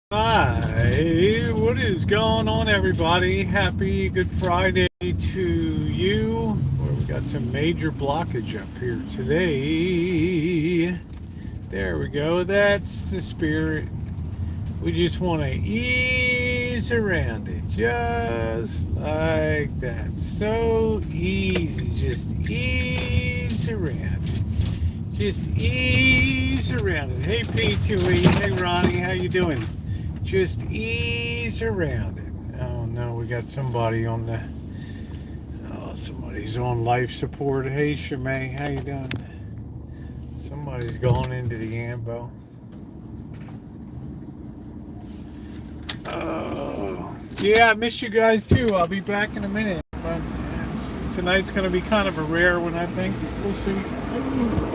Hi, what is going on, everybody? Happy Good Friday to you. Boy, we got some major blockage up here today. There we go. That's the spirit. We just want to ease around it, just like that. So easy. Just ease around it. Just ease around it. Hey, P2E. Hey, Ronnie. How you doing? Just ease around it. Oh no, we got somebody on the. Oh, somebody's on life support. Hey, Shemay, how you doing? Somebody's going into the ambo. Oh, yeah, I missed you guys too. I'll be back in a minute, but tonight's gonna be kind of a rare one, I think. We'll see.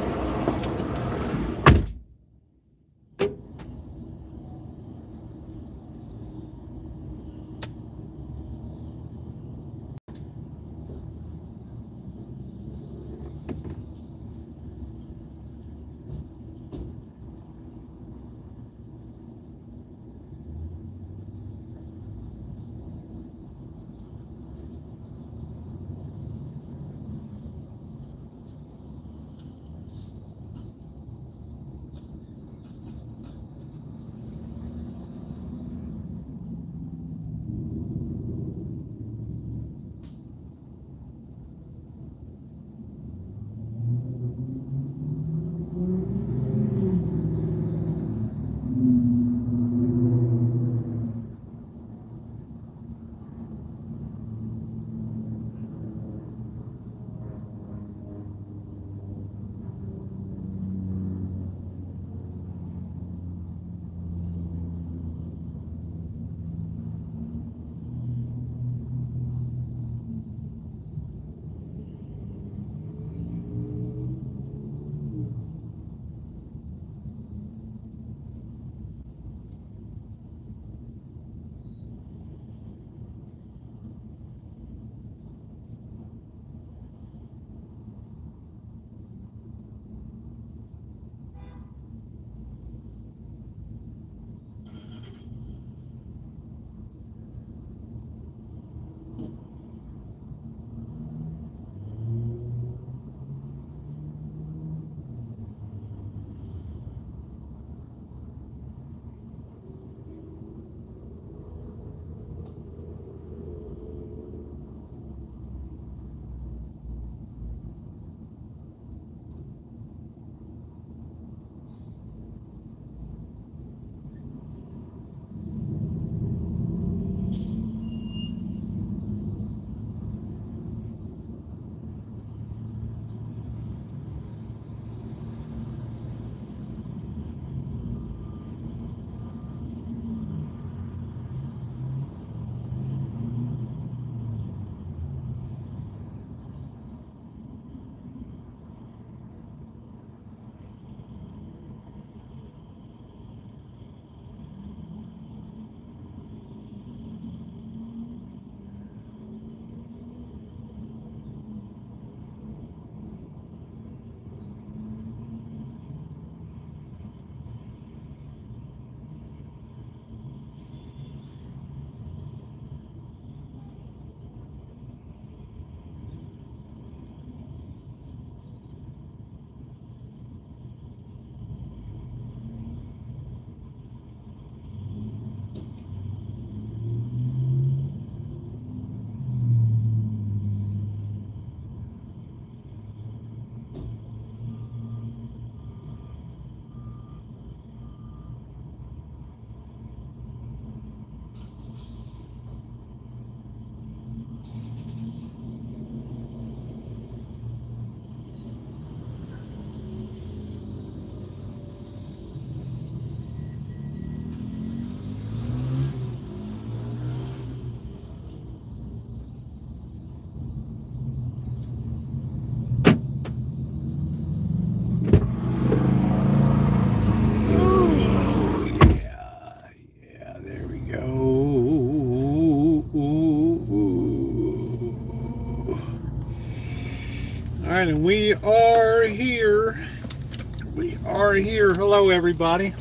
All right, and we are here. We are here. Hello, everybody.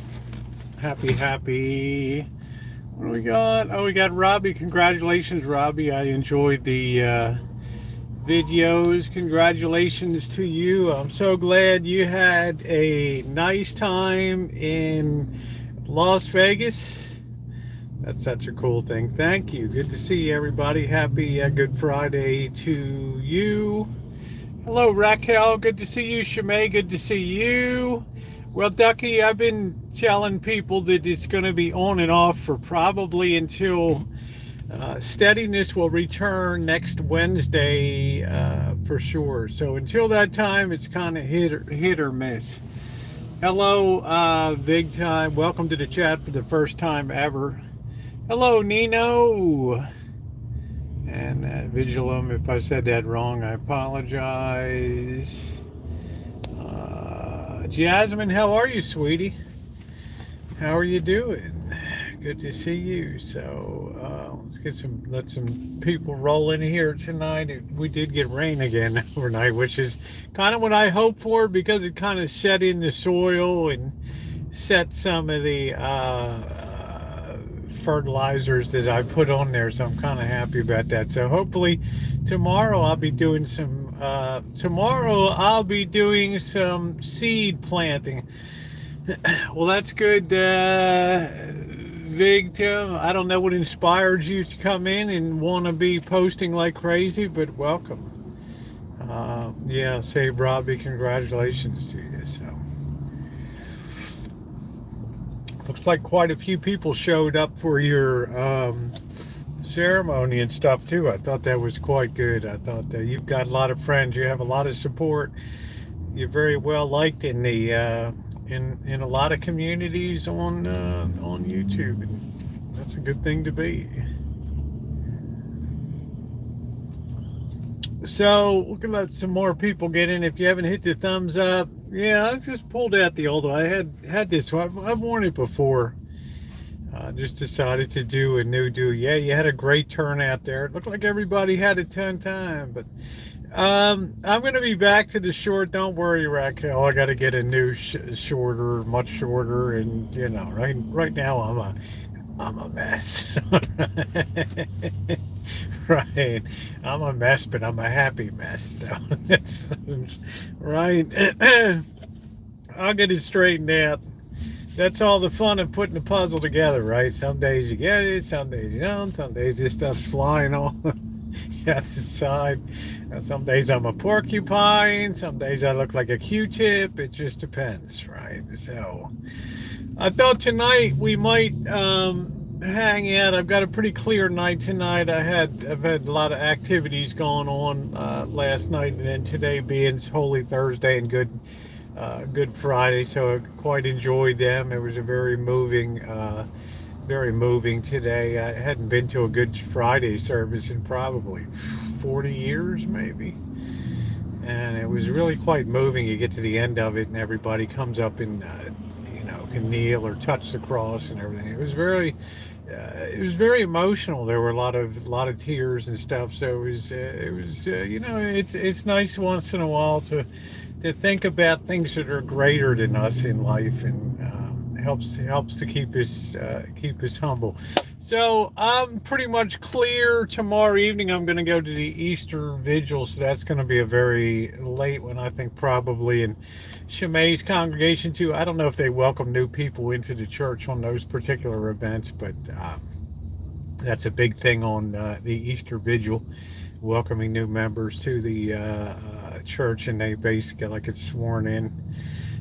Happy What do we got? Oh, we got Robbie. Congratulations, Robbie. I enjoyed the videos. Congratulations to you. I'm so glad you had a nice time in Las Vegas. That's such a cool thing. Thank you. Good to see everybody. Happy Good Friday to you. Hello, Raquel. Good to see you. Shimei, good to see you. Well, Ducky, I've been telling people that it's going to be on and off for probably until steadiness will return next Wednesday for sure. So until that time, it's kind of hit or miss. Hello, big time. Welcome to the chat for the first time ever. Hello, Nino. And Vigilum, if I said that wrong, I apologize. Jasmine, how are you, sweetie? How are you doing? Good to see you. So let some people roll in here tonight. We did get rain again overnight, which is kind of what I hoped for because it kind of set in the soil and set some of the fertilizers that I put on there, so I'm kind of happy about that. So hopefully tomorrow I'll be doing some seed planting. Well, that's good, Victim. I don't know what inspired you to come in and want to be posting like crazy, but welcome. Yeah, say Robbie, congratulations to you. So looks like quite a few people showed up for your ceremony and stuff too. I thought that was quite good. I thought that you've got a lot of friends. You have a lot of support. You're very well liked in the in a lot of communities on YouTube, and that's a good thing to be. So we can let some more people get in. If you haven't hit the thumbs up, yeah, I just pulled out the old one. I had this one. I've worn it before. Just decided to do a new do. Yeah, you had a great turnout there. It looked like everybody had a ton time. But I'm going to be back to the short. Don't worry, Raquel. I got to get a new shorter, much shorter, and you know, right now I'm a mess. Right, I'm a mess, but I'm a happy mess. So that's right. I'll get it straightened out. That's all the fun of putting the puzzle together, right? Some days you get it, some days you don't. Some days this stuff's flying all the other side. And some days I'm a porcupine. Some days I look like a Q-tip. It just depends, right? So I thought tonight we might hang out. I've got a pretty clear night tonight. I've had a lot of activities going on last night, and then today being Holy Thursday and Good Friday, so I quite enjoyed them. It was a very moving today. I hadn't been to a Good Friday service in probably 40 years, maybe, and it was really quite moving. You get to the end of it, and everybody comes up and can kneel or touch the cross and everything. It was very emotional. There were a lot of tears and stuff. So it's nice once in a while to think about things that are greater than us in life, and helps to keep us humble. So I'm pretty much clear. Tomorrow evening I'm going to go to the Easter Vigil, so that's going to be a very late one, I think, probably in Shimei's congregation too. I don't know if they welcome new people into the church on those particular events, but that's a big thing on the Easter Vigil, welcoming new members to the church, and they basically like it's sworn in.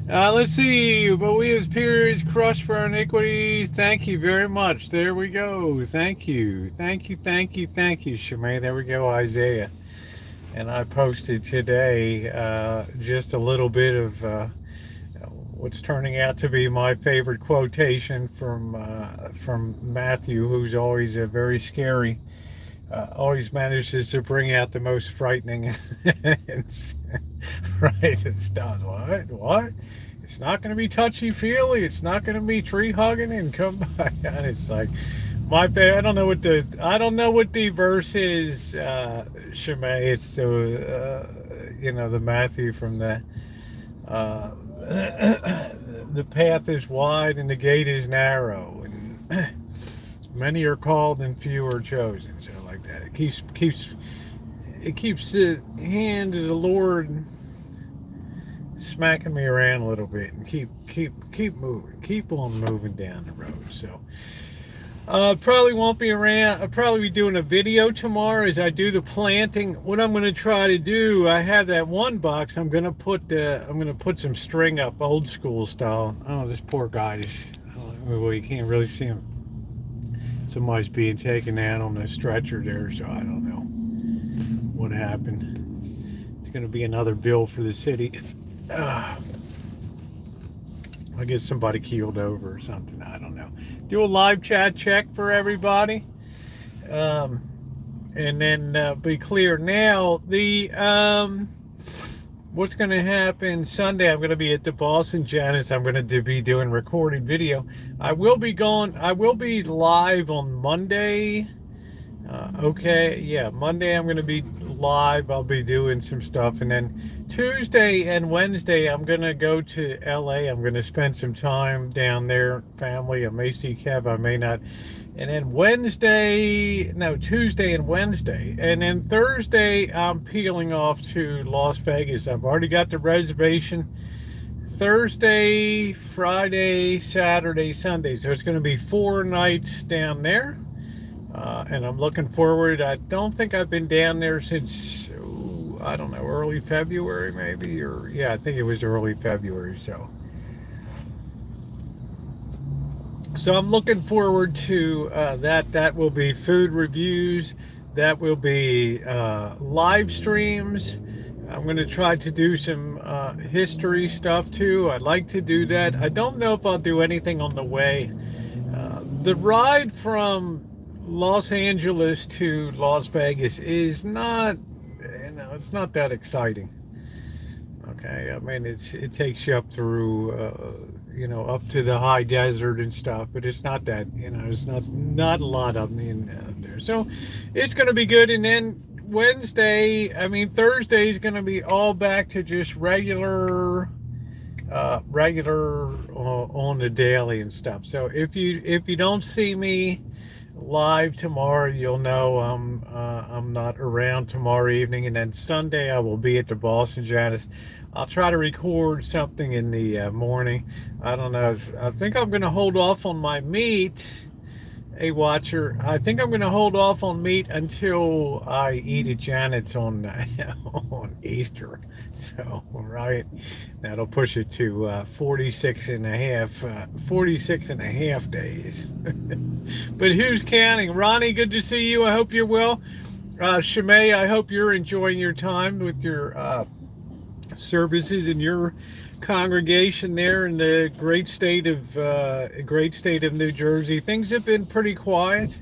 Let's see. But we as periods crushed for our iniquities. Thank you very much. There we go. Thank you, Shemay. There we go, Isaiah. And I posted today just a little bit of what's turning out to be my favorite quotation from Matthew, who's always a very scary. Always manages to bring out the most frightening right and stuff. What? It's not going to be touchy-feely. It's not going to be tree-hugging and come by. And it's like my favorite. I don't know what the verse is, Shemay. It's the Matthew from the the path is wide and the gate is narrow, and Many are called and few are chosen. So like that. It keeps the hand of the Lord smacking me around a little bit and keep moving, keep on moving down the road. So probably won't be around. I'll probably be doing a video tomorrow as I do the planting. What I'm going to try to do, I have that one box. I'm going to put some string up, old school style. Oh, this poor guy well, you can't really see him. Somebody's being taken out on the stretcher there, so I don't know what happened. It's going to be another bill for the city. I guess somebody keeled over or something. I don't know. Do a live chat check for everybody. And then be clear. Now, what's going to happen Sunday, I'm going to be at the Boston Janice. I'm going to be doing recorded video. I will be live on Monday. Monday I'm going to be live. I'll be doing some stuff. And then Tuesday and Wednesday, I'm going to go to LA. I'm going to spend some time down there. Family, I may see Kev, I may not. And then Tuesday and Wednesday. And then Thursday, I'm peeling off to Las Vegas. I've already got the reservation. Thursday, Friday, Saturday, Sunday. So it's going to be 4 nights down there. And I'm looking forward. I don't think I've been down there since, I don't know, early February maybe. I think it was early February. So I'm looking forward to that. That will be food reviews. That will be live streams. I'm going to try to do some history stuff too. I'd like to do that. I don't know if I'll do anything on the way. The ride from Los Angeles to Las Vegas is not, it's not that exciting. Okay, I mean, it takes you up through, up to the high desert and stuff, but it's not that, it's not a lot of me in there. So it's going to be good. And then Thursday is going to be all back to just regular on the daily and stuff. So if you don't see me live tomorrow, you'll know I'm not around tomorrow evening. And then Sunday I will be at the Boston Janice. I'll try to record something in the morning. I don't know. I think I'm going to hold off on my meat. Hey, watcher, I think I'm going to hold off on meat until I eat at Janet's on Easter. So, right, that'll push it to 46 and a half days. But who's counting? Ronnie, good to see you. I hope you're well. Shimei, I hope you're enjoying your time with your services in your congregation there in the great state of New Jersey. Things have been pretty quiet.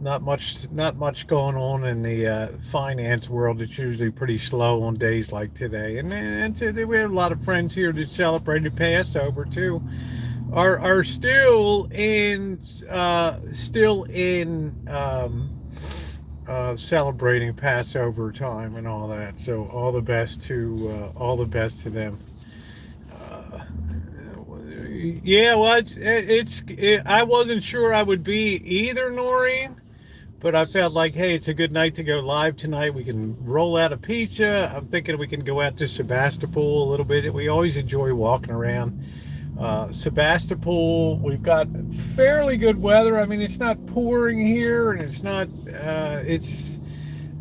Not much going on in the finance world. It's usually pretty slow on days like today. And today we have a lot of friends here that celebrated Passover too. Are still in celebrating Passover time and all that. So all the best to them. I wasn't sure I would be either, Noreen, but I felt like, hey, it's a good night to go live tonight. We can roll out a pizza. I'm thinking we can go out to Sebastopol a little bit. We always enjoy walking around Sebastopol. We've got fairly good weather. I mean, it's not pouring here, and it's not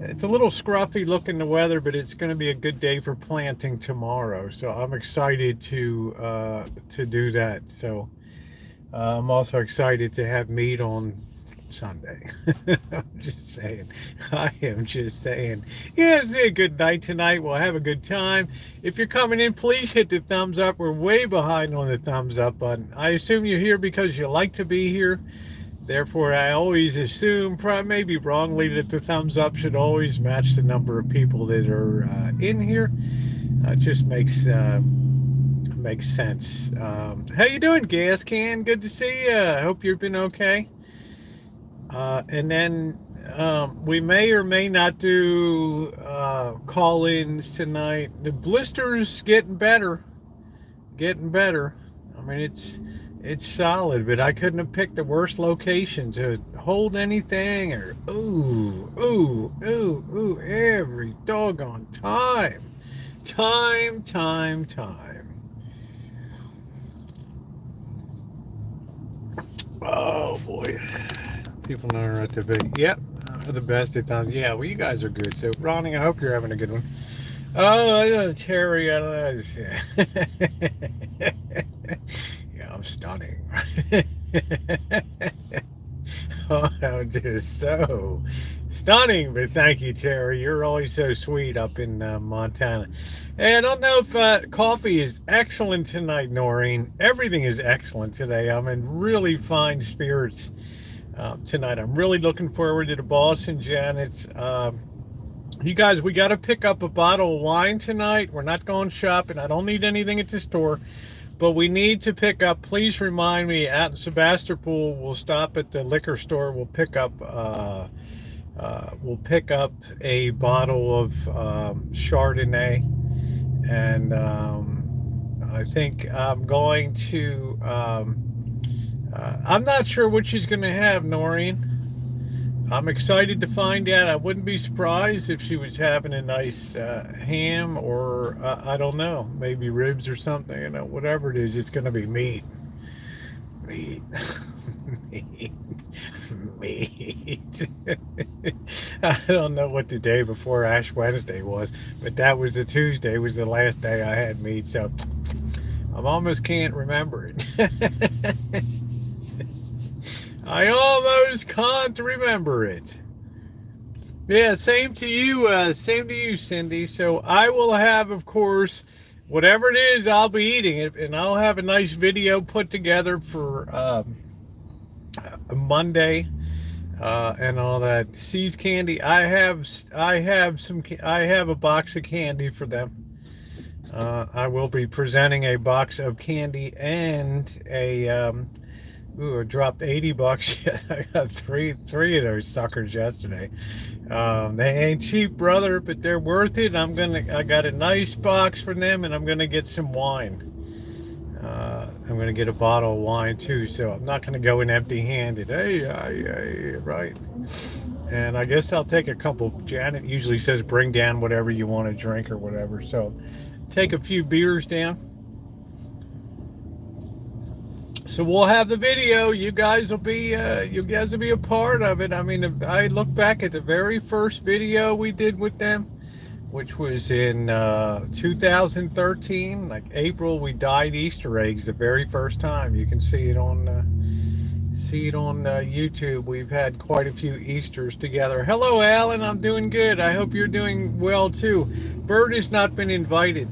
it's a little scruffy looking, the weather, but it's going to be a good day for planting tomorrow. So I'm excited to do that. So I'm also excited to have meat on Sunday. I'm just saying. I am just saying. Yeah, it's a good night tonight. We'll have a good time. If you're coming in, please hit the thumbs up. We're way behind on the thumbs up button. I assume you're here because you like to be here. Therefore, I always assume, maybe wrongly, that the thumbs up should always match the number of people that are in here. It just makes sense. How you doing, Gas Can? Good to see you. I hope you've been okay. And then we may or may not do call-ins tonight. The blisters getting better. I mean, It's solid, but I couldn't have picked a worse location to hold anything. Or ooh, every doggone time. Oh boy, people know are at the big. Yep, the best at times. Yeah, well, you guys are good. So, Ronnie, I hope you're having a good one. Oh, Terry, I don't know. Yeah, I'm stunning. Oh, I'm just so stunning. But thank you, Terry. You're always so sweet up in Montana. And I don't know if coffee is excellent tonight, Noreen. Everything is excellent today. I'm in really fine spirits tonight. I'm really looking forward to the Boston Janet's. You guys, we got to pick up a bottle of wine tonight. We're not going shopping. I don't need anything at the store. But we need to pick up, please remind me, out in Sebastopol, we'll stop at the liquor store. We'll pick up a bottle of Chardonnay. And I think I'm going to, I'm not sure what she's going to have, Noreen. I'm excited to find out. I wouldn't be surprised if she was having a nice ham or I don't know, maybe ribs or something. You know, whatever it is, it's going to be meat, meat, meat, meat. I don't know what the day before Ash Wednesday was, but that was the Tuesday. Was the last day I had meat, so I almost can't remember it. I almost can't remember it. Yeah, same to you, Cindy. So I will have, of course, whatever it is, I'll be eating it, and I'll have a nice video put together for Monday and all that. Seas candy. I have a box of candy for them. I will be presenting a box of candy and a. Ooh, I dropped $80. I got three of those suckers yesterday. They ain't cheap, brother, but they're worth it. I got a nice box for them, and I'm gonna get some wine. I'm gonna get a bottle of wine too, so I'm not gonna go in empty-handed. Hey, right. And I guess I'll take a couple. Janet usually says bring down whatever you want to drink or whatever. So take a few beers down. So we'll have the video. You guys will be a part of it. I mean, if I look back at the very first video we did with them, which was in 2013, like April. We dyed Easter eggs the very first time. You can see it on YouTube. We've had quite a few Easters together. Hello, Alan. I'm doing good. I hope you're doing well too. Bird has not been invited.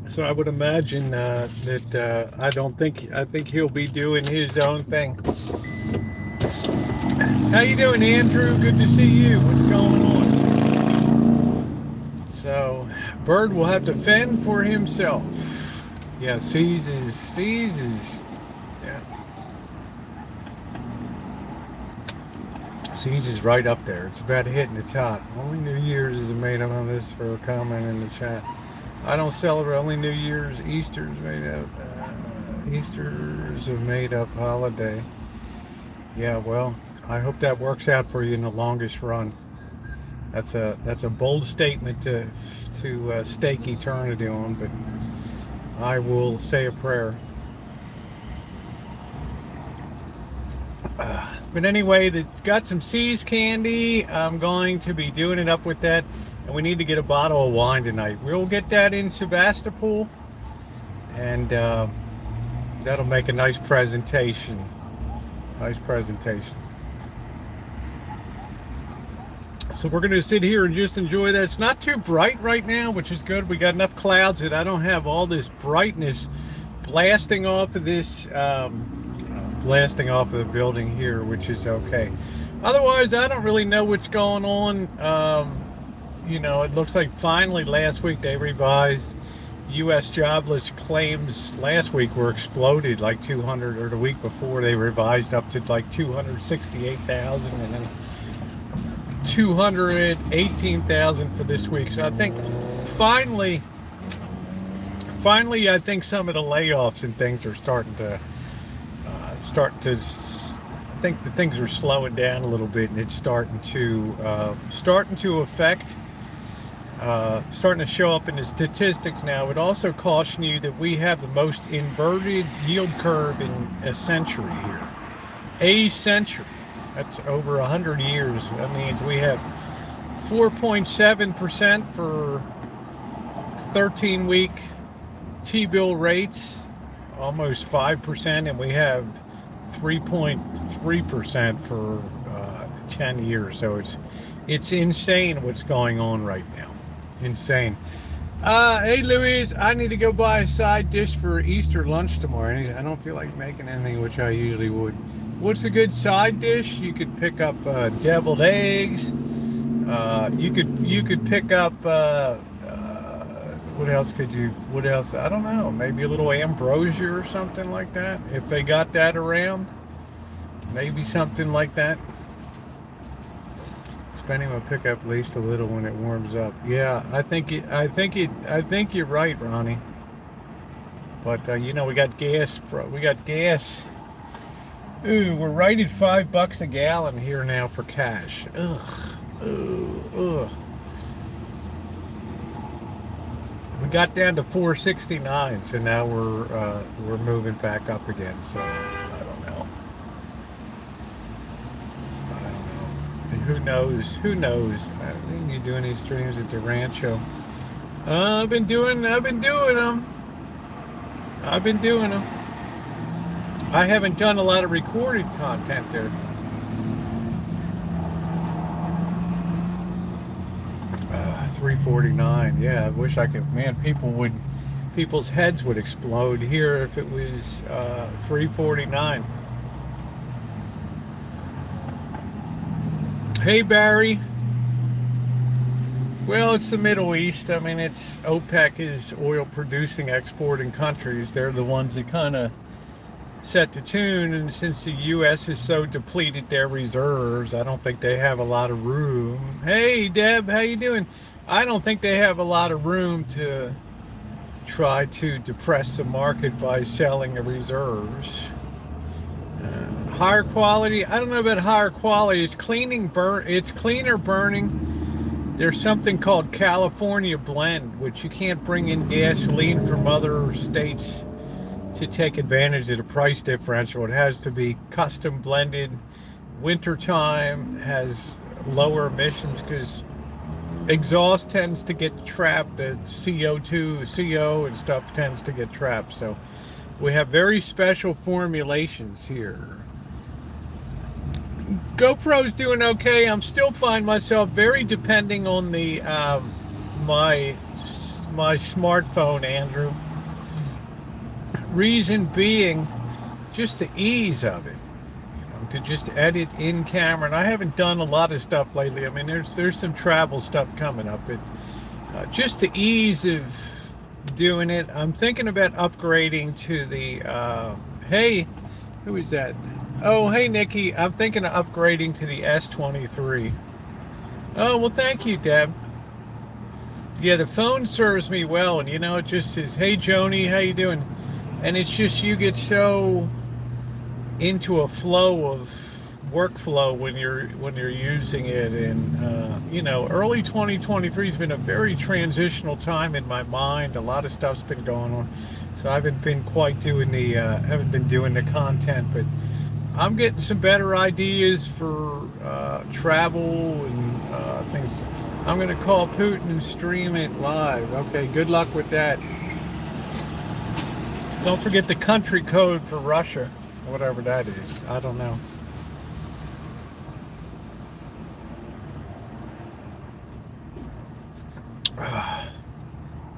So I would imagine that I think he'll be doing his own thing. How you doing, Andrew? Good to see you. What's going on? So Bird will have to fend for himself. Yeah, Seas is right up there. It's about hitting the top. Only New Year's is made up on this for a comment in the chat. I don't celebrate only New Year's. Easter's made up. Easter's a made-up holiday. Yeah, well, I hope that works out for you in the longest run. That's a bold statement to stake eternity on, but I will say a prayer. But anyway, got some Seas candy. I'm going to be doing it up with that. And we need to get a bottle of wine tonight. We'll get that in Sebastopol. And that'll make a nice presentation. So we're going to sit here and just enjoy that. It's not too bright right now, which is good. We got enough clouds that I don't have all this brightness blasting off of this, blasting off of the building here, which is okay. Otherwise, I don't really know what's going on. You know, it looks like finally last week they revised U.S. jobless claims. Last week were exploded like 200, or the week before they revised up to like 268,000, and then 218,000 for this week. So I think finally Finally, I think some of the layoffs and things are starting to I think the things are slowing down a little bit, and it's starting to affect, starting to show up in the statistics now. It would also caution you that we have the most inverted yield curve in a century here. A century. That's over 100 years. That means we have 4.7% for 13-week T-bill rates, almost 5%, and we have 3.3% for 10 years. So it's insane what's going on right now. Insane. Hey Louise, I need to go buy a side dish for Easter lunch tomorrow. I don't feel like making anything, which I usually would. What's a good side dish? You could pick up deviled eggs. You could pick up what else? I don't know. Maybe a little ambrosia or something like that. If they got that around, maybe something like that. Spending will pick up at least a little when it warms up. Yeah, I think you're right, Ronnie. But we got gas. Ooh, we're right at $5 a gallon here now for cash. Ugh. Ugh. We got down to 469, so now we're moving back up again. So I don't know. Who knows? I think you're doing these streams at the Rancho. I've been doing them. I haven't done a lot of recorded content there. $3.49. Yeah, I wish I could. Man, people's heads would explode here if it was $3.49. Hey Barry. Well, it's the Middle East. I mean, it's OPEC is oil producing exporting countries. They're the ones that kind of set the tune, and since the U.S. has so depleted their reserves, I don't think they have a lot of room. Hey Deb, how you doing? I don't think they have a lot of room to try to depress the market by selling the reserves. Higher quality, I don't know about higher quality. It's cleaner burning. There's something called California blend, which you can't bring in gasoline from other states to take advantage of the price differential. It has to be custom blended. Wintertime has lower emissions because exhaust tends to get trapped. The CO and stuff tends to get trapped. So we have very special formulations here. GoPro's doing okay. I'm still find myself very depending on the my smartphone, Andrew. Reason being just the ease of it, to just edit in camera. And I haven't done a lot of stuff lately. I mean, there's some travel stuff coming up, but just the ease of doing it. I'm thinking about upgrading to the hey, who is that? Oh, hey Nikki, I'm thinking of upgrading to the S23. Oh, well, thank you, Deb. Yeah, the phone serves me well, and it just says, hey Joni, how you doing? And it's just, you get so into a workflow when you're using it. And early 2023 has been a very transitional time in my mind. A lot of stuff's been going on, so I haven't been doing the content, but I'm getting some better ideas for travel and things. I'm going to call Putin and stream it live. Okay, good luck with that. Don't forget the country code for Russia, whatever that is. I don't know.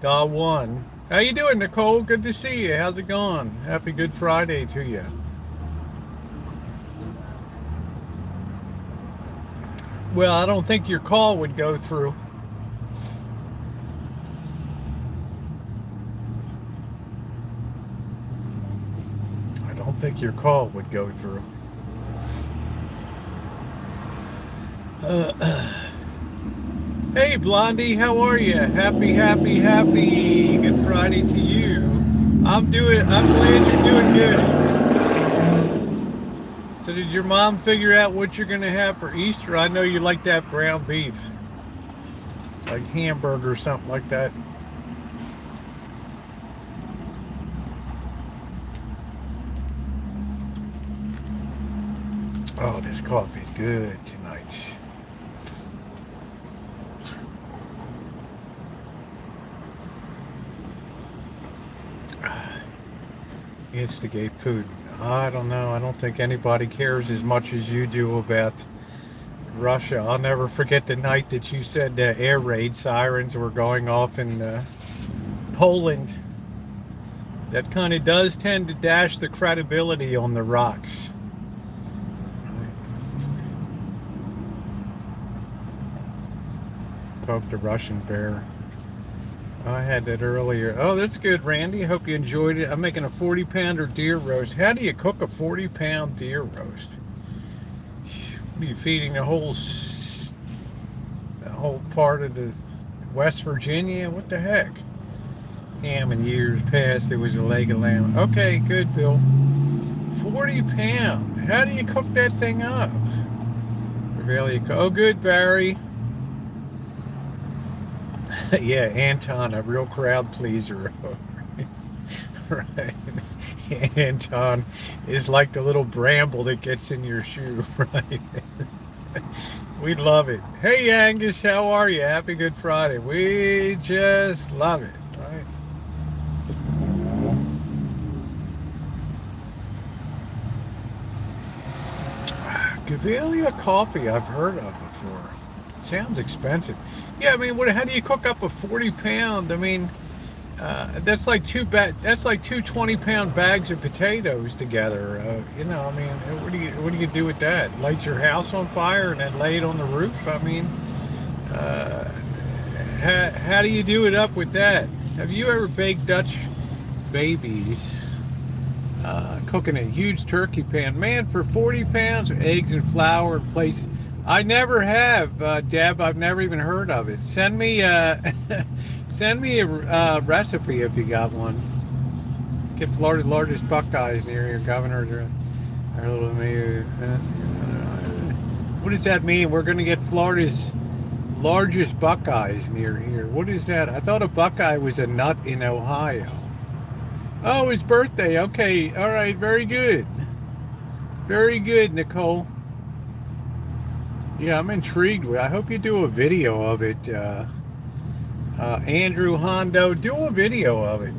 Dawn. How you doing, Nicole? Good to see you. How's it going? Happy Good Friday to you. Well, I don't think your call would go through. I don't think your call would go through. Hey, Blondie, how are you? Happy Good Friday to you. I'm glad you're doing good. So did your mom figure out what you're gonna have for Easter? I know you like to have ground beef, like hamburger or something like that. Oh, this coffee's good tonight. Instigate Putin. I don't know. I don't think anybody cares as much as you do about Russia. I'll never forget the night that you said air raid sirens were going off in Poland. That kind of does tend to dash the credibility on the rocks. Poke the Russian bear. I had that earlier. Oh, that's good, Randy. Hope you enjoyed it. I'm making a 40-pounder deer roast. How do you cook a 40-pound deer roast? What are you feeding the whole part of the West Virginia? What the heck? Ham in years past, it was a leg of lamb. Okay, good, Bill. 40 pound. How do you cook that thing up? Oh, good, Barry. Yeah, Anton, a real crowd pleaser. Right. Anton is like the little bramble that gets in your shoe, right? We love it. Hey, Angus, how are you? Happy Good Friday. We just love it, right? Geopolitical coffee I've heard of before. Sounds expensive. Yeah, I mean, how do you cook up a 40-pound? I mean, that's like two 20-pound bags of potatoes together. I mean, what do you do with that? Light your house on fire and then lay it on the roof? I mean, how do you do it up with that? Have you ever baked Dutch babies? Cooking a huge turkey pan, man, for 40 pounds of eggs and flour and place. I never have, Deb. I've never even heard of it. Send me a recipe if you got one. Get Florida's largest Buckeyes near your governor. What does that mean? We're going to get Florida's largest Buckeyes near here. What is that? I thought a Buckeye was a nut in Ohio. Oh, his birthday. Okay. All right. Very good. Very good, Nicole. Yeah, I'm intrigued. I hope you do a video of it. Andrew Hondo, do a video of it.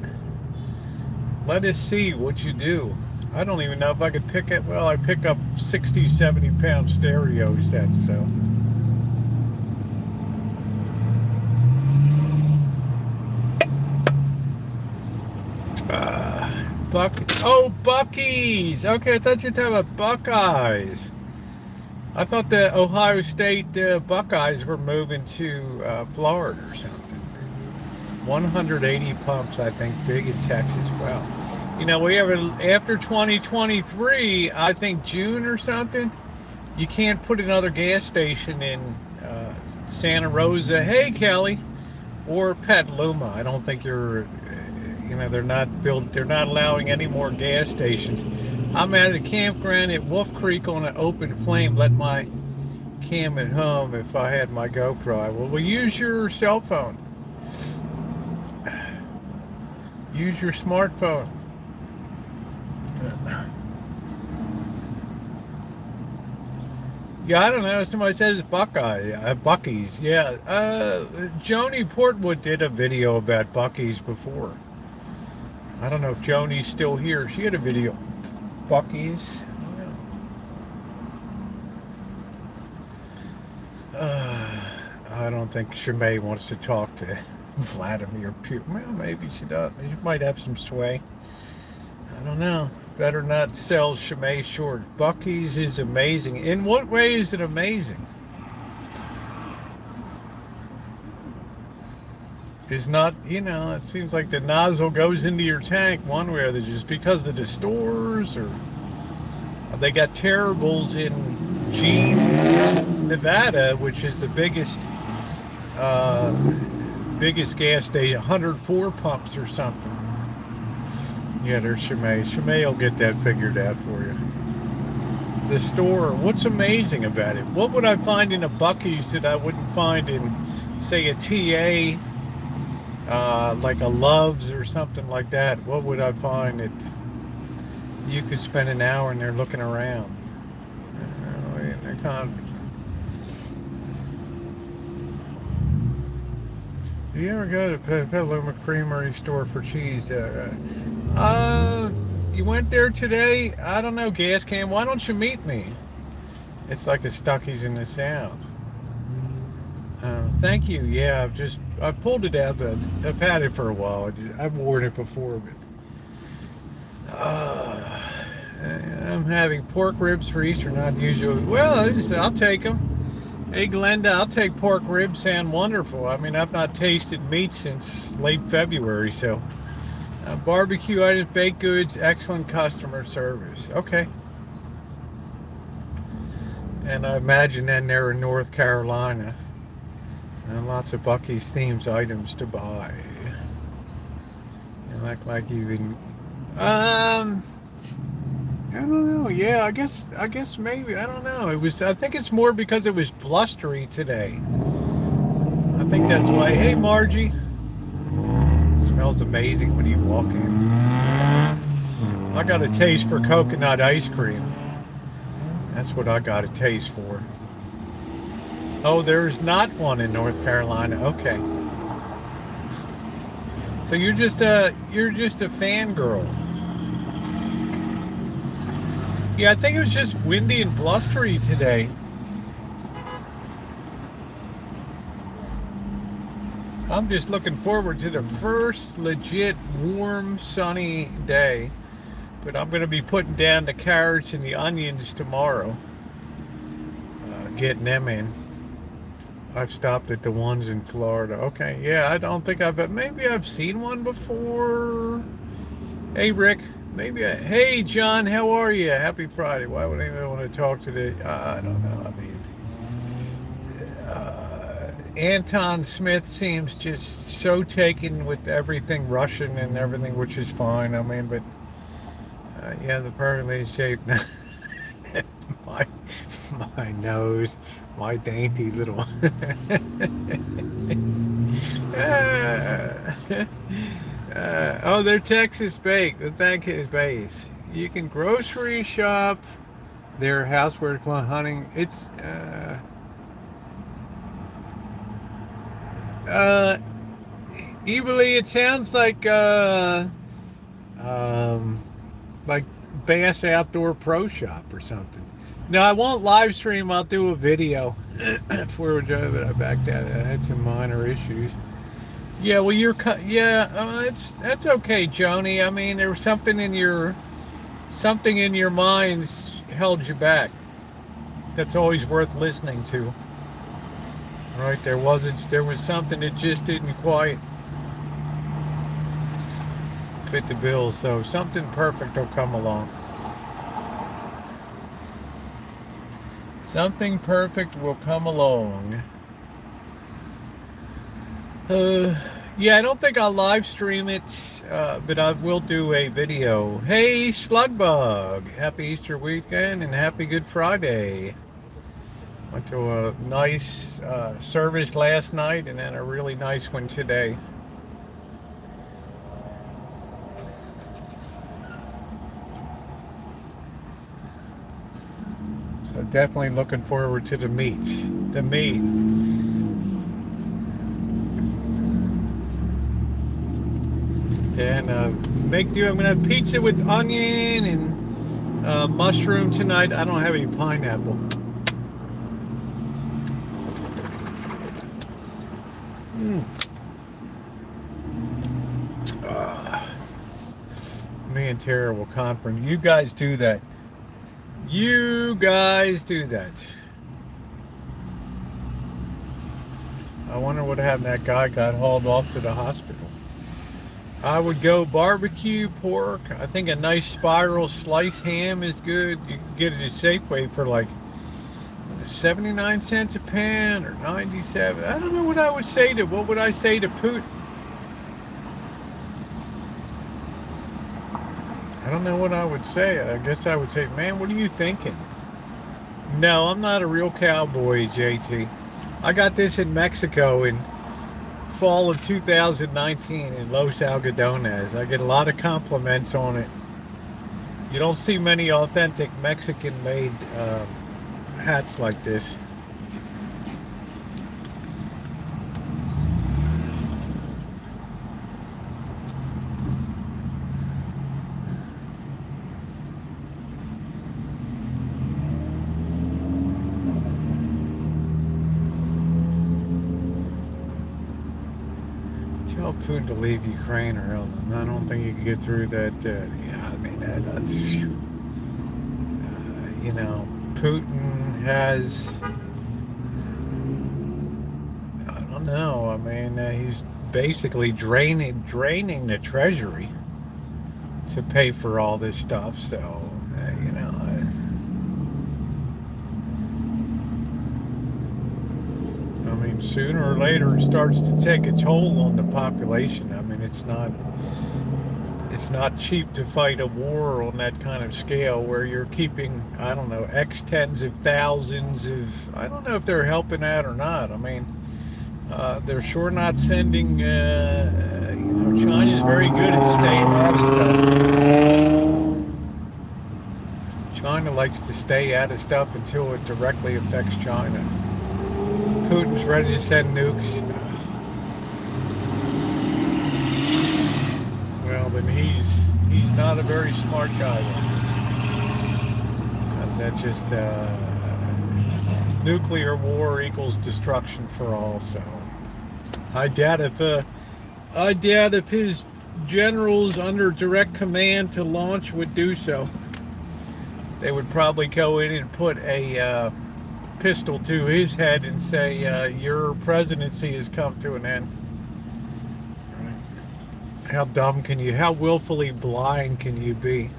Let us see what you do. I don't even know if I could pick it. Well, I pick up 60, 70-pound stereo sets, so. Buc-ee's. Okay, I thought you were talking about Buckeyes. I thought the Ohio State Buckeyes were moving to Florida or something. 180 pumps, I think, big in Texas. Well, you know, we have after 2023, I think June or something, you can't put another gas station in Santa Rosa. Hey, Kelly, or Petaluma. I don't think they're not allowing any more gas stations. I'm at a campground at Wolf Creek on an open flame. Let my cam at home if I had my GoPro. Well, use your cell phone. Use your smartphone. Yeah, I don't know. Somebody says Buc-ee's. Yeah, Joni Portwood did a video about Buc-ee's before. I don't know if Joni's still here. She had a video. Buc-ee's. I don't think Shimei wants to talk to Vladimir Putin. Well, maybe she does. She might have some sway. I don't know. Better not sell Shimei short. Buc-ee's is amazing. In what way is it amazing? It's not, it seems like the nozzle goes into your tank one way or the other, just because of the stores, or they got terribles in Nevada, which is the biggest gas station, 104 pumps or something. Yeah, there's Shimei. Shimei will get that figured out for you. The store, what's amazing about it? What would I find in a Buc-ee's that I wouldn't find in, say, a TA, like a Love's or something like that? What would I find that you could spend an hour in there looking around? They're kind of, do you ever go to Petaluma Creamery store for cheese? You went there today? I don't know, gas can. Why don't you meet me? It's like a Stuckey's in the South. Thank you. Yeah, I've pulled it out, but I've had it for a while. I've worn it before, but I'm having pork ribs for Easter, not usually. Well, I'll take them. Hey, Glenda, I'll take pork ribs. Sound wonderful. I mean, I've not tasted meat since late February, so barbecue items, baked goods, excellent customer service. Okay. And I imagine then they're in North Carolina. And lots of Buc-ee's themes items to buy. And like even I don't know. Yeah, I guess maybe, I don't know. I think it's more because it was blustery today. I think that's why. Hey, Margie. It smells amazing when you walk in. I got a taste for coconut ice cream. That's what I got a taste for. Oh, there's not one in North Carolina. Okay. So you're just a fangirl. Yeah, I think it was just windy and blustery today. I'm just looking forward to the first legit warm, sunny day. But I'm going to be putting down the carrots and the onions tomorrow. Getting them in. I've stopped at the ones in Florida. Okay, yeah, I don't think maybe I've seen one before. Hey, Rick. Hey, John, how are you? Happy Friday. Why would anyone want to talk today? I don't know. I mean, Anton Smith seems just so taken with everything Russian and everything, which is fine. I mean, but yeah, the perfectly shaped my nose, my dainty little. Oh, they're Texas baked. Thank you, base. You can grocery shop their houseware hunting. It's Evilly, it sounds like Bass Outdoor Pro Shop or something. No, I won't live stream. I'll do a video for it, but I backed out. I had some minor issues. Yeah, well, that's okay, Joni. I mean, there was something in your mind held you back. That's always worth listening to. Right? There was something that just didn't quite fit the bill. So something perfect will come along. Something perfect will come along. Yeah, I don't think I'll live stream it, but I will do a video. Hey, Slugbug! Happy Easter weekend and happy Good Friday. Went to a nice service last night and then a really nice one today. So definitely looking forward to the meat. The meat. And I'm gonna have pizza with onion and mushroom tonight. I don't have any pineapple. Me and Tara will conference. You guys do that. I wonder what happened. That guy got hauled off to the hospital. I would go barbecue pork. I think a nice spiral sliced ham is good. You can get it at Safeway for like 79 cents a pound or 97. I don't know what I would say to. What would I say to Putin? I don't know what I would say. I guess I would say, man, what are you thinking? No, I'm not a real cowboy, JT. I got this in Mexico in fall of 2019 in Los Algodones. I get a lot of compliments on it. You don't see many authentic Mexican-made hats like this. Tell Putin to leave Ukraine, or else I don't think you can get through that. Yeah, I mean that's you know, Putin has. I don't know. I mean, he's basically draining the treasury to pay for all this stuff. So you know. I mean, sooner or later it starts to take a toll on the population. I mean, it's not cheap to fight a war on that kind of scale where you're keeping, I don't know, X tens of thousands of, I don't know if they're helping out or not. I mean, they're sure not sending, you know, China's very good at staying out of stuff. China likes to stay out of stuff until it directly affects China. Putin's ready to send nukes. Well, then he's not a very smart guy. Because that just nuclear war equals destruction for all. So I doubt if his generals under direct command to launch would do so. They would probably go in and put a pistol to his head and say, your presidency has come to an end. How dumb can you, how willfully blind can you be?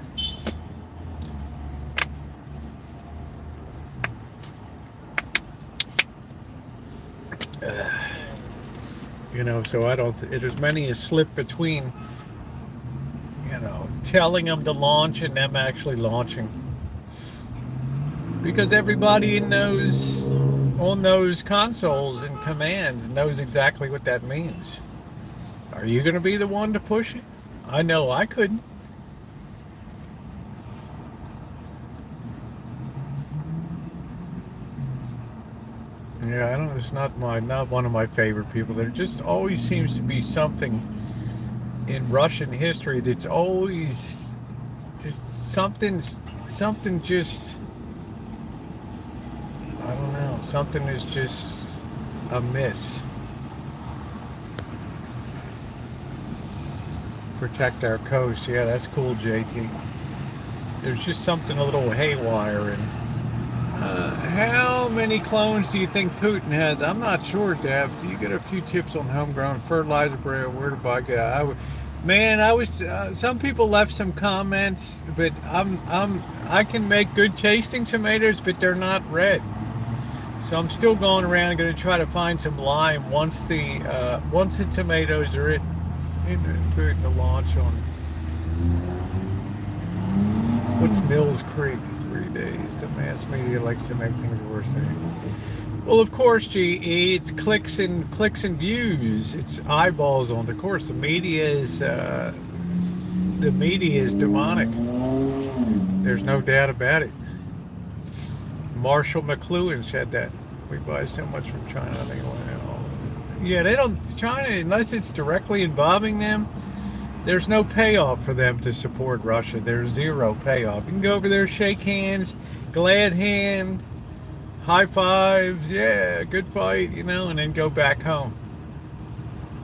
You know, so I don't, there's many a slip between, you know, telling them to launch and them actually launching. Because everybody knows on those consoles and commands knows exactly what that means. Are you going to be the one to push it? I know I couldn't. Yeah, I don't. It's not one of my favorite people. There just always seems to be something in Russian history that's always just something just. I don't know. Something is just amiss. Protect our coast. Yeah, that's cool, JT. There's just something a little haywire. And how many clones do you think Putin has? I'm not sure, Deb. Do you get a few tips on homegrown fertilizer? Where to buy? I was. Some people left some comments, but I can make good tasting tomatoes, but they're not red. So I'm still going around and going to try to find some lime once the tomatoes are in putting the launch on. What's Mills Creek? 3 days. The mass media likes to make things worse. Well, of course, GE. It's clicks and views. It's eyeballs on. Of course, the media is demonic. There's no doubt about it. Marshall McLuhan said that. We buy so much from China. Yeah, they don't. China, unless it's directly involving them, there's no payoff for them to support Russia. There's zero payoff. You can go over there, shake hands, glad hand, high fives, yeah, good fight, you know, and then go back home.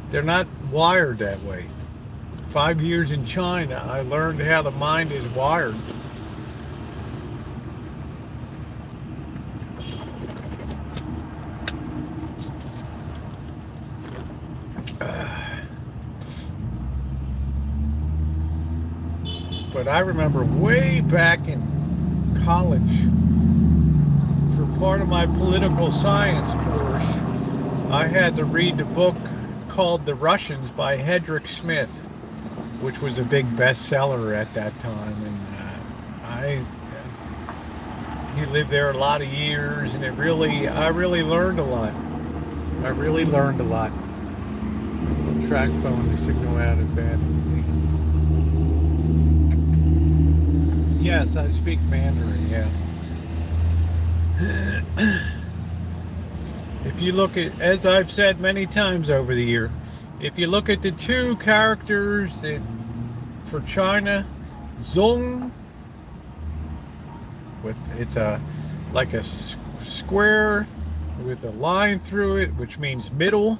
They're not wired that way. 5 years in China, I learned how the mind is wired. But I remember way back in college, for part of my political science course, I had to read the book called The Russians by Hedrick Smith. which was a big bestseller at that time. And he lived there a lot of years, and I really learned a lot. I really learned a lot. Track phone, the signal out is bad. Yes, I speak Mandarin, yeah. If you look at, as I've said many times over the year, if you look at the two characters that, for China, Zong, it's like a square with a line through it, which means middle,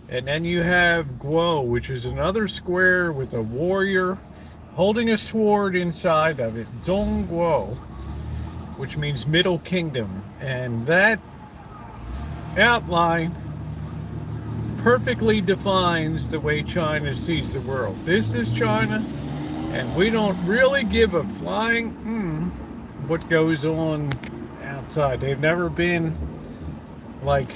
and then you have Guo, which is another square with a warrior holding a sword inside of it, Zong Guo, which means middle kingdom, and that outline perfectly defines the way China sees the world. This is China, and we don't really give a flying what goes on outside. They've never been like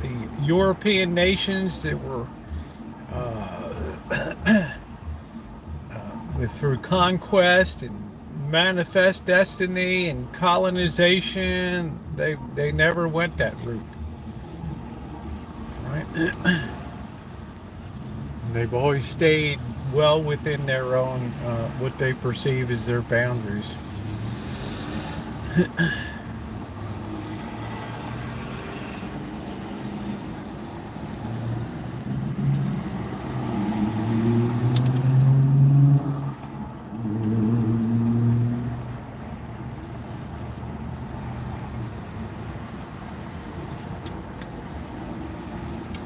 the European nations that were through conquest and manifest destiny and colonization. They never went that route, right? They've always stayed well within their own what they perceive as their boundaries.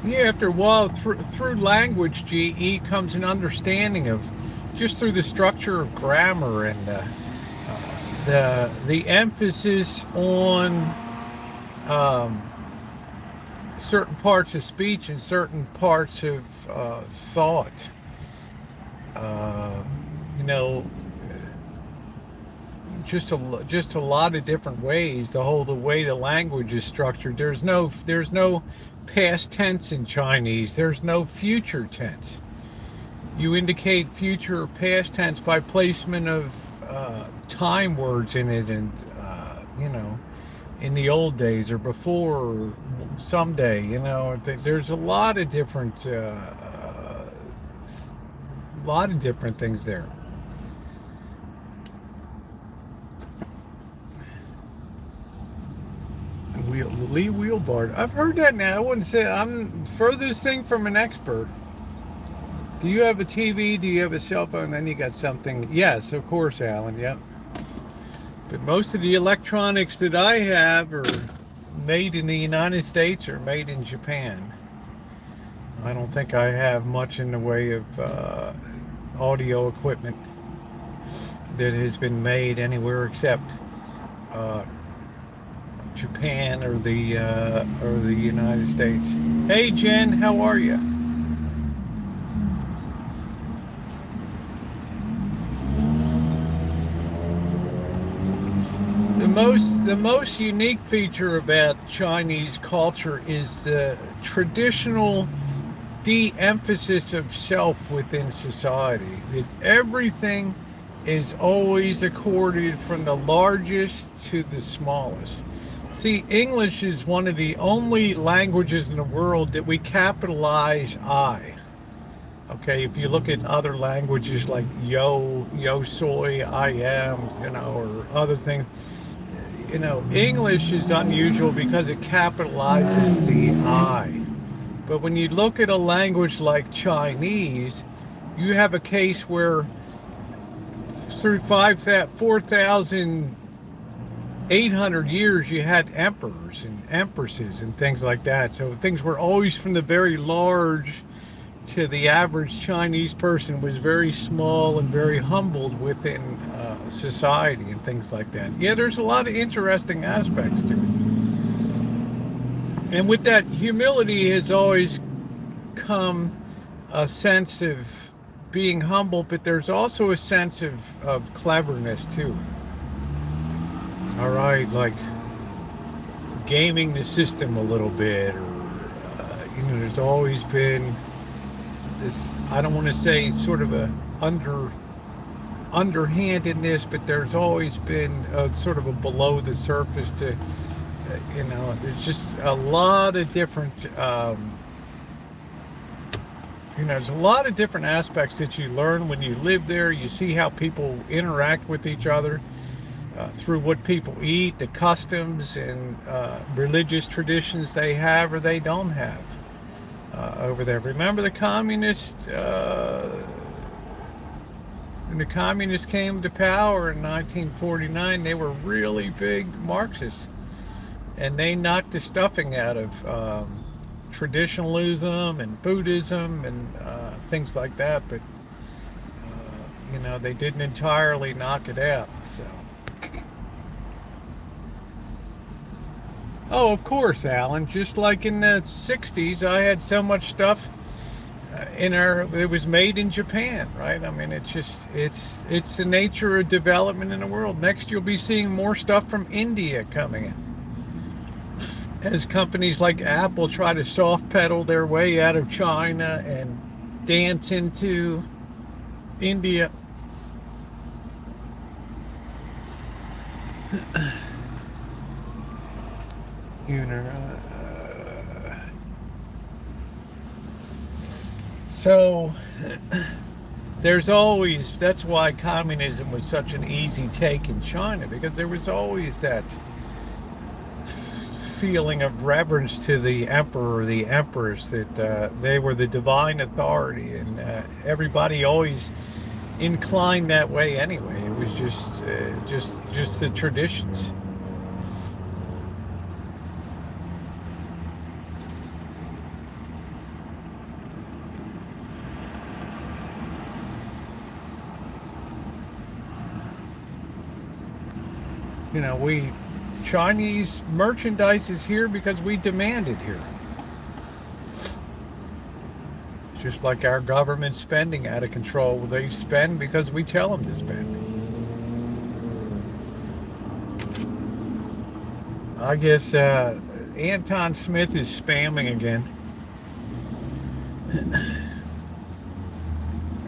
Yeah, after a while, through language, GE, comes an understanding of, just through the structure of grammar and the emphasis on certain parts of speech and certain parts of thought. You know, just a lot of different ways. The way the language is structured. There's no past tense in Chinese. There's no future tense. You indicate future or past tense by placement of time words in it, and you know, in the old days or before or someday. You know, there's a lot of different things there. Lee Wheelbard. I've heard that now. I wouldn't say I'm furthest thing from an expert. Do you have a TV? Do you have a cell phone? Then you got something. Yes, of course, Alan. Yep. But most of the electronics that I have are made in the United States or made in Japan. I don't think I have much in the way of audio equipment that has been made anywhere except Japan or the United States. Hey Jen, how are you? The most unique feature about Chinese culture is the traditional de-emphasis of self within society. That everything is always accorded from the largest to the smallest. See, English is one of the only languages in the world that we capitalize I. Okay, if you look at other languages like yo soy, I am, you know, or other things, you know, English is unusual because it capitalizes the I. But when you look at a language like Chinese, you have a case where through 4,800 years you had emperors and empresses and things like that. So things were always from the very large to the average Chinese person was very small and very humbled within society and things like that. Yeah, there's a lot of interesting aspects to it. And with that humility has always come a sense of being humble, but there's also a sense of cleverness too. All right, like gaming the system a little bit, or you know, there's always been this, I don't want to say sort of a underhandedness, but there's always been a sort of a below the surface to, there's just a lot of different, there's a lot of different aspects that you learn when you live there. You see how people interact with each other through what people eat, the customs and religious traditions they have or they don't have over there. Remember the communists? When the communists came to power in 1949, they were really big Marxists, and they knocked the stuffing out of traditionalism and Buddhism and things like that. But they didn't entirely knock it out. So. Oh, of course, Alan. Just like in the 60s, I had so much stuff it was made in Japan, right? I mean, it's the nature of development in the world. Next, you'll be seeing more stuff from India coming in, as companies like Apple try to soft pedal their way out of China and dance into India. So that's why communism was such an easy take in China, because there was always that feeling of reverence to the emperor or the empress, that they were the divine authority, and everybody always inclined that way anyway. It was just the traditions. Chinese merchandise is here because we demand it here. Just like our government spending out of control. They spend because we tell them to spend. I guess Anton Smith is spamming again.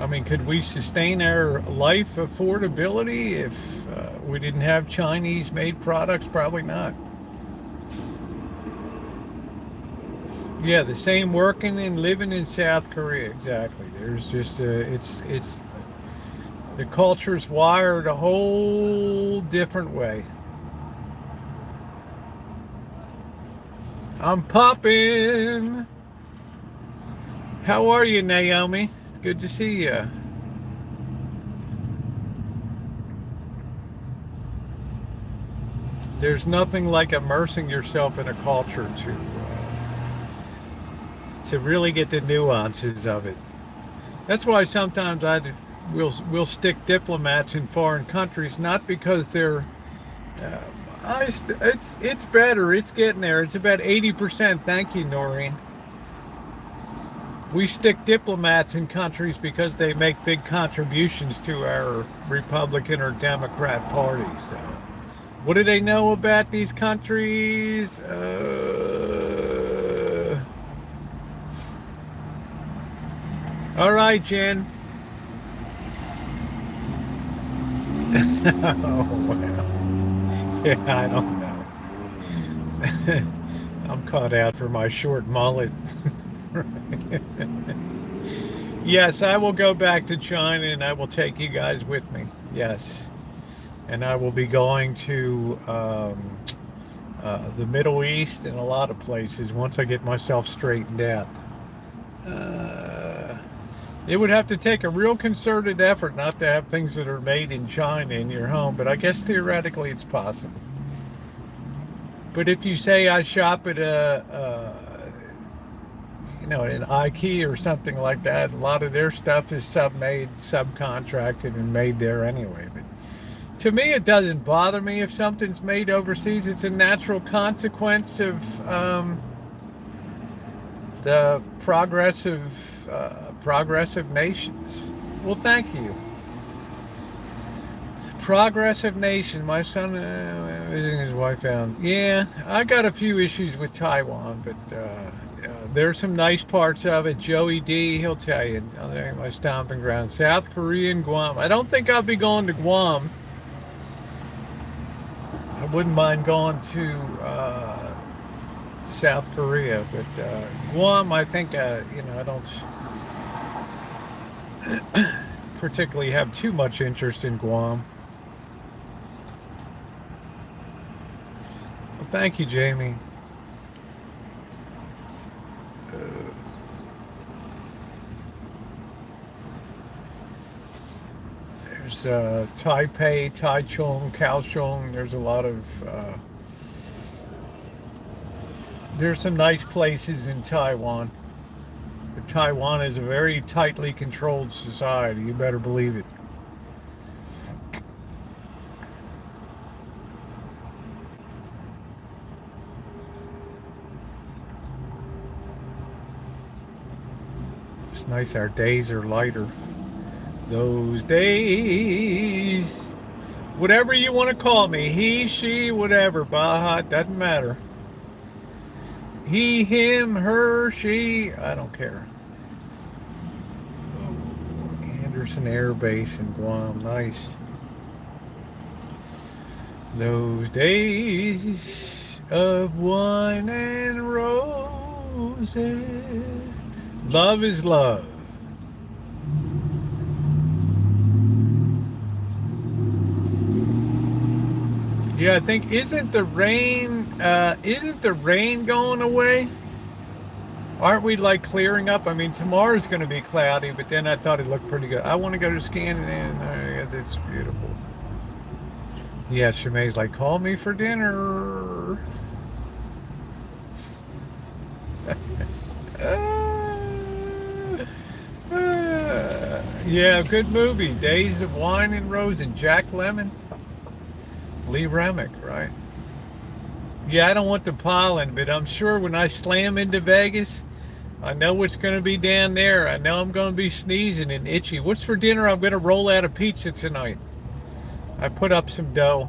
I mean, could we sustain our life affordability if we didn't have Chinese-made products? Probably not. Yeah, the same working and living in South Korea, exactly. There's just it's the culture's wired a whole different way. I'm popping. How are you, Naomi? Good to see you. There's nothing like immersing yourself in a culture to really get the nuances of it. That's why sometimes we'll stick diplomats in foreign countries, not because they're it's better. It's getting there. It's about 80%. Thank you, Noreen. We stick diplomats in countries because they make big contributions to our Republican or Democrat party. So, what do they know about these countries? All right, Jen. Oh, well. Yeah, I don't know. I'm caught out for my short mullet. Yes, I will go back to China and I will take you guys with me. Yes. And I will be going to the Middle East and a lot of places once I get myself straightened out. It would have to take a real concerted effort not to have things that are made in China in your home, but I guess theoretically it's possible. But if you say I shop at an IKEA or something like that, a lot of their stuff is submade, subcontracted, and made there anyway. But to me, it doesn't bother me if something's made overseas. It's a natural consequence of the progressive nations. Well, thank you. Progressive nation. My son visiting his wife out. Yeah, I got a few issues with Taiwan, but there's some nice parts of it. Joey D, he'll tell you. My stomping ground. South Korea and Guam. I don't think I'll be going to Guam. I wouldn't mind going to South Korea, but Guam, I think, I don't particularly have too much interest in Guam. Well, thank you, Jamie. There's Taipei, Taichung, Kaohsiung. There's a lot of there's some nice places in Taiwan. But Taiwan is a very tightly controlled society. You better believe it. It's nice. Our days are lighter. Those days. Whatever you want to call me. He, she, whatever. Baja, it doesn't matter. He, him, her, she, I don't care. Oh, Anderson Air Base in Guam, nice. Those days of wine and roses. Love is love. Yeah, I think isn't the rain going away? Aren't we like clearing up? I mean, tomorrow's going to be cloudy, but then I thought it looked pretty good. I want to go to Scandinavia. It's beautiful. Yeah, Shemai's like, call me for dinner. Yeah, good movie. Days of Wine and Rose and Jack Lemmon. Lee Remick, right? Yeah, I don't want the pollen, but I'm sure when I slam into Vegas, I know what's going to be down there. I know I'm going to be sneezing and itchy. What's for dinner? I'm going to roll out a pizza tonight. I put up some dough.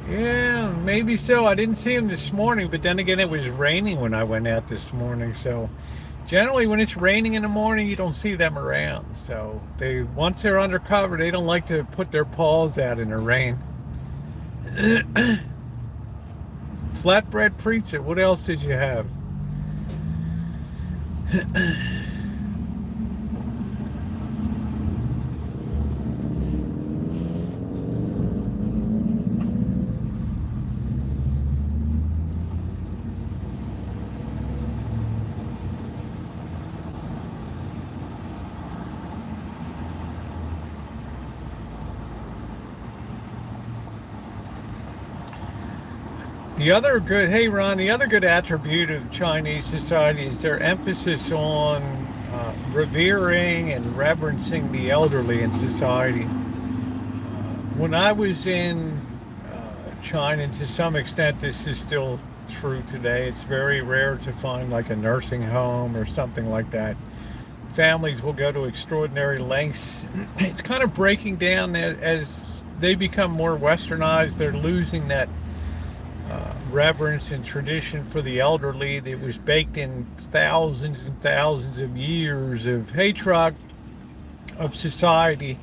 Yeah, maybe so. I didn't see him this morning, but then again, it was raining when I went out this morning. So generally, when it's raining in the morning, you don't see them around. So once they're undercover, they don't like to put their paws out in the rain. Flatbread pizza. What else did you have? The other good, hey Ron, the other good attribute of Chinese society is their emphasis on revering and reverencing the elderly in society. When I was in China, and to some extent this is still true today, it's very rare to find like a nursing home or something like that. Families will go to extraordinary lengths. It's kind of breaking down as they become more westernized. They're losing that reverence and tradition for the elderly that was baked in thousands and thousands of years of hatred of society,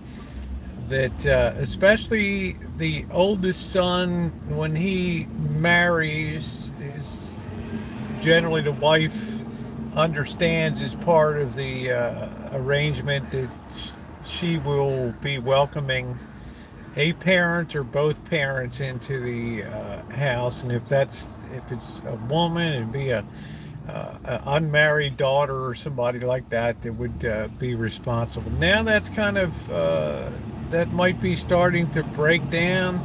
that especially the oldest son, when he marries, is generally the wife understands as part of the arrangement that she will be welcoming a parent or both parents into the house, and if it's a woman, it'd be a unmarried daughter or somebody like that that would be responsible. Now that's kind of that might be starting to break down,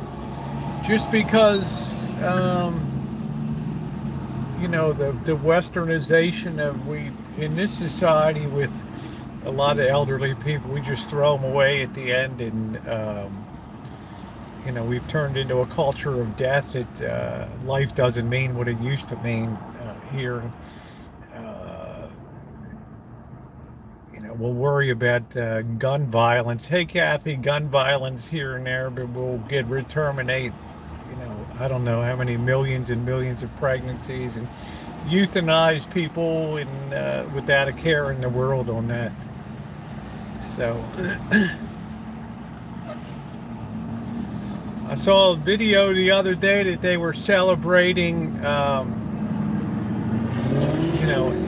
just because the westernization of we in this society with a lot of elderly people, we just throw them away at the end, and we've turned into a culture of death that life doesn't mean what it used to mean here. we'll worry about gun violence. Hey, Kathy, gun violence here and there, but we'll terminate, I don't know how many millions and millions of pregnancies and euthanize people and without a care in the world on that. So I saw a video the other day that they were celebrating,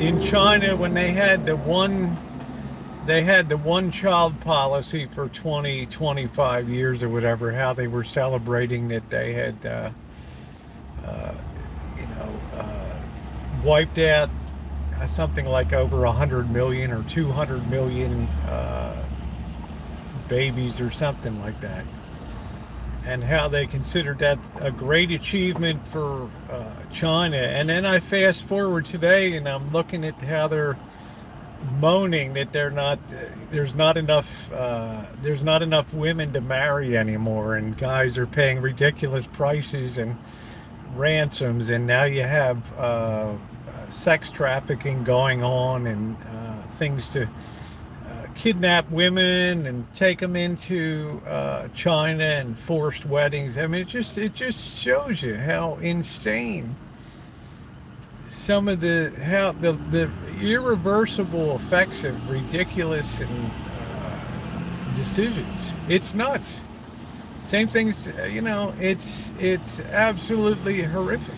in China when they had the one child policy for 20, 25 years or whatever, how they were celebrating that they had, wiped out something like over 100 million or 200 million babies or something like that. And how they considered that a great achievement for China. And then I fast forward today, and I'm looking at how they're moaning that there's not enough women to marry anymore, and guys are paying ridiculous prices and ransoms, and now you have sex trafficking going on and things to kidnap women and take them into China and forced weddings. I mean, it just shows you how insane some of the irreversible effects of ridiculous and decisions. It's nuts. Same things, it's absolutely horrific.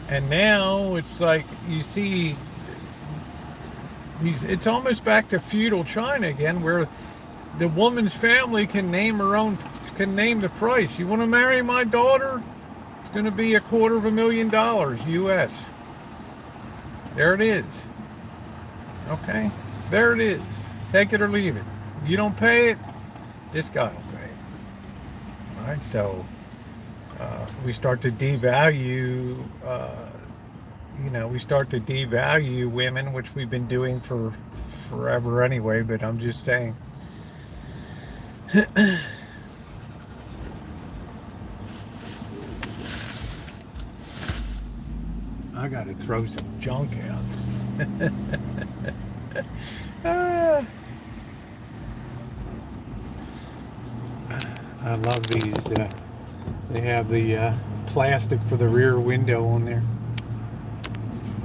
And now it's like you see. It's almost back to feudal China again, where the woman's family can name the price. You want to marry my daughter? It's going to be $250,000 US. There it is. Okay, there it is. Take it or leave it. You don't pay it, this guy will pay it. All right, so we start to devalue. We start to devalue women, which we've been doing for forever anyway, but I'm just saying. I gotta throw some junk out. I love these. They have the plastic for the rear window on there.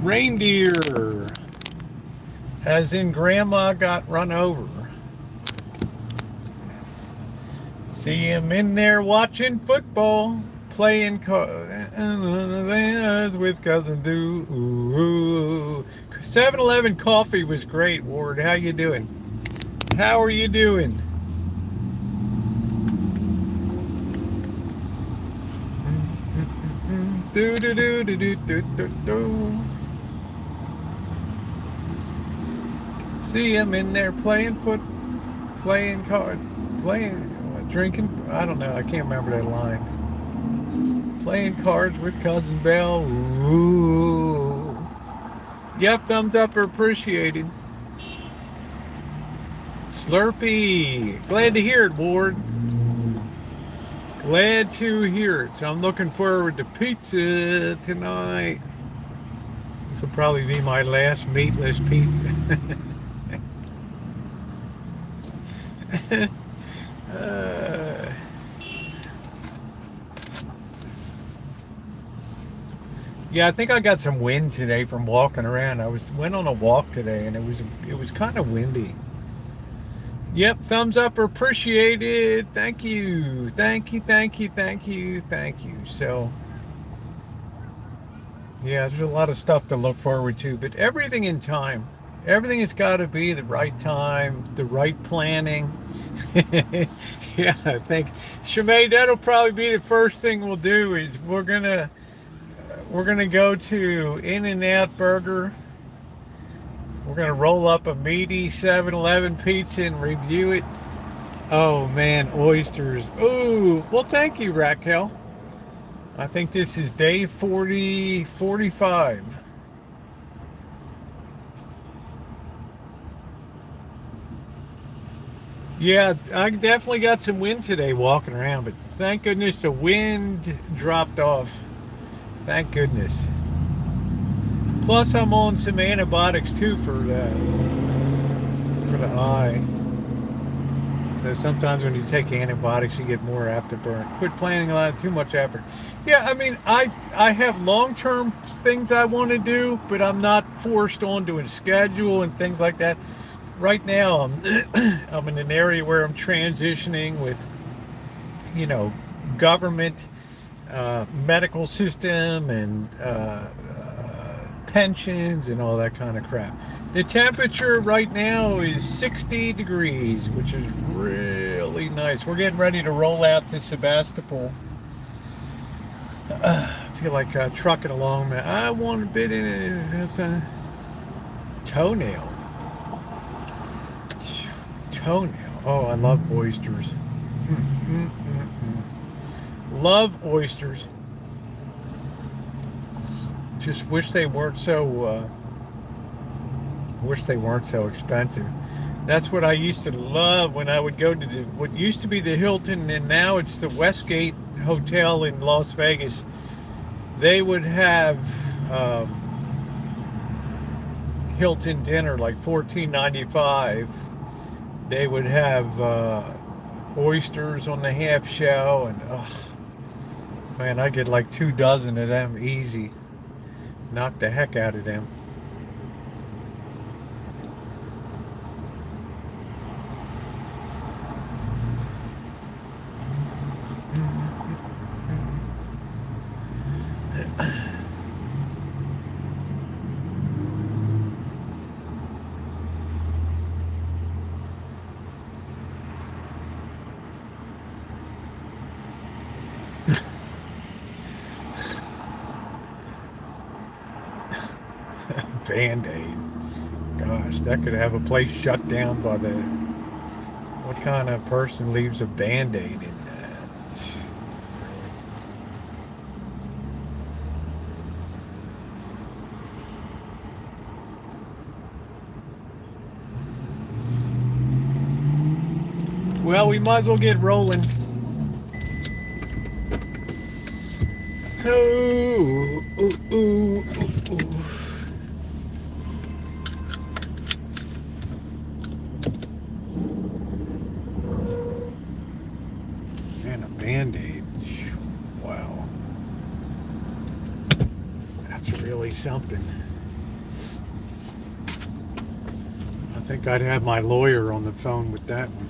Reindeer, as in grandma got run over. See him in there watching football, playing cards with cousin Do. 7-Eleven coffee was great, Ward. How you doing? How are you doing? Do do do do do do do do. See him in there playing cards, drinking. I don't know. I can't remember that line. Playing cards with Cousin Belle. Ooh. Yep, thumbs up are appreciated. Slurpee. Glad to hear it, Ward. Glad to hear it. So I'm looking forward to pizza tonight. This will probably be my last meatless pizza. Yeah, I think I got some wind today from walking around. Went on a walk today, and it was kind of windy. Yep, thumbs up are appreciated. Thank you. So, yeah, there's a lot of stuff to look forward to, but everything in time. Everything has got to be the right time, the right planning. Yeah, I think, Shemaine, that'll probably be the first thing we'll do is we're gonna go to In-N-Out Burger. We're gonna roll up a meaty 7-Eleven pizza and review it. Oh man, oysters. Ooh, well, thank you, Raquel. I think this is day 45. Yeah, I definitely got some wind today walking around, but thank goodness the wind dropped off. Thank goodness. Plus, I'm on some antibiotics too for for the eye. So sometimes when you take antibiotics, you get more apt to burn. Quit planning a lot, too much effort. Yeah, I mean, I have long-term things I want to do, but I'm not forced onto a schedule and things like that. Right now, I'm in an area where I'm transitioning with, government, medical system, and pensions and all that kind of crap. The temperature right now is 60 degrees, which is really nice. We're getting ready to roll out to Sebastopol. I feel like trucking along. I want a bit in it. That's a toenail. Toenail. Oh, I love oysters. Love oysters. Just wish they weren't so expensive. That's what I used to love when I would go to what used to be the Hilton, and now it's the Westgate Hotel in Las Vegas. They would have Hilton dinner like $14.95. They would have oysters on the half shell, and man, I get like 2 dozen of them easy. Knock the heck out of them. Band-Aid. Gosh, that could have a place shut down by the... What kind of person leaves a Band-Aid in that? Well, we might as well get rolling. Oh, ooh, ooh, ooh, ooh. Band-Aid. Wow. That's really something. I think I'd have my lawyer on the phone with that one.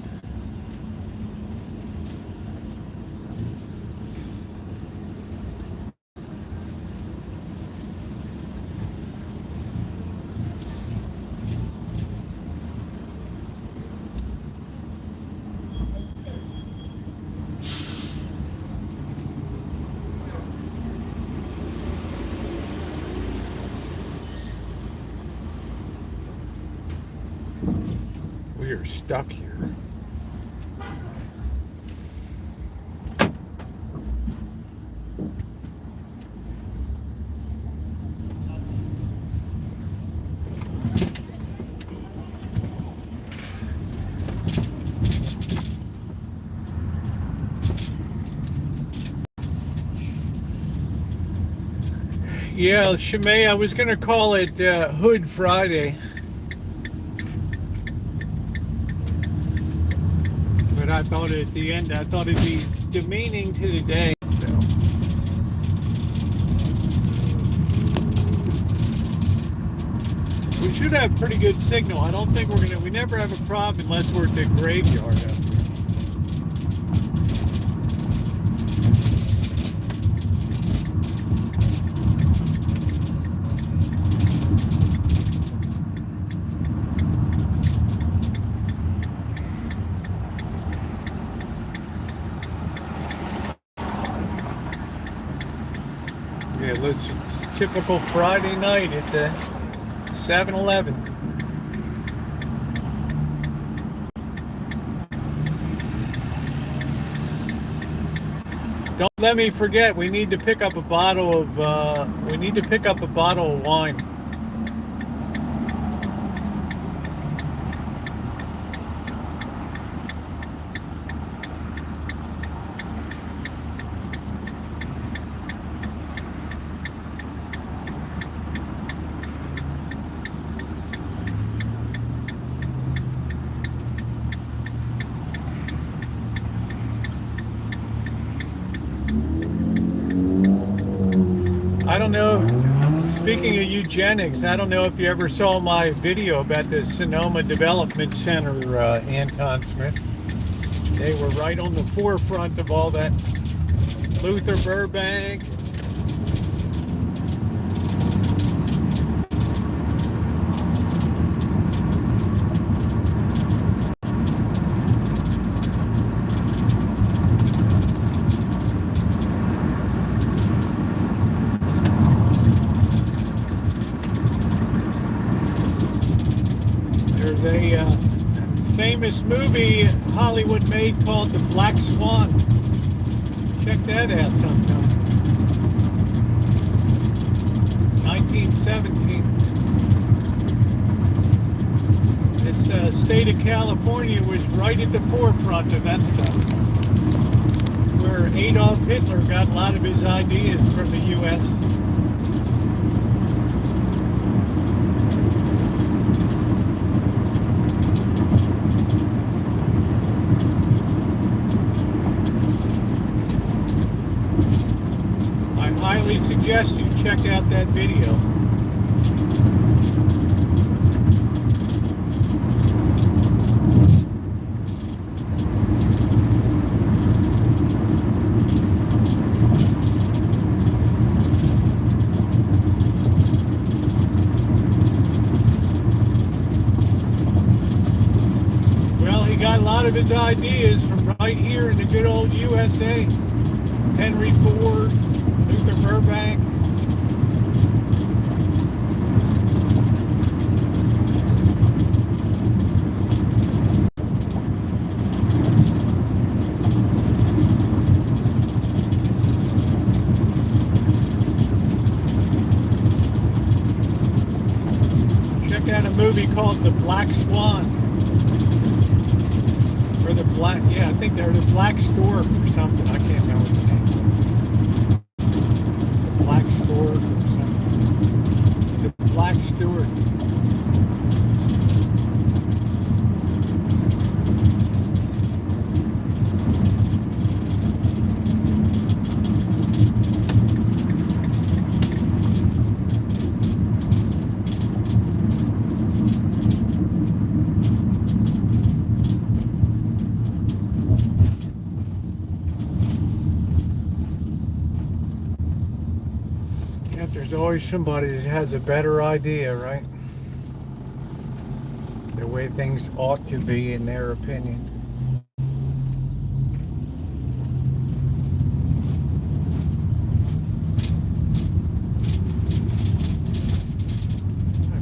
We are stuck here. Yeah, Shimei, I was going to call it Hood Friday. But I thought at the end, I thought it'd be demeaning to the day. So. We should have pretty good signal. I don't think we never have a problem unless we're at the graveyard. Yeah, it's typical Friday night at the 7-Eleven. Don't let me forget. We need to pick up a bottle of. Wine. know. Speaking of eugenics, I don't know if you ever saw my video about the Sonoma Development Center, Anton Smith. They were right on the forefront of all that. Luther Burbank. There's a famous movie Hollywood made called The Black Swan. Check that out sometime. 1917. This state of California was right at the forefront of that stuff. It's where Adolf Hitler got a lot of his ideas from the U.S. I highly suggest you check out that video. Well, he got a lot of his ideas from right here in the good old USA. Henry Ford, Luther Burbank. Check out a movie called The Black Swan. Or the Black, yeah, I think they're the Black Stork or something. I can't remember what the name is. The Black Stork or something. The Black Steward. There's always somebody that has a better idea, right? The way things ought to be in their opinion.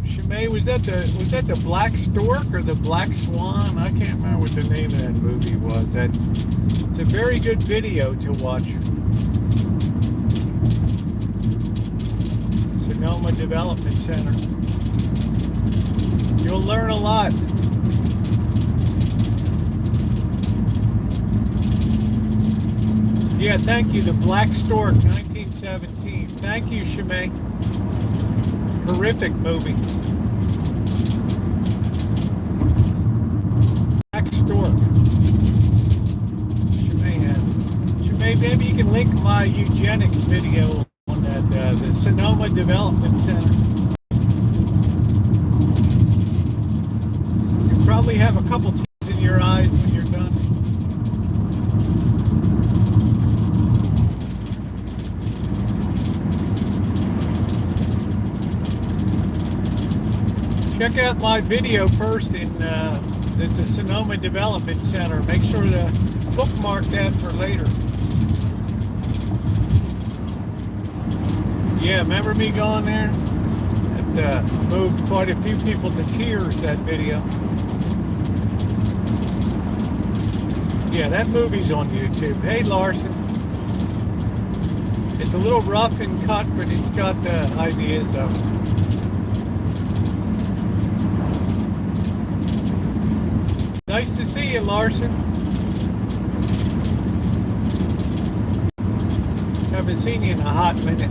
Shimei, was that the Black Stork or the Black Swan? I can't remember what the name of that movie was. It's a very good video to watch. Sonoma Development Center. You'll learn a lot. Yeah, thank you. The Black Stork, 1917. Thank you, Shimei. Horrific movie. Black Stork. Shimei, maybe you can link my eugenics video at the Sonoma Development Center. You probably have a couple tears in your eyes when you're done. Check out my video first in the Sonoma Development Center. Make sure to bookmark that for later. Yeah, remember me going there? It moved quite a few people to tears, that video. Yeah, that movie's on YouTube. Hey, Larson. It's a little rough and cut, but it's got the ideas of it. Nice to see you, Larson. Haven't seen you in a hot minute.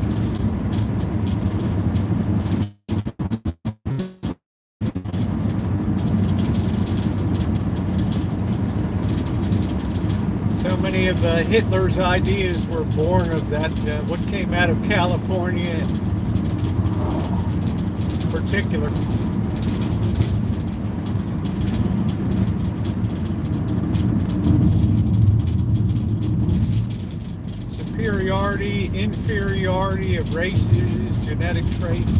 So many of Hitler's ideas were born of that, what came out of California and particular. Superiority, inferiority of races, genetic traits.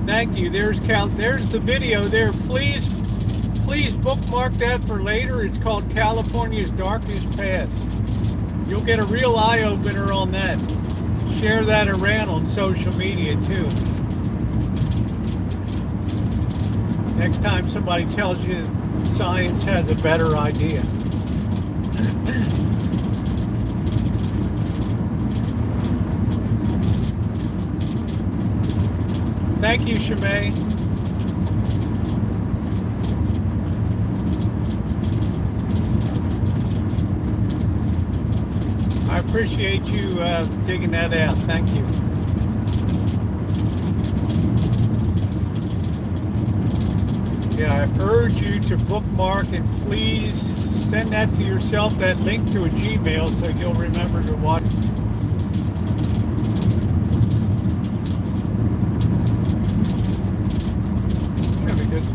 Thank you. There's the video there. Please bookmark that for later. It's called California's Darkest Past. You'll get a real eye-opener on that. Share that around on social media too. Next time somebody tells you science has a better idea. Thank you, Shimei. I appreciate you digging that out. Thank you. Yeah, I urge you to bookmark and please send that to yourself, that link to a Gmail, so you'll remember to watch.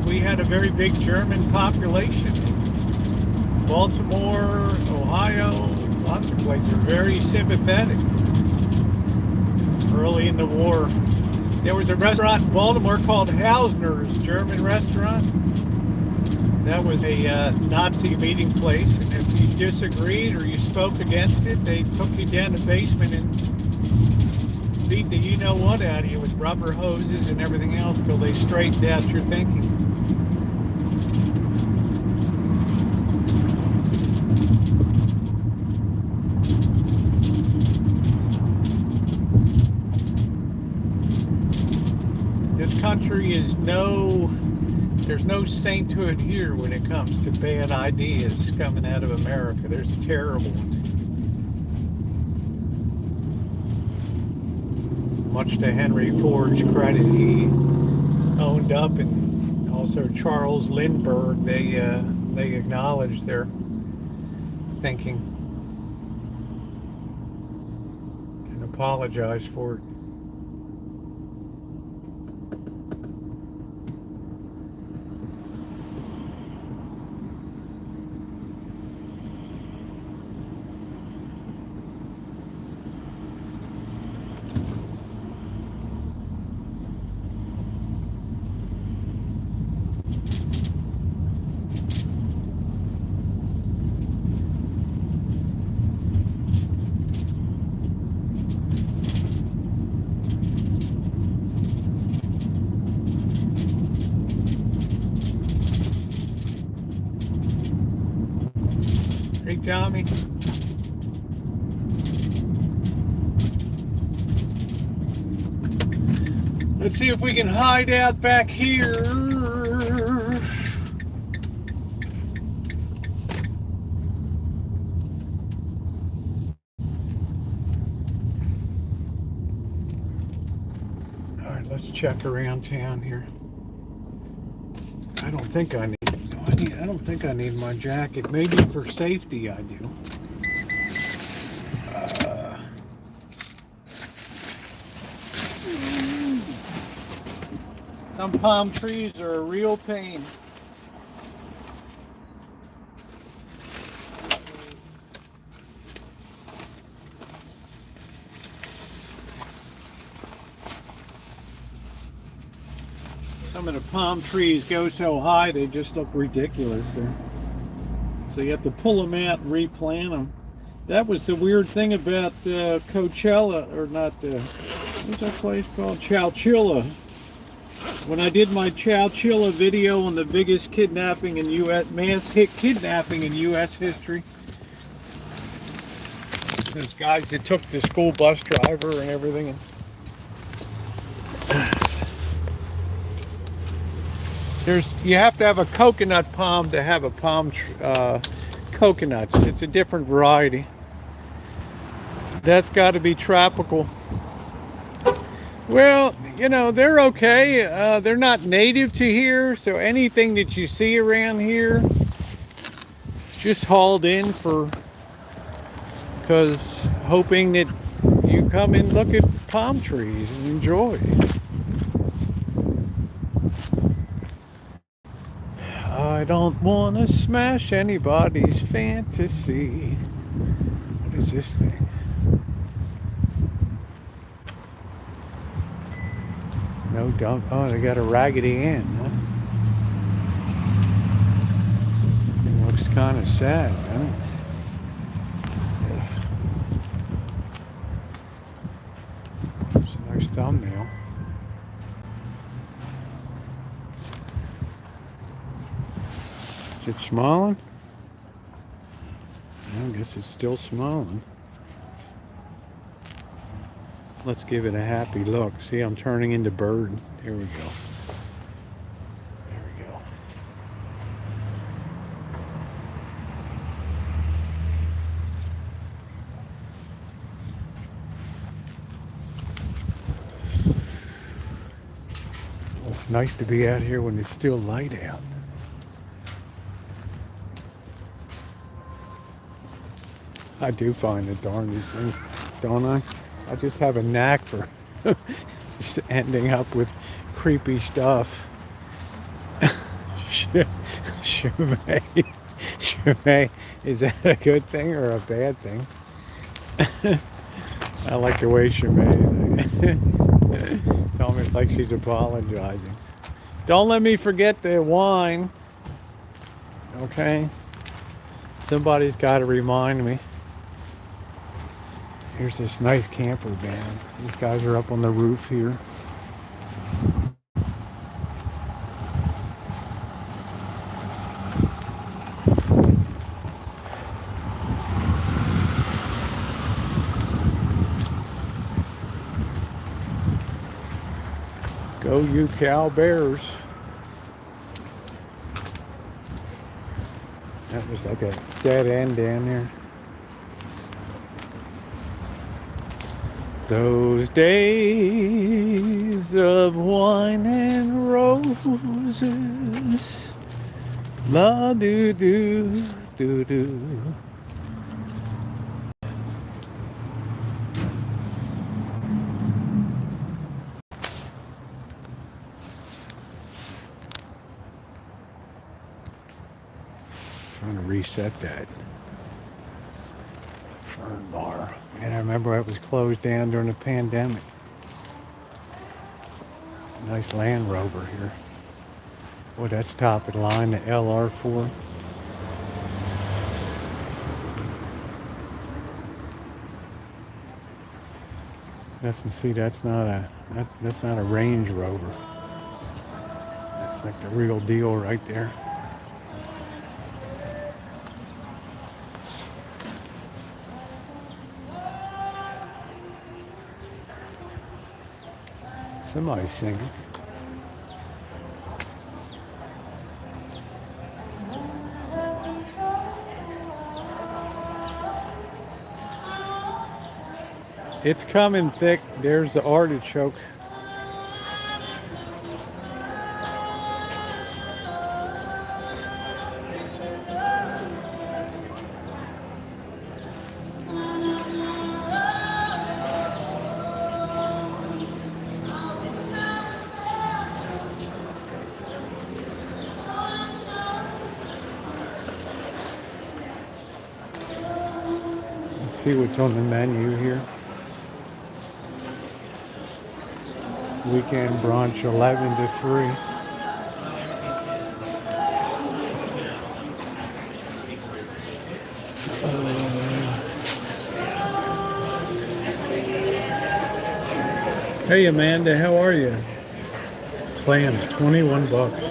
We had a very big German population. Baltimore, Ohio, lots of places are very sympathetic. Early in the war, there was a restaurant in Baltimore called Hausner's, German restaurant. That was a Nazi meeting place, and if you disagreed or you spoke against it, they took you down the basement and beat the you-know-what out of you with rubber hoses and everything else till they straightened out your thinking. This country is there's no sainthood here when it comes to bad ideas coming out of America. There's terrible ones. Much to Henry Ford's credit, he owned up, and also Charles Lindbergh, they acknowledged their thinking and apologized for it. Hey, Tommy. Let's see if we can hide out back here. All right, let's check around town here. I don't think I need my jacket. Maybe for safety I do. Some palm trees are a real pain. Some of the palm trees go so high they just look ridiculous there. So you have to pull them out and replant them. That was the weird thing about Coachella, or not, what's that place called? Chowchilla. When I did my Chowchilla video on the biggest kidnapping in U.S., mass hit kidnapping in U.S. history. Those guys that took the school bus driver and everything. You have to have a coconut palm to have a palm coconuts. It's a different variety. That's got to be tropical. Well, you know, they're okay. They're not native to here, so anything that you see around here, just hauled in because hoping that you come and look at palm trees and enjoy. I don't want to smash anybody's fantasy. What is this thing? No dump. Oh, they got a Raggedy Ann, huh? It looks kind of sad, doesn't it? It's a nice thumbnail. Is it smiling? I guess it's still smiling. Let's give it a happy look. See, I'm turning into bird. There we go. There we go. Well, it's nice to be out here when it's still light out. I do find it darndest things, don't I? I just have a knack for just ending up with creepy stuff. Shumei, is that a good thing or a bad thing? I like the way Shumei it's almost like she's apologizing. Don't let me forget the wine. Okay? Somebody's got to remind me. Here's this nice camper van. These guys are up on the roof here. Go you cow bears. That was like a dead end down there. Those days of wine and roses, la do do do do. Trying to reset that fern bar. And I remember it was closed down during the pandemic. Nice Land Rover here. Boy, that's top of the line, the LR4. That's not a Range Rover. That's like the real deal right there. Somebody's singing. It's coming thick. There's the artichoke. See what's on the menu here. Weekend brunch 11 to 3. Hey Amanda, how are you? Clams, 21 bucks.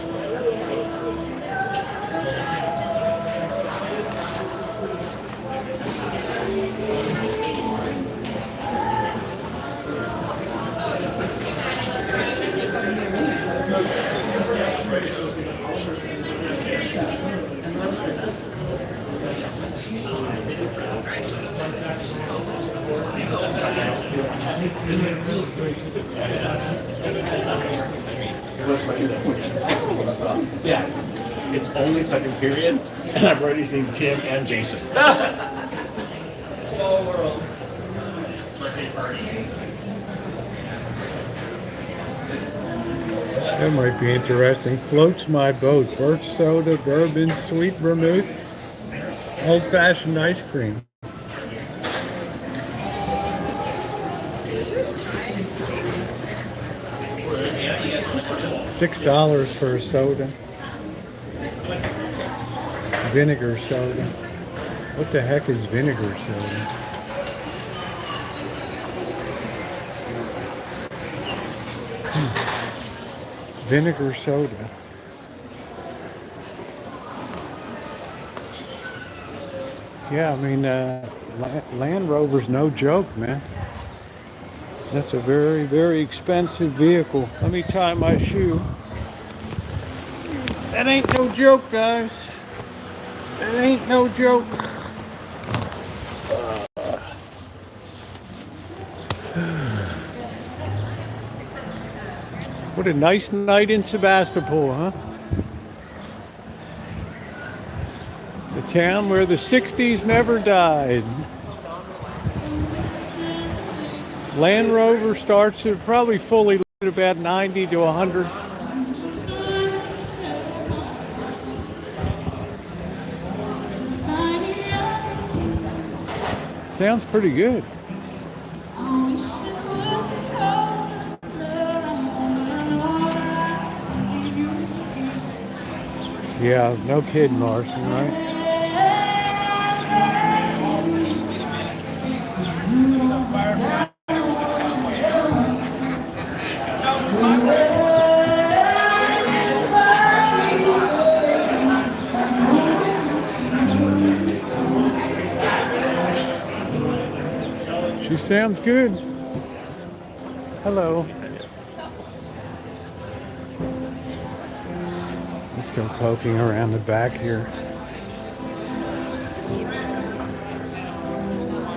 Yeah, it's only second period, and I've already seen Tim and Jason. Small world. That might be interesting. Floats my boat. Birch soda, bourbon, sweet vermouth, old-fashioned ice cream. $6 for a soda. Vinegar soda. What the heck is vinegar soda? Vinegar soda. Yeah, I mean, Land Rover's no joke, man. That's a very, very expensive vehicle. Let me tie my shoe. That ain't no joke, guys. That ain't no joke. What a nice night in Sebastopol, huh? The town where the 60s never died. Land Rover starts at probably fully lit about 90 to 100. Sounds pretty good. Yeah, no kidding, Marcy, right? She sounds good. Hello. Let's go poking around the back here.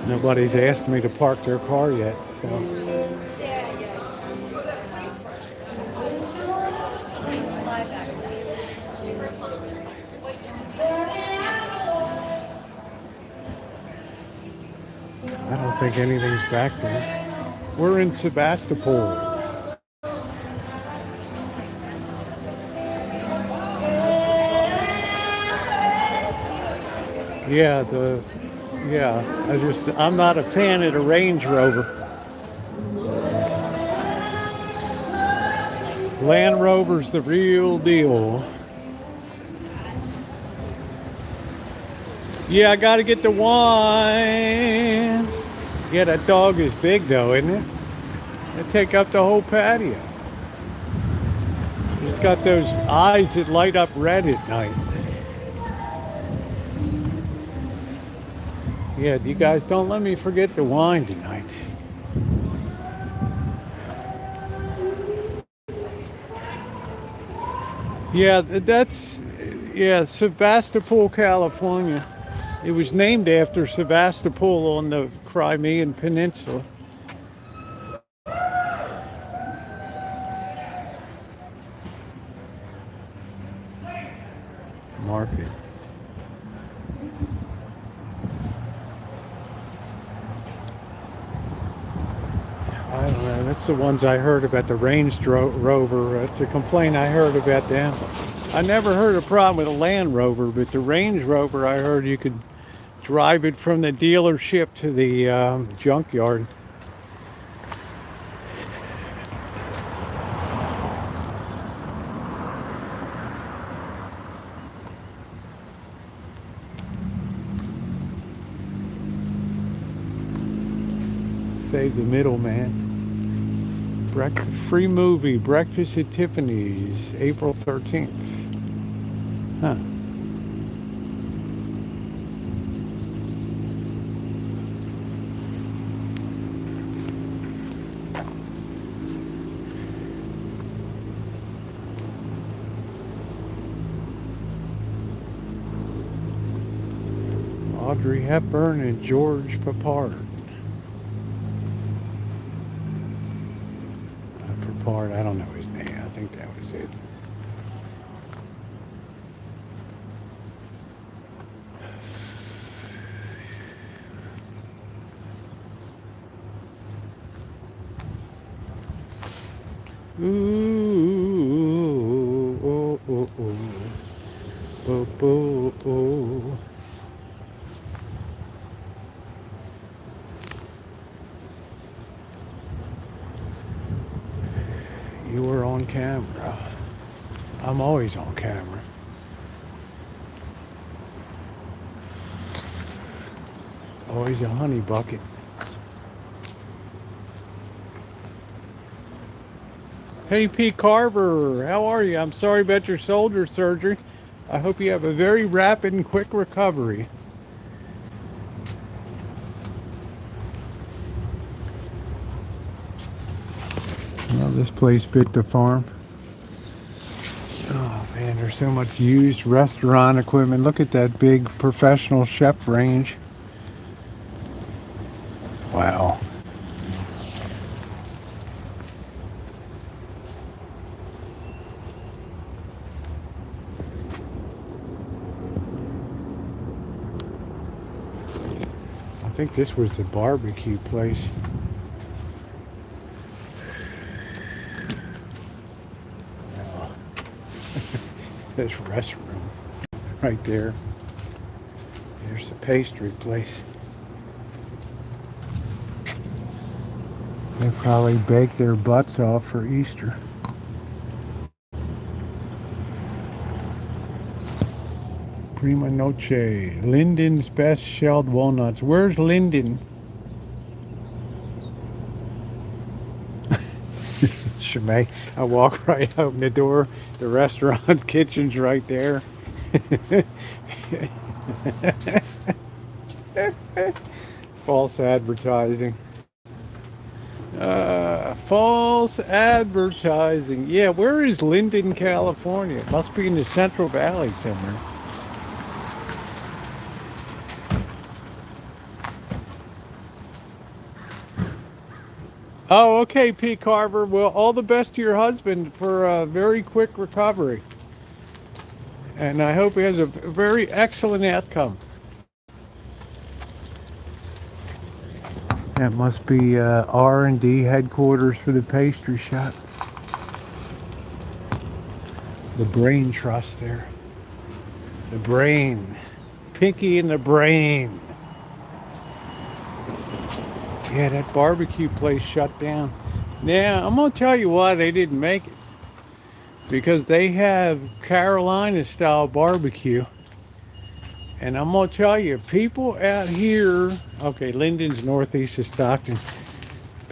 Nobody's asked me to park their car yet, so. I don't think anything's back there. We're in Sebastopol. I'm not a fan of the Range Rover. Land Rover's the real deal. Yeah, I gotta get the wine. Yeah, that dog is big though, isn't it? They take up the whole patio. He's got those eyes that light up red at night. Yeah, you guys don't let me forget the wine tonight. Yeah, Sebastopol, California. It was named after Sebastopol on the Crimean Peninsula. Market. I don't know. That's the ones I heard about the Range Rover. That's a complaint I heard about them. I never heard a problem with a Land Rover, but the Range Rover, I heard you could drive it from the dealership to the junkyard. Save the middleman. Free movie, Breakfast at Tiffany's, April 13th. Huh. Audrey Hepburn and George Papard. I don't know his name. I think that was it. Ooh. Boo. You were on camera. I'm always on camera. It's always a honey bucket. Hey, P. Carver, how are you? I'm sorry about your shoulder surgery. I hope you have a very rapid and quick recovery. Well, this place bit the farm. Oh man, there's so much used restaurant equipment. Look at that big professional chef range. Wow. I think this was the barbecue place. Wow. This restroom right there. Here's the pastry place. They probably baked their butts off for Easter. Prima Noche. Linden's best shelled walnuts. Where's Linden? Shemay, I walk right out the door. The restaurant kitchen's right there. False advertising. False advertising. Yeah, where is Linden, California? It must be in the Central Valley somewhere. Oh, okay, P. Carver. Well, all the best to your husband for a very quick recovery. And I hope he has a very excellent outcome. That must be R&D headquarters for the pastry shop. The brain trust there. The brain. Pinky in the brain. Yeah, that barbecue place shut down. Now, I'm going to tell you why they didn't make it. Because they have Carolina style barbecue. And I'm going to tell you, people out here, okay, Linden's northeast of Stockton.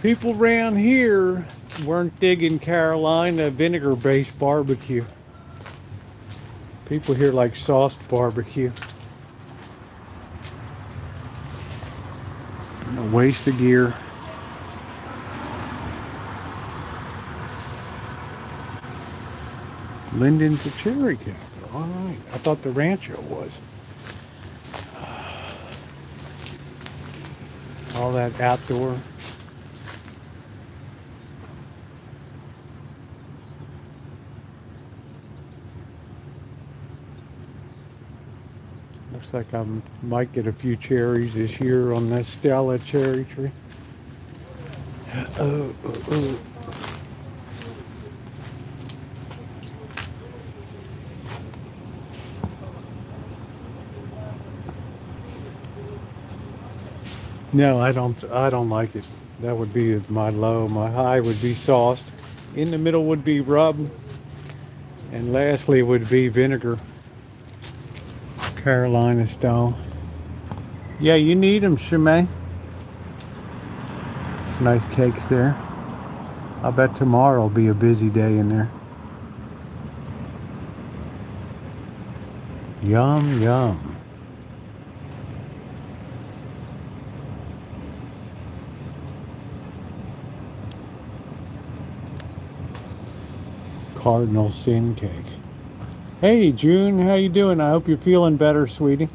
People around here weren't digging Carolina vinegar-based barbecue. People here like sauced barbecue. A waste of gear. Linden's a cherry capital. All right. I thought the Rancho was. All that outdoor. Looks like I might get a few cherries this year on this Stella cherry tree. Oh. No, I don't like it. That would be my low. My high would be sauced. In the middle would be rub. And lastly would be vinegar. Carolina style. Yeah, you need them, Shemay. Some nice cakes there. I bet tomorrow will be a busy day in there. Yum, yum. Cardinal sin cake. Hey June, how you doing? I hope you're feeling better, sweetie.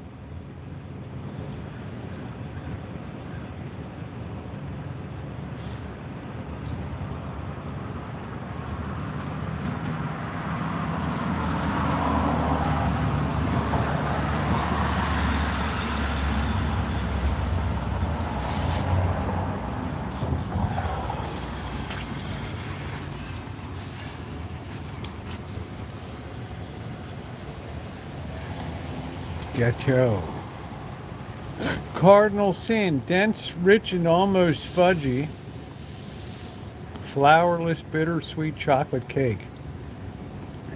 Ghetto. Cardinal Sin, dense, rich, and almost fudgy. Flourless, bittersweet chocolate cake.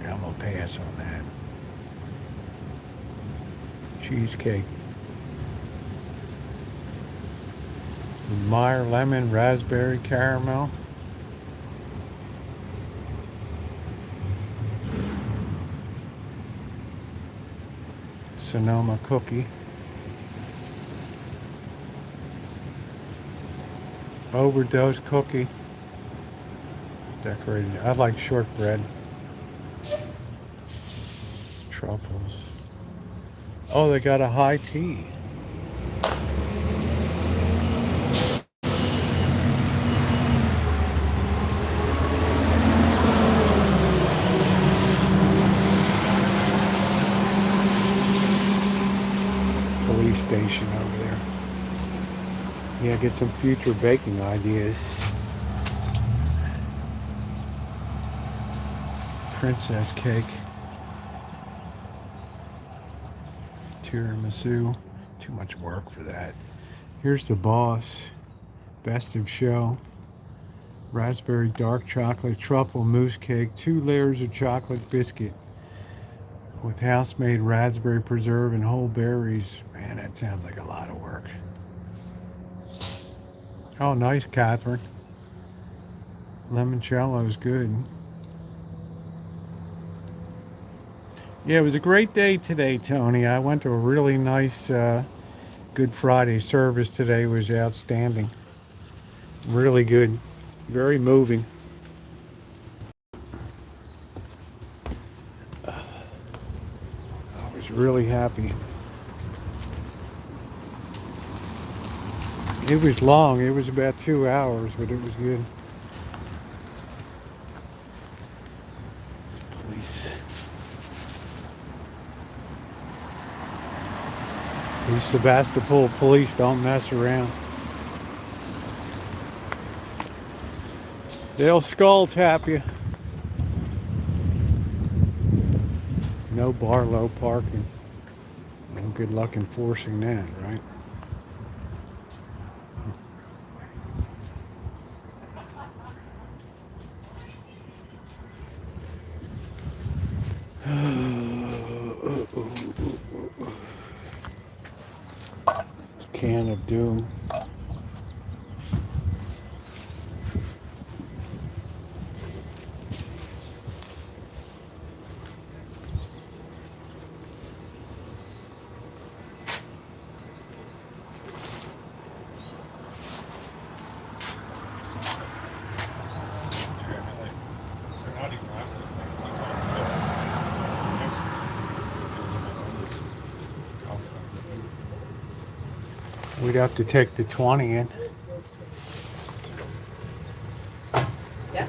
Yeah, I'm gonna pass on that. Cheesecake. Meyer lemon, raspberry, caramel. Sonoma cookie. Overdose cookie. Decorated. I like shortbread. Truffles. Oh, they got a high tea. Police station over there. Yeah, get some future baking ideas. Princess cake. Tiramisu. Too much work for that. Here's the boss. Best of show. Raspberry dark chocolate truffle mousse cake. 2 layers of chocolate biscuit with house-made raspberry preserve and whole berries. Man, that sounds like a lot of work. Oh, nice, Catherine. Limoncello is good. Yeah, it was a great day today, Tony. I went to a really nice Good Friday service today. It was outstanding. Really good. Very moving. I was really happy. It was long. It was about 2 hours, but it was good. Police. These Sebastopol police don't mess around. They'll skull tap you. No Barlow parking. No good luck enforcing that, right? Can of doom. We'd have to take the 20 in. Yeah.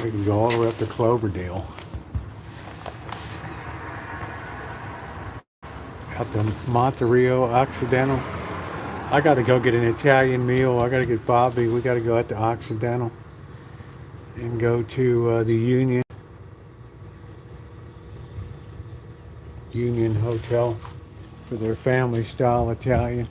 We can go all the way up to Cloverdale. Out to Monterio Occidental. I gotta go get an Italian meal. I gotta get Bobby. We gotta go out to Occidental and go to the Union Hotel for their family style Italian.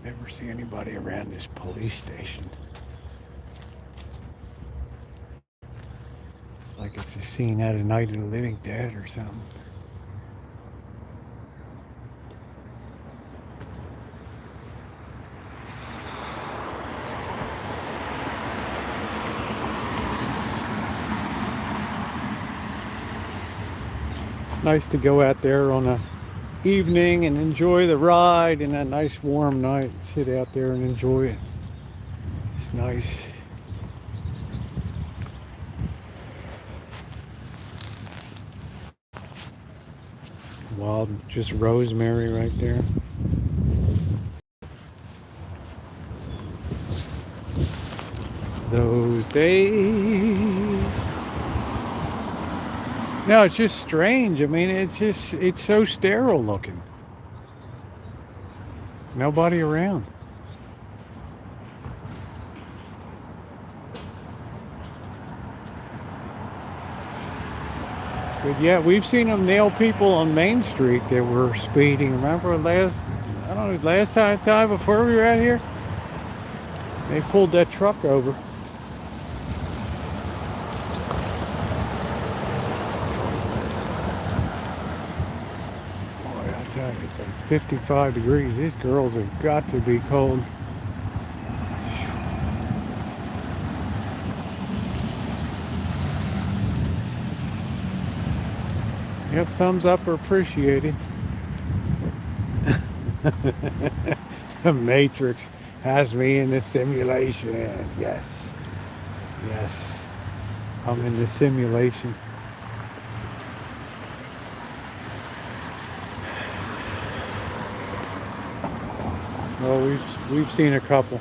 Never see anybody around this police station. It's like it's a scene out of Night of the Living Dead or something. It's nice to go out there on a evening and enjoy the ride and that nice warm night. Sit out there and enjoy it. It's nice. Wild, just rosemary right there. Those days. No, it's just strange. I mean, it's so sterile looking. Nobody around. But yeah, we've seen them nail people on Main Street that were speeding. Remember I don't know, last time before we were out here? They pulled that truck over. Boy, I tell you, it's like 55 degrees. These girls have got to be cold. Yep, thumbs up are appreciated. The Matrix has me in the simulation. Yes. Yes. I'm in the simulation. Well, we've seen a couple.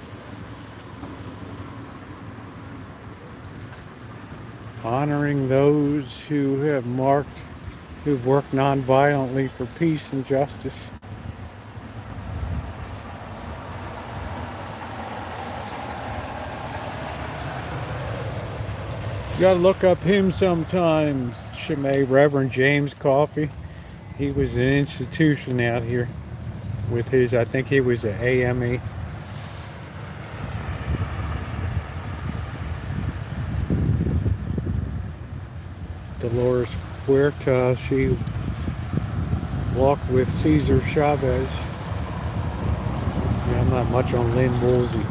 Honoring those who've worked non-violently for peace and justice. You gotta look up him sometimes, Shimei, Reverend James Coffey. He was an institution out here with his, I think he was an AME. Dolores Huerta, she walked with Cesar Chavez. Yeah, I'm not much on Lynn Woolsey.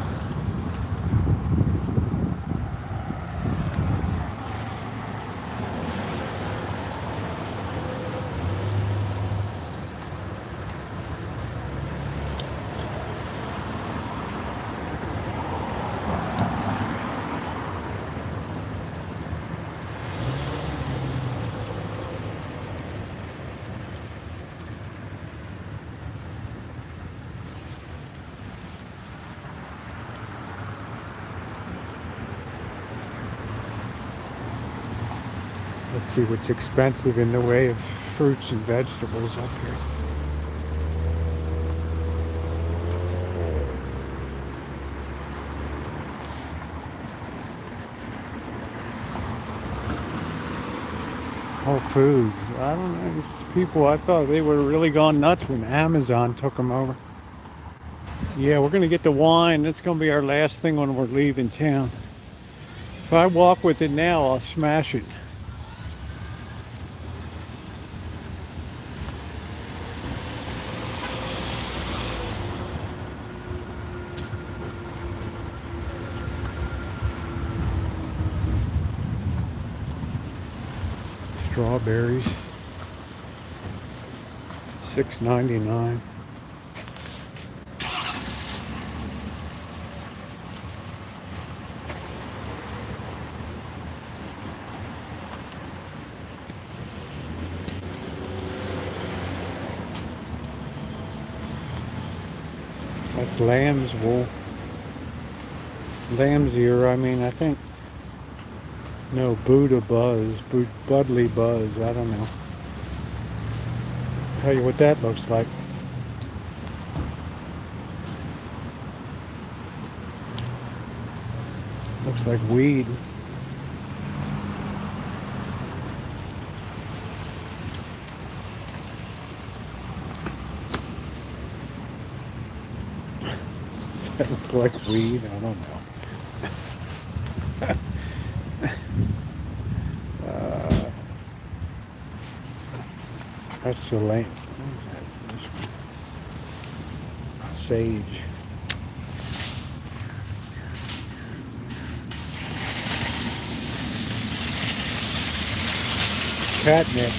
Let's see what's expensive in the way of fruits and vegetables up here. Whole Foods. I don't know. These people, I thought they would have really gone nuts when Amazon took them over. Yeah, we're going to get the wine. That's going to be our last thing when we're leaving town. If I walk with it now, I'll smash it. Strawberries, $6.99. That's lamb's wool. Lamb's ear, I mean, I think. No, Budley Buzz, I don't know. Tell you what that looks like. Looks like weed. Does that look like weed? I don't know. That's the lane. What is that? This one. Sage. Catnip.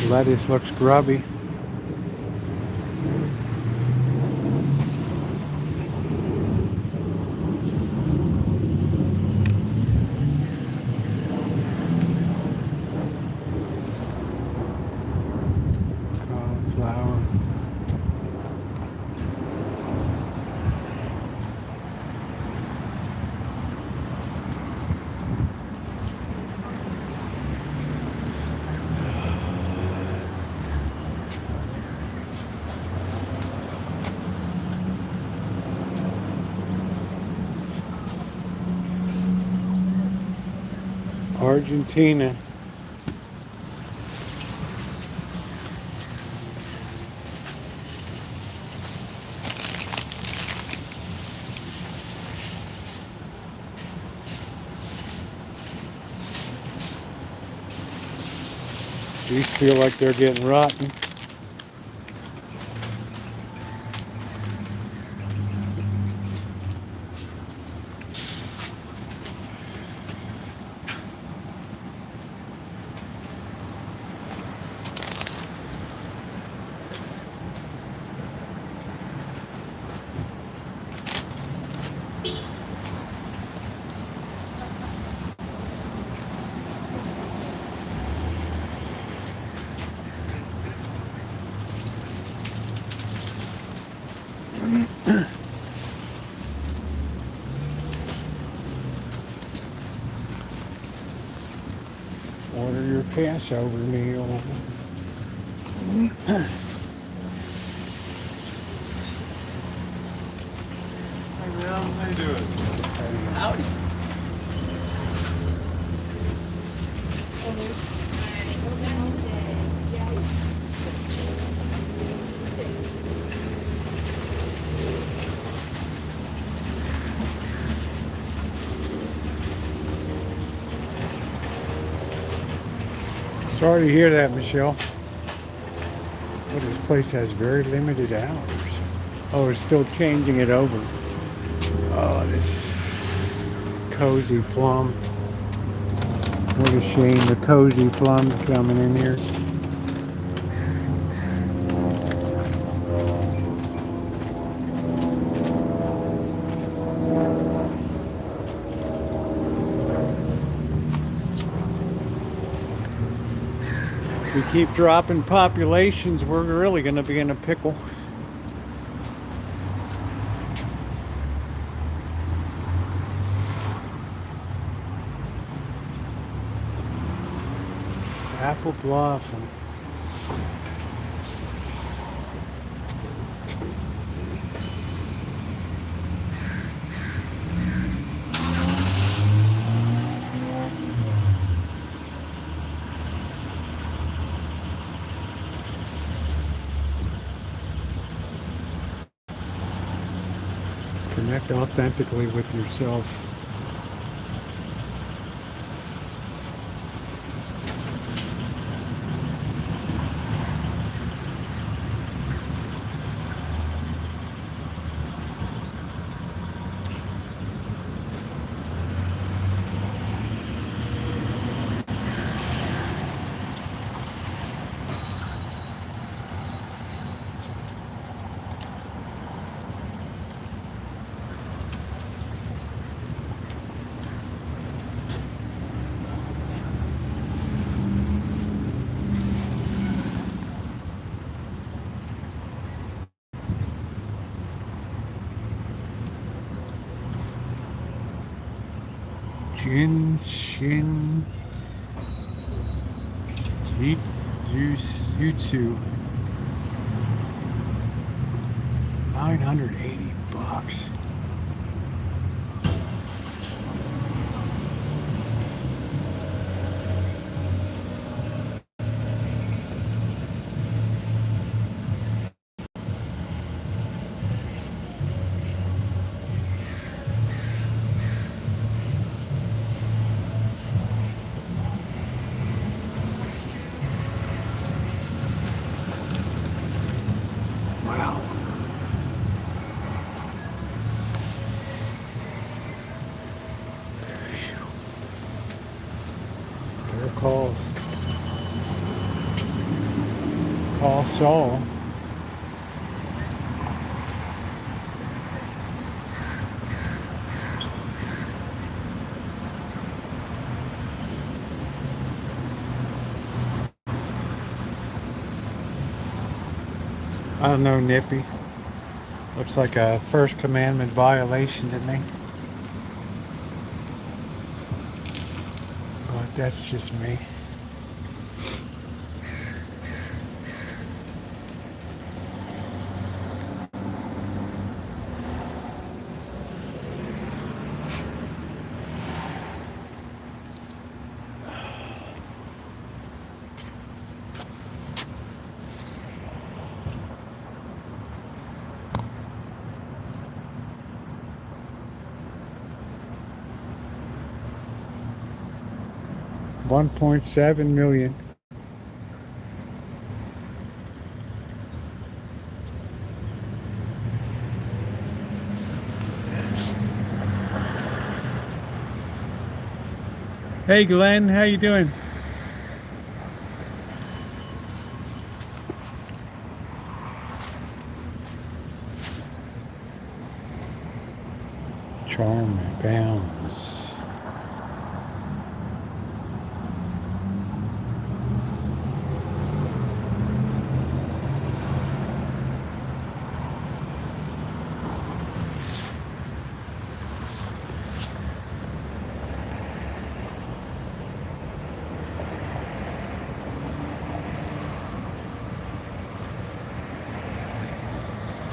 Lettuce looks grubby. Cauliflower. Argentina. These feel like they're getting rotten. Order your Passover meal. Hey man, how you doing? Howdy. Sorry to hear that, Michelle. But this place has very limited hours. Oh, it's still changing it over. Oh, this cozy plum. What a shame the cozy plum's coming in here. If we keep dropping populations, we're really going to be in a pickle. Apple blossom. Connect authentically with yourself. Jin Shin Jutsu. $980. Wow. There calls. Call Saul. I don't know, Nippy. Looks like a First Commandment violation to me. But that's just me. 1.7 million. Hey Glenn, how you doing? Charm abounds.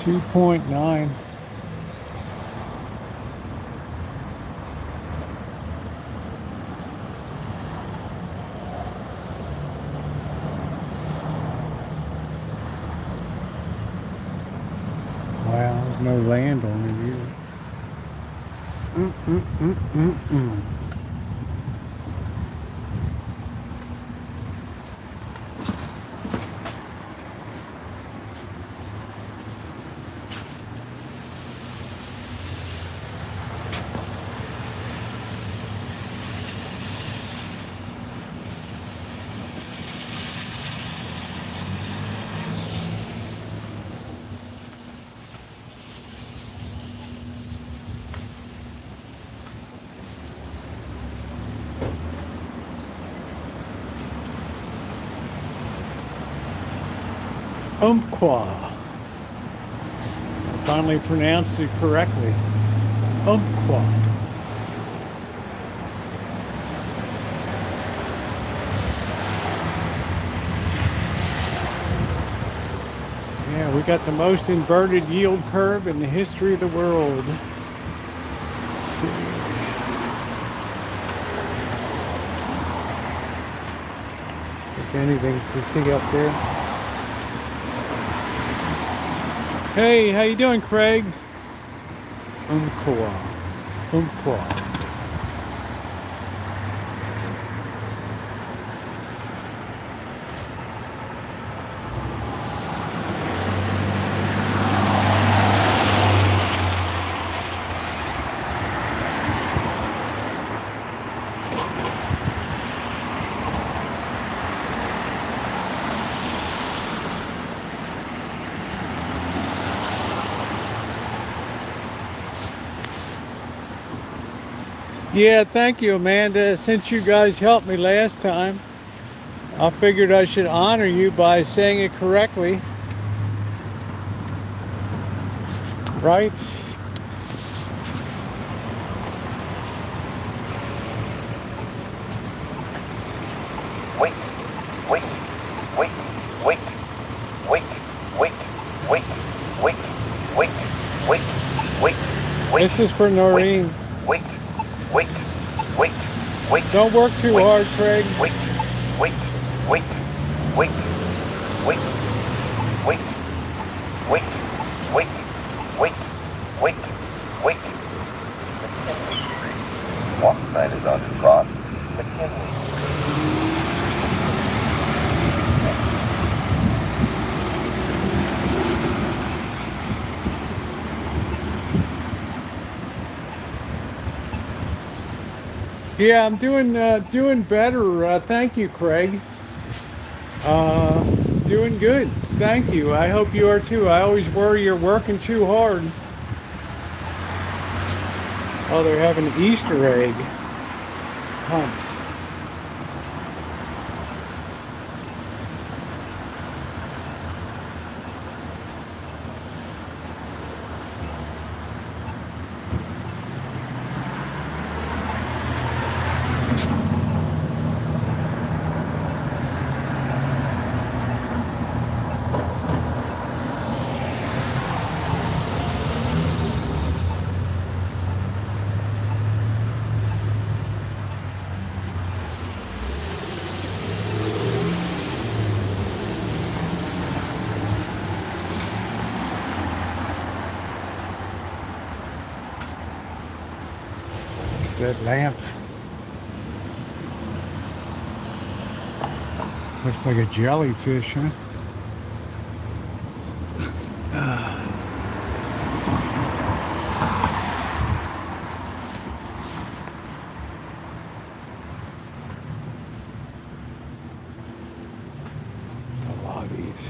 $2.9. Wow, there's no land on it either. Umpqua. I finally pronounced it correctly. Umpqua. Yeah, we got the most inverted yield curve in the history of the world. Let's see. If anything to see up there. Hey, how you doing, Craig? Umpqua. Umpqua. Yeah, thank you, Amanda. Since you guys helped me last time, I figured I should honor you by saying it correctly. Right? Wait, wait, wait, wait, wait, wait, wait, wait, wait, wait, wait, wait. This is for Noreen. Wait, wait, wait, wait. Don't work too hard, Craig. Wait, wait, wait, wait, wait, wait, wait, wait, wait, wait, wait. Walk sign is on the cross. McKinley. Yeah, I'm doing better. Thank you, Craig. Doing good. Thank you. I hope you are too. I always worry you're working too hard. Oh, they're having an Easter egg hunt. That lamp. Looks like a jellyfish, huh? Pilates.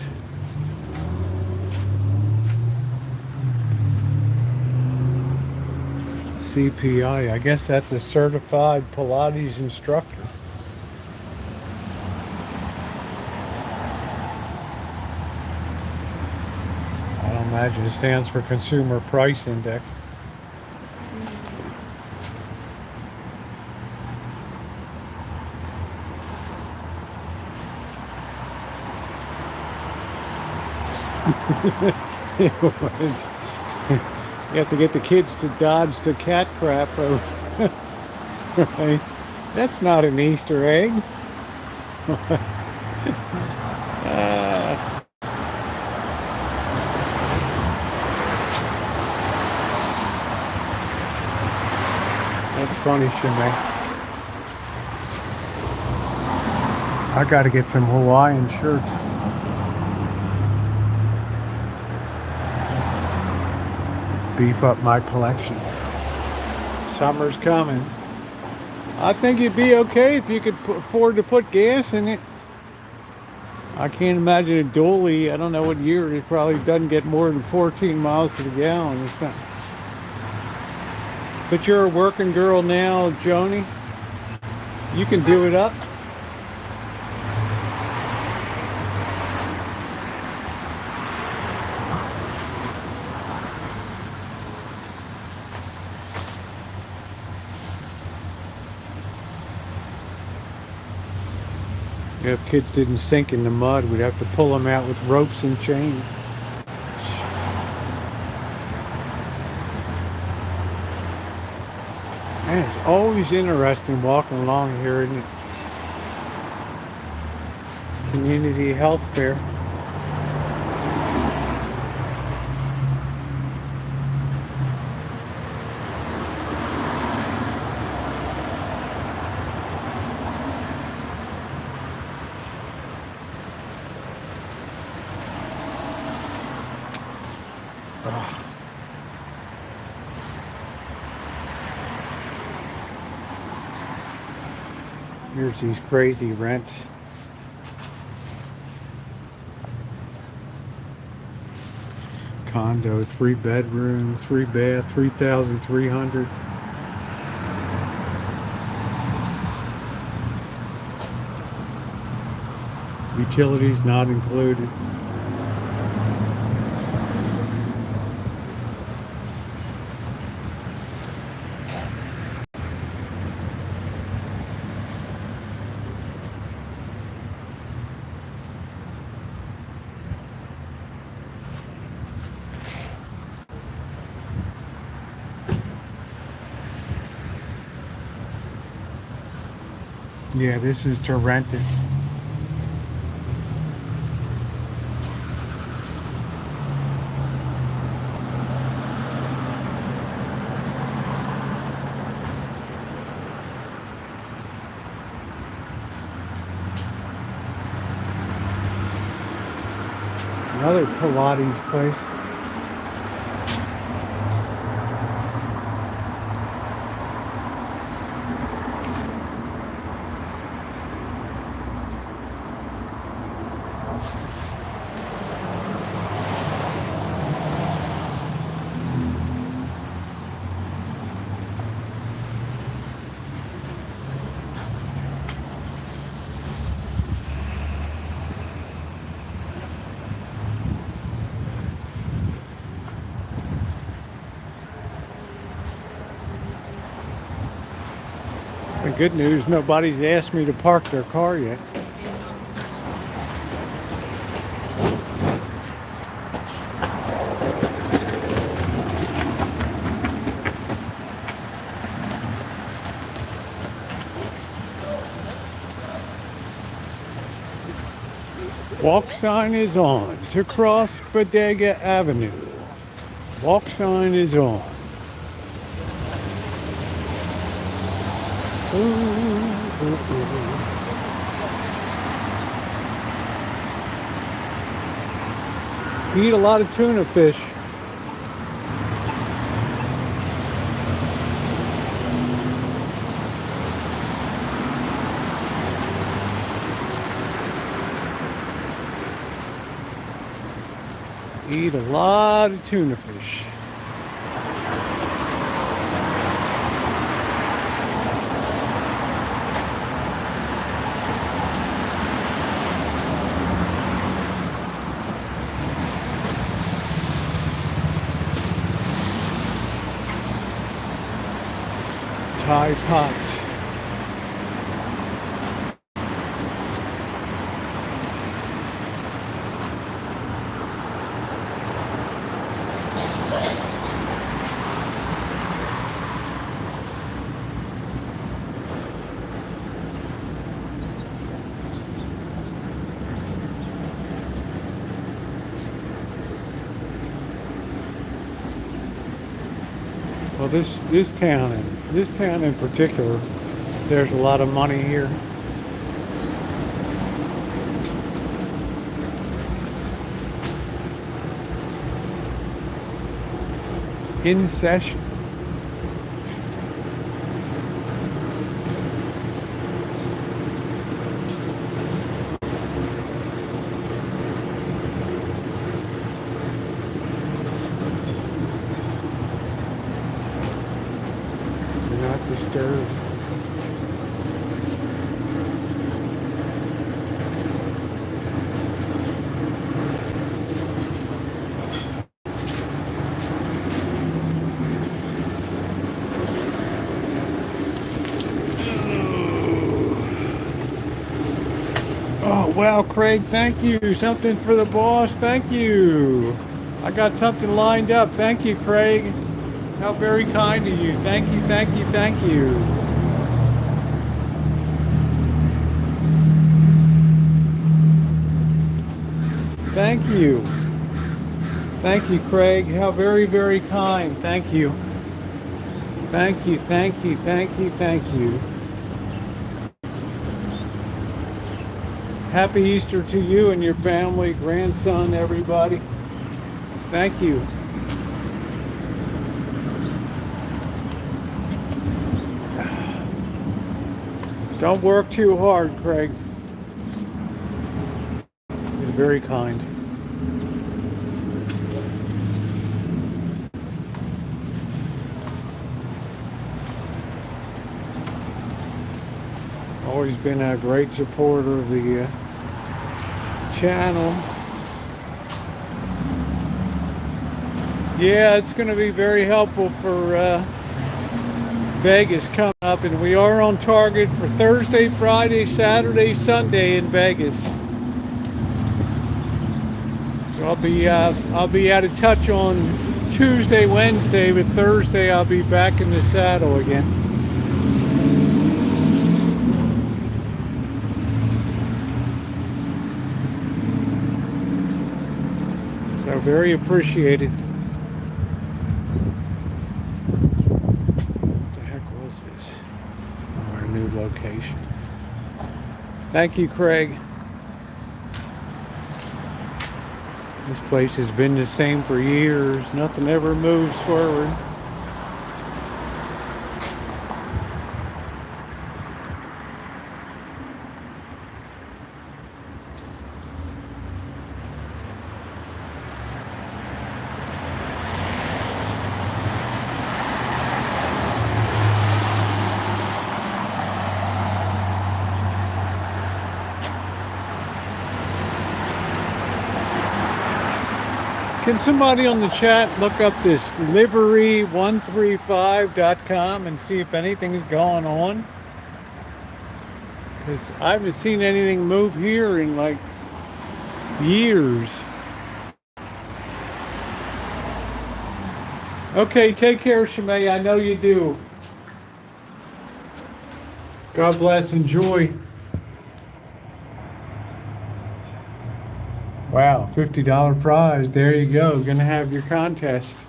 CPI. I guess that's a certified Pilates instructor. I don't imagine it stands for Consumer Price Index. You have to get the kids to dodge the cat crap. Right? That's not an Easter egg. That's funny, Shimei. I gotta get some Hawaiian shirts. Beef up my collection. Summer's coming. I think it'd be okay if you could afford to put gas in it. I can't imagine a dually. I don't know what year. It probably doesn't get more than 14 miles to the gallon. It's not. But you're a working girl now, Joni. You can do it up. If kids didn't sink in the mud, we'd have to pull them out with ropes and chains. Man, it's always interesting walking along here, isn't it? Community health fair. Here's these crazy rents. Condo, 3-bedroom, 3-bath, 3,300. Utilities not included. Yeah, this is to rent it. Another Pilates place. The good news, nobody's asked me to park their car yet. Walk sign is on to cross Bodega Avenue. Walk sign is on. Eat a lot of tuna fish. Eat a lot of tuna fish. Thai pot. Well, this town in particular, there's a lot of money here. In session. Do not disturb. Oh, wow, Craig, thank you. Something for the boss. Thank you. I got something lined up. Thank you, Craig. How very kind of you. Thank you, thank you, thank you. Thank you. Thank you, Craig. How very, very kind. Thank you. Thank you, thank you, thank you, thank you. Happy Easter to you and your family, grandson, everybody. Thank you. Don't work too hard, Craig. You're very kind. Always been a great supporter of the channel. Yeah, it's going to be very helpful for Vegas coming up, and we are on target for Thursday, Friday, Saturday, Sunday in Vegas. So I'll be out of touch on Tuesday, Wednesday, but Thursday I'll be back in the saddle again. So very appreciated. What the heck was this? Oh, our new location. Thank you, Craig. This place has been the same for years. Nothing ever moves forward. Can somebody on the chat look up this livery135.com and see if anything's going on? Because I haven't seen anything move here in like years. Okay, take care, Shemay. I know you do. God bless. Enjoy. Wow, $50 prize. There you go. Gonna have your contest.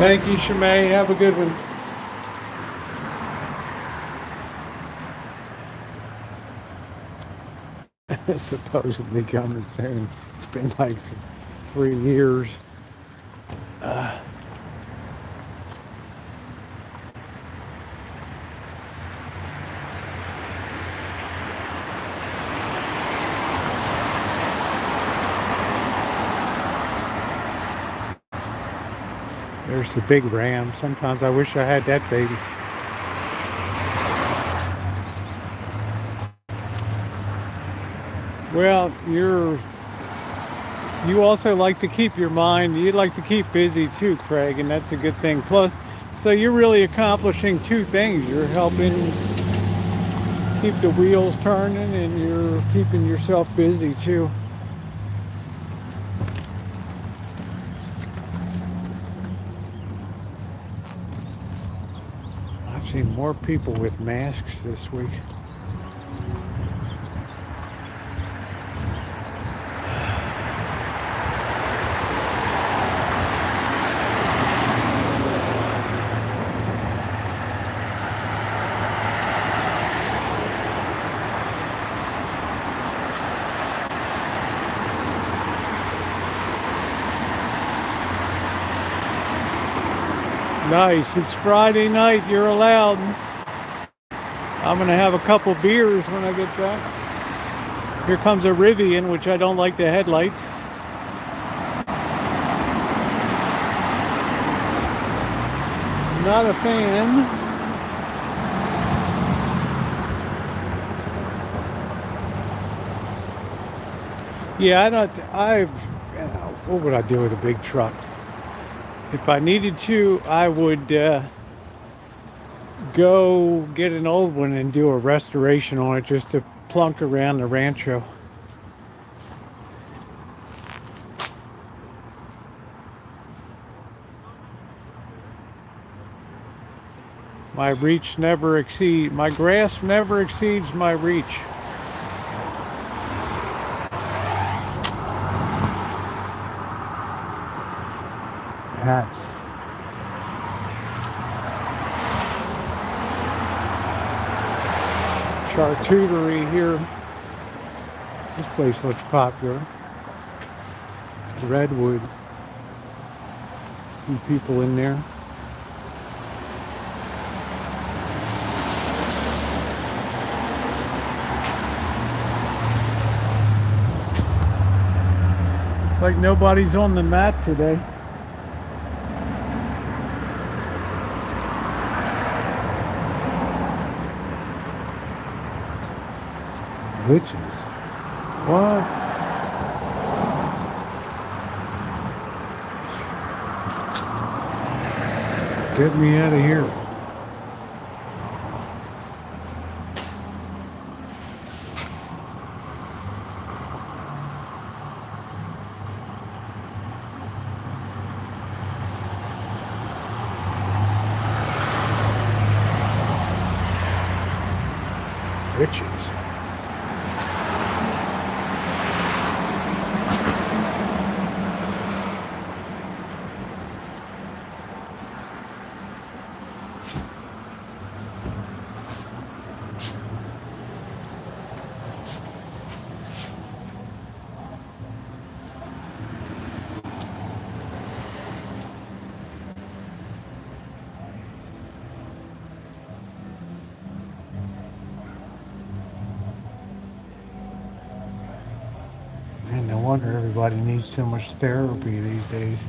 Thank you, Shemay. Have a good one. Supposedly coming soon. It's been like 3 years. There's the big ram. Sometimes I wish I had that baby. Well, you also like to keep your mind, you like to keep busy too, Craig, and that's a good thing. Plus, so you're really accomplishing two things. You're helping keep the wheels turning and you're keeping yourself busy too. I've seen more people with masks this week. Nice. It's Friday night. You're allowed. I'm going to have a couple beers when I get back. Here comes a Rivian, which I don't like the headlights. Not a fan. Yeah, what would I do with a big truck? If I needed to, I would go get an old one and do a restoration on it just to plunk around the Rancho. My grass never exceeds my reach. Hats. Charcuterie here. This place looks popular. Redwood. Some people in there. It's like nobody's on the mat today. Witches. What? Get me out of here. Witches. Man, no wonder everybody needs so much therapy these days.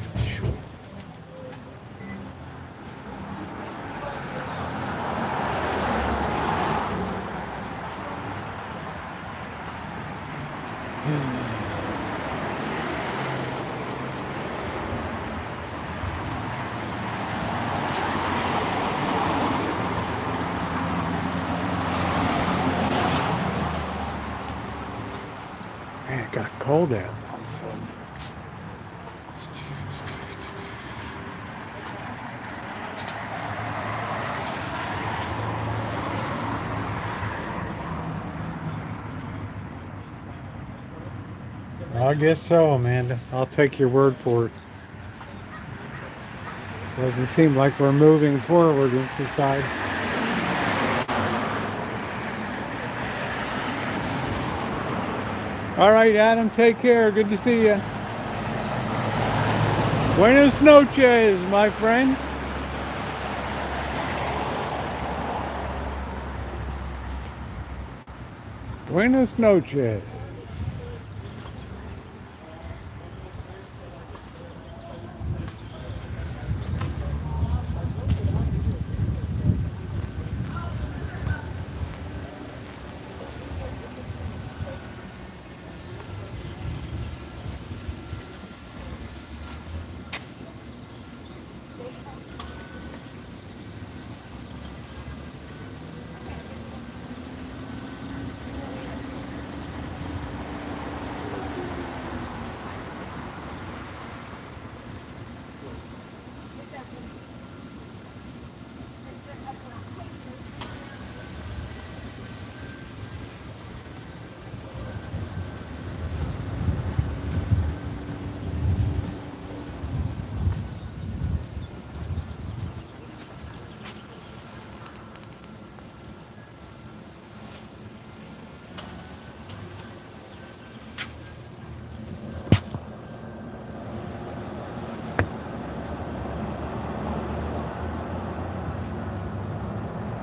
Man, it got cold out all of a sudden. I guess so, Amanda. I'll take your word for it. Doesn't seem like we're moving forward in society. All right, Adam, take care. Good to see you. Buenas noches, my friend. Buenas noches.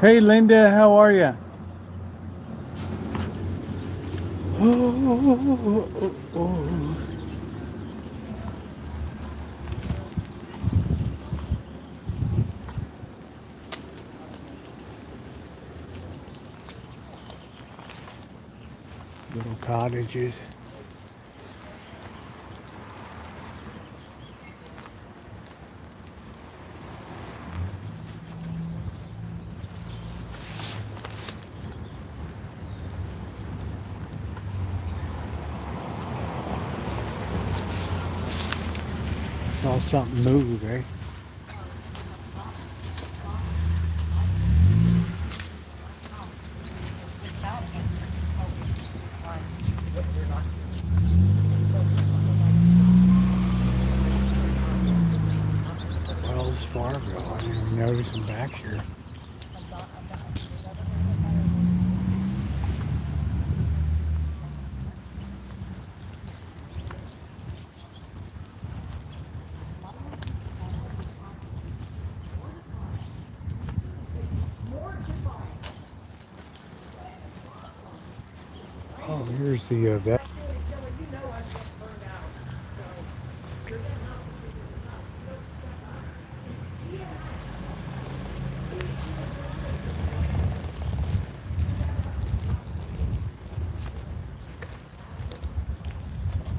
Hey, Linda, how are you? Oh. Little cottages. Saw something move, eh? Wells Fargo. I didn't even notice them back here. Oh, here's the that.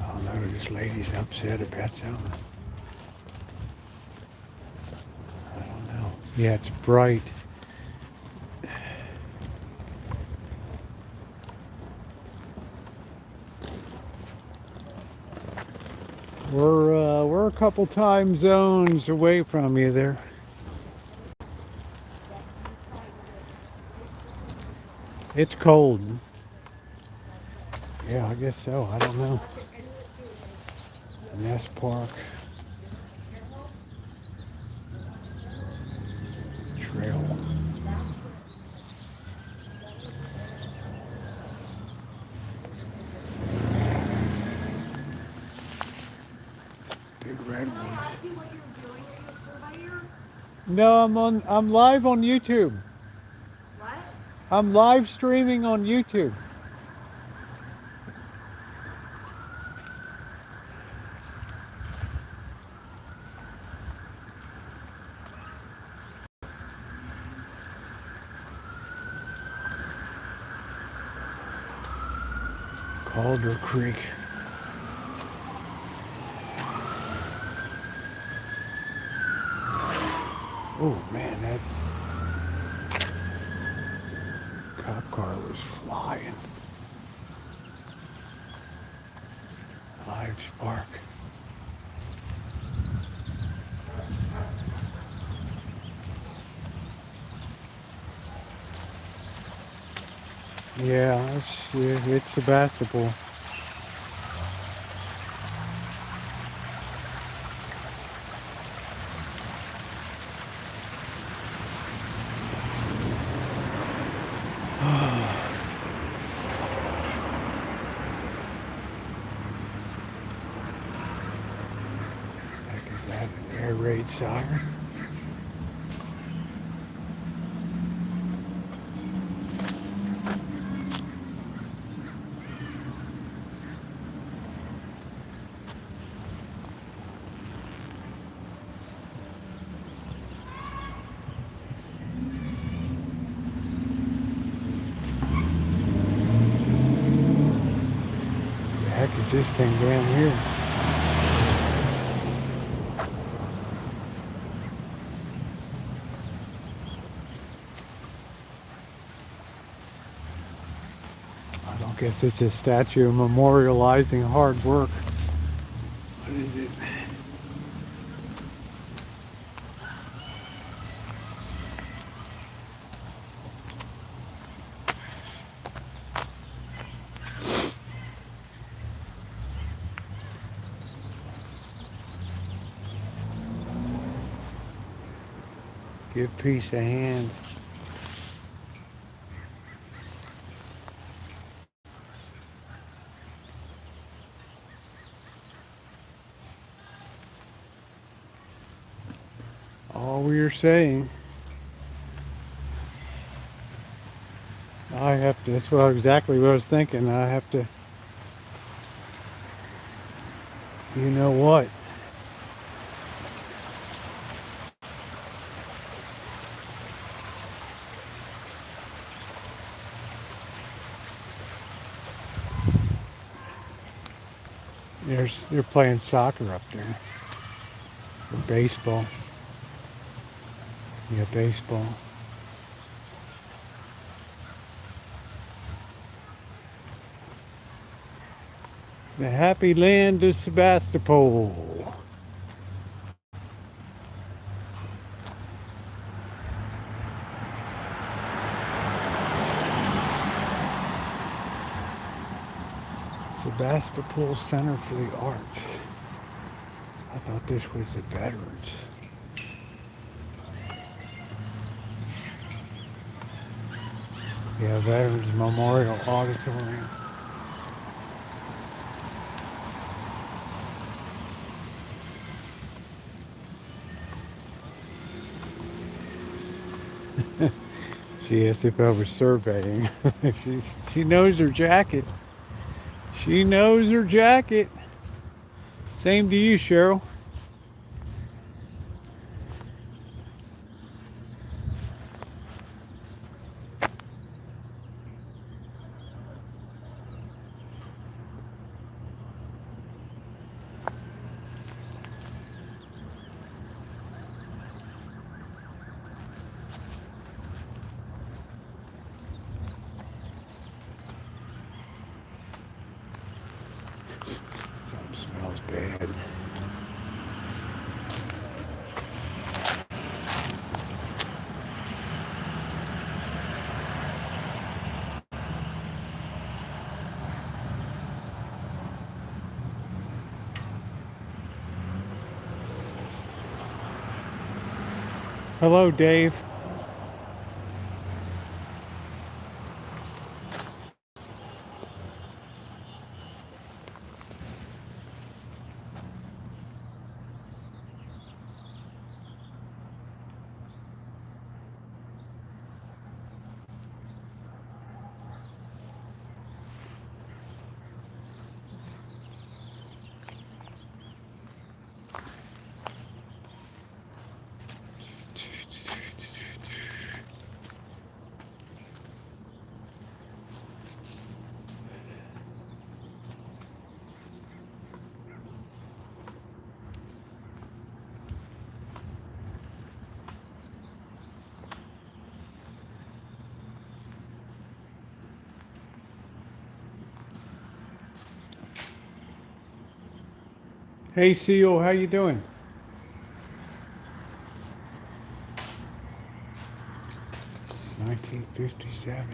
Oh no, this lady's upset about something. I don't know. Yeah, it's bright. We're a couple time zones away from you there. It's cold. Yeah, I guess so. I don't know. Ness Park. Trail. Big redwoods. No, I'm live on YouTube. What? I'm live streaming on YouTube. Calder Creek. Oh man, that cop car was flying. Live spark. Yeah, it's Sebastopol. irate siren. The heck is this thing down here? I don't guess it's a statue memorializing hard work. What is it? Give peace a hand. All we are saying. I have to, that's what exactly what I was thinking. I have to, you know what? They're playing soccer up there. Or baseball. Yeah, baseball. The happy land of Sebastopol. Sebastopol Center for the Arts. I thought this was the veterans. Yeah, Veterans Memorial Auditorium. She asked if I was surveying. She knows her jacket. She knows her jacket. Same to you, Cheryl. Something smells bad. Hello, Dave. Hey, CEO, how you doing? $1957.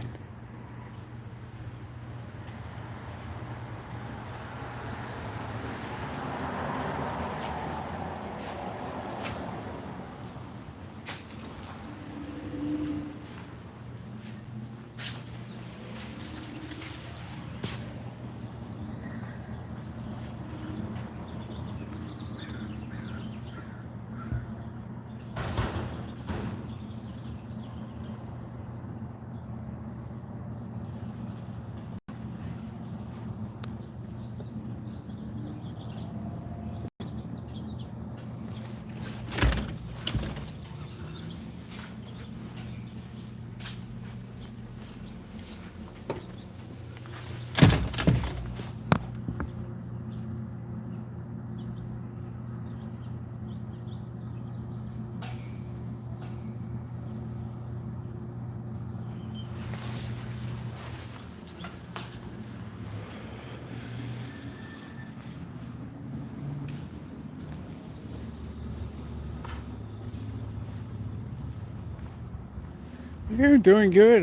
You're doing good.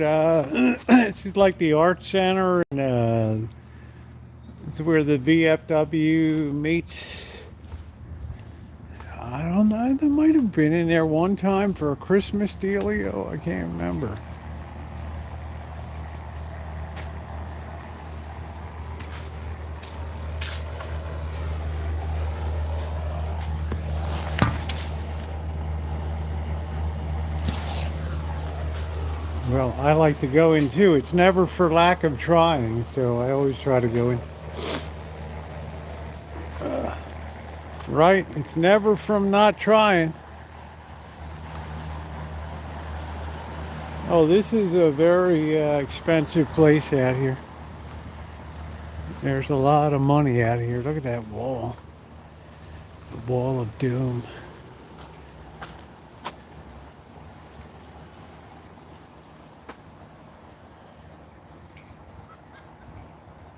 This is like the art center, and it's where the VFW meets. I don't know. I might have been in there one time for a Christmas dealio. I can't remember. Well, I like to go in too. It's never for lack of trying, so I always try to go in. Right? It's never from not trying. Oh, this is a very expensive place out here. There's a lot of money out here. Look at that wall. The wall of doom.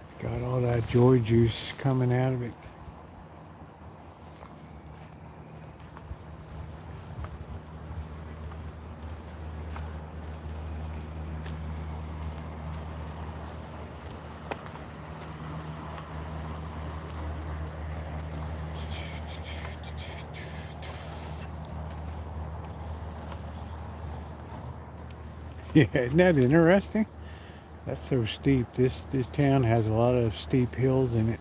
It's got all that joy juice coming out of it. Yeah, isn't that interesting? That's so steep. This town has a lot of steep hills in it.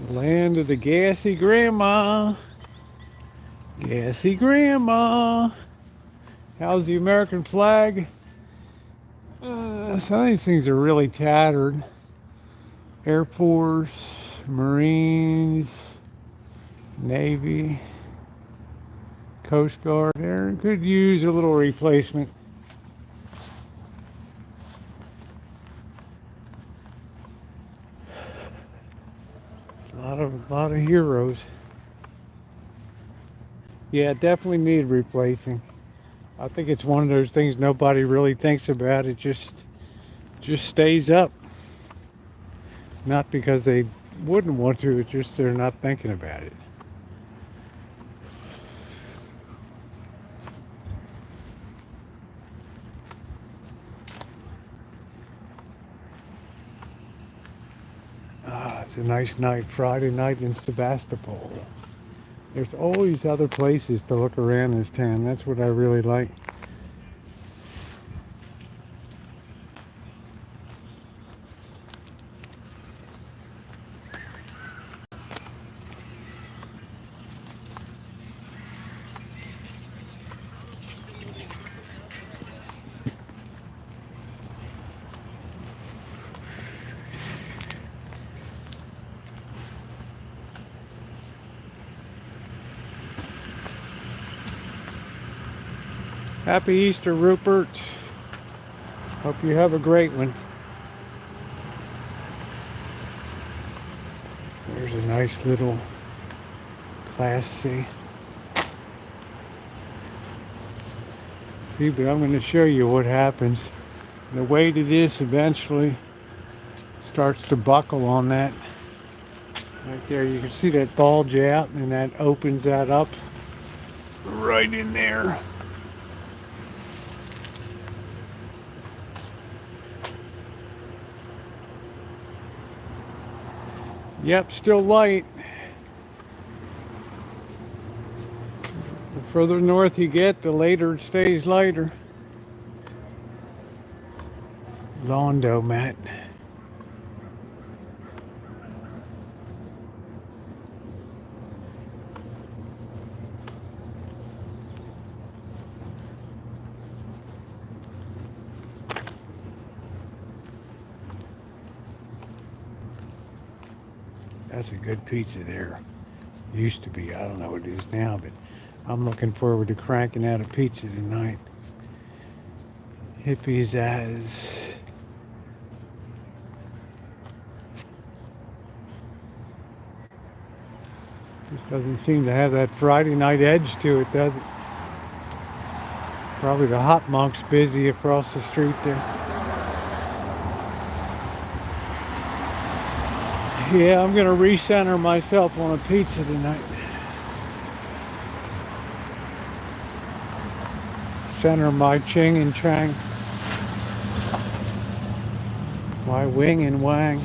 The land of the gassy grandma. Gassy grandma. How's the American flag? Some of these things are really tattered. Air Force, Marines, Navy, Coast Guard. There could use a little replacement. It's a lot of heroes. Yeah, it definitely need replacing. I think it's one of those things nobody really thinks about. It just stays up. Not because they wouldn't want to, it's just they're not thinking about it. It's a nice night, Friday night in Sebastopol. There's always other places to look around this town. That's what I really like. Happy Easter, Rupert. Hope you have a great one. There's a nice little Class C. See, but I'm going to show you what happens. The weight of this eventually starts to buckle on that. Right there, you can see that bulge out, and that opens that up right in there. Yep, still light. The further north you get, the later it stays lighter. Londo, Matt. That's a good pizza there. Used to be. I don't know what it is now, but I'm looking forward to cranking out a pizza tonight. Hippies as. This doesn't seem to have that Friday night edge to it, does it? Probably the hot monk's busy across the street there. Yeah, I'm gonna recenter myself on a pizza tonight. Center my ching and chang, my wing and wang.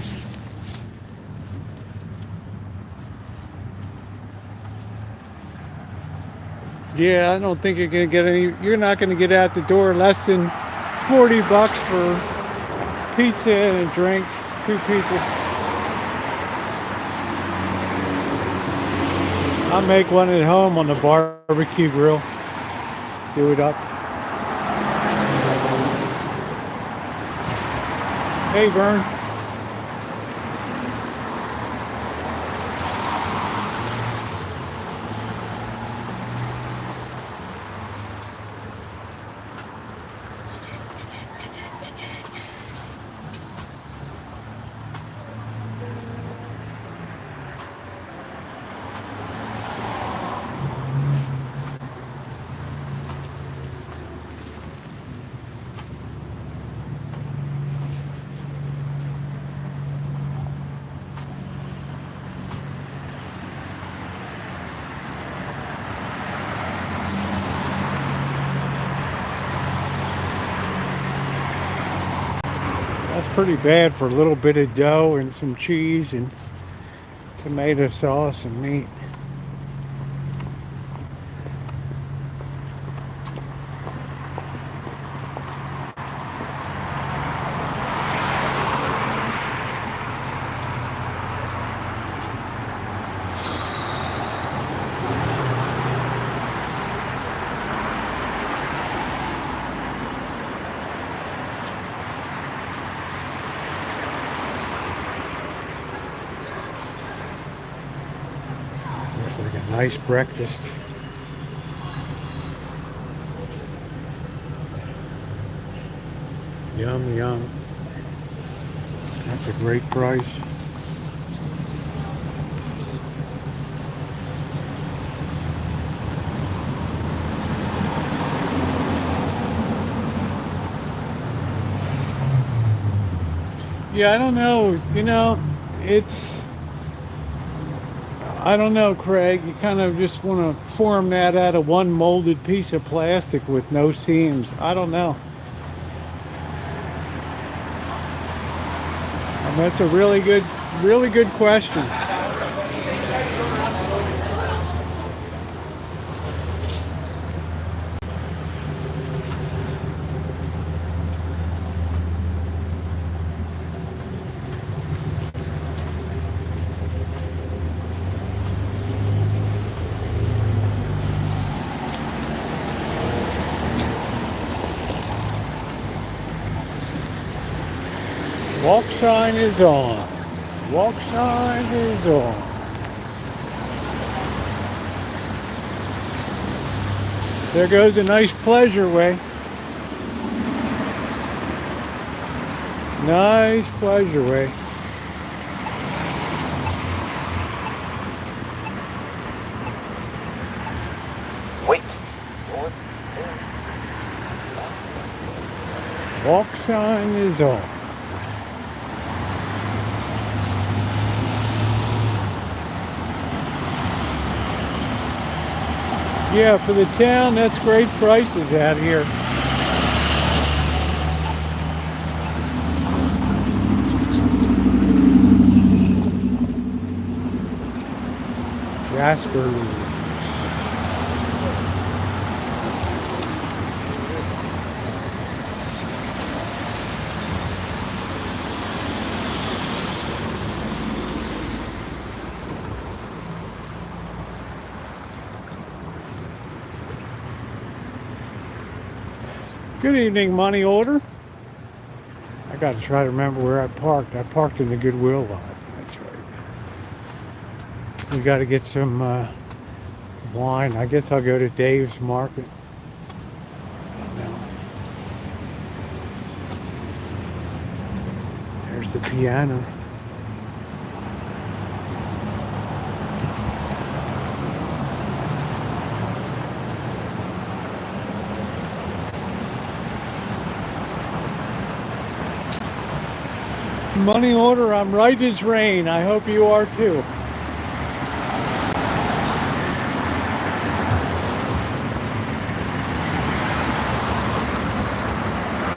Yeah, I don't think you're gonna get any. You're not gonna get out the door less than 40 bucks for pizza and drinks, 2 people. I'll make one at home on the barbecue grill. Do it up. Hey, Vern. That's pretty bad for a little bit of dough and some cheese and tomato sauce and meat. Looks like a nice breakfast. Yum, yum. That's a great price. Yeah, I don't know. I don't know, Craig. You kind of just want to form that out of one molded piece of plastic with no seams. I don't know. That's a really good question. Walk sign is on. Walk sign is on. There goes a nice pleasure way. Nice pleasure way. Wait. Walk sign is on. Yeah, for the town, that's great prices out here. Jasper. Good evening, money order. I got to try to remember where I parked. I parked in the Goodwill lot. That's right. We got to get some wine. I guess I'll go to Dave's Market. No. There's the piano. Money order, I'm right as rain. I hope you are too.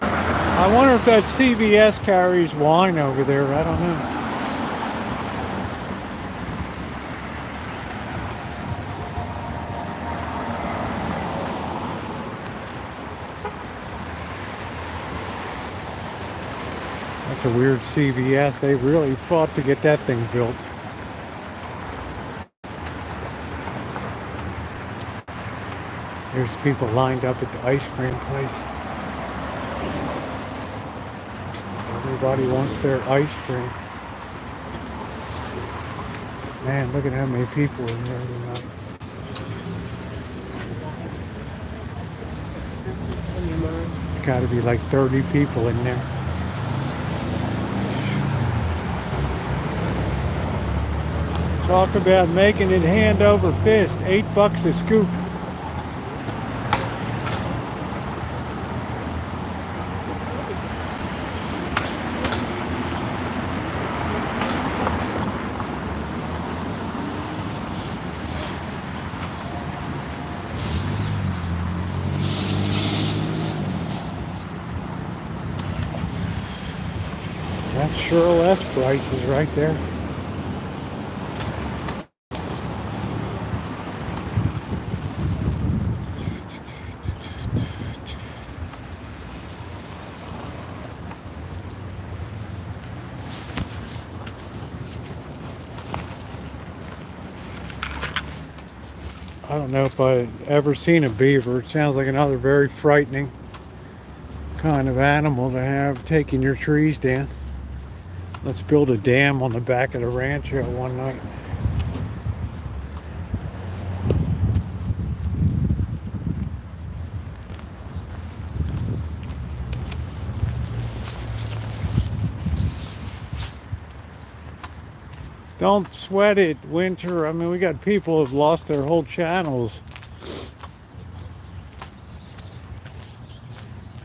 I wonder if that CVS carries wine over there. I don't know. That's a weird CVS. They really fought to get that thing built. There's people lined up at the ice cream place. Everybody wants their ice cream. Man, look at how many people are in there tonight. It's got to be like 30 people in there. Talk about making it hand over fist. $8 a scoop. That's Cheryl S. Price is right there. I don't know if I've ever seen a beaver. It sounds like another very frightening kind of animal to have taking your trees down. Let's build a dam on the back of the Rancho one night. Don't sweat it, Winter. I mean, we got people who've lost their whole channels.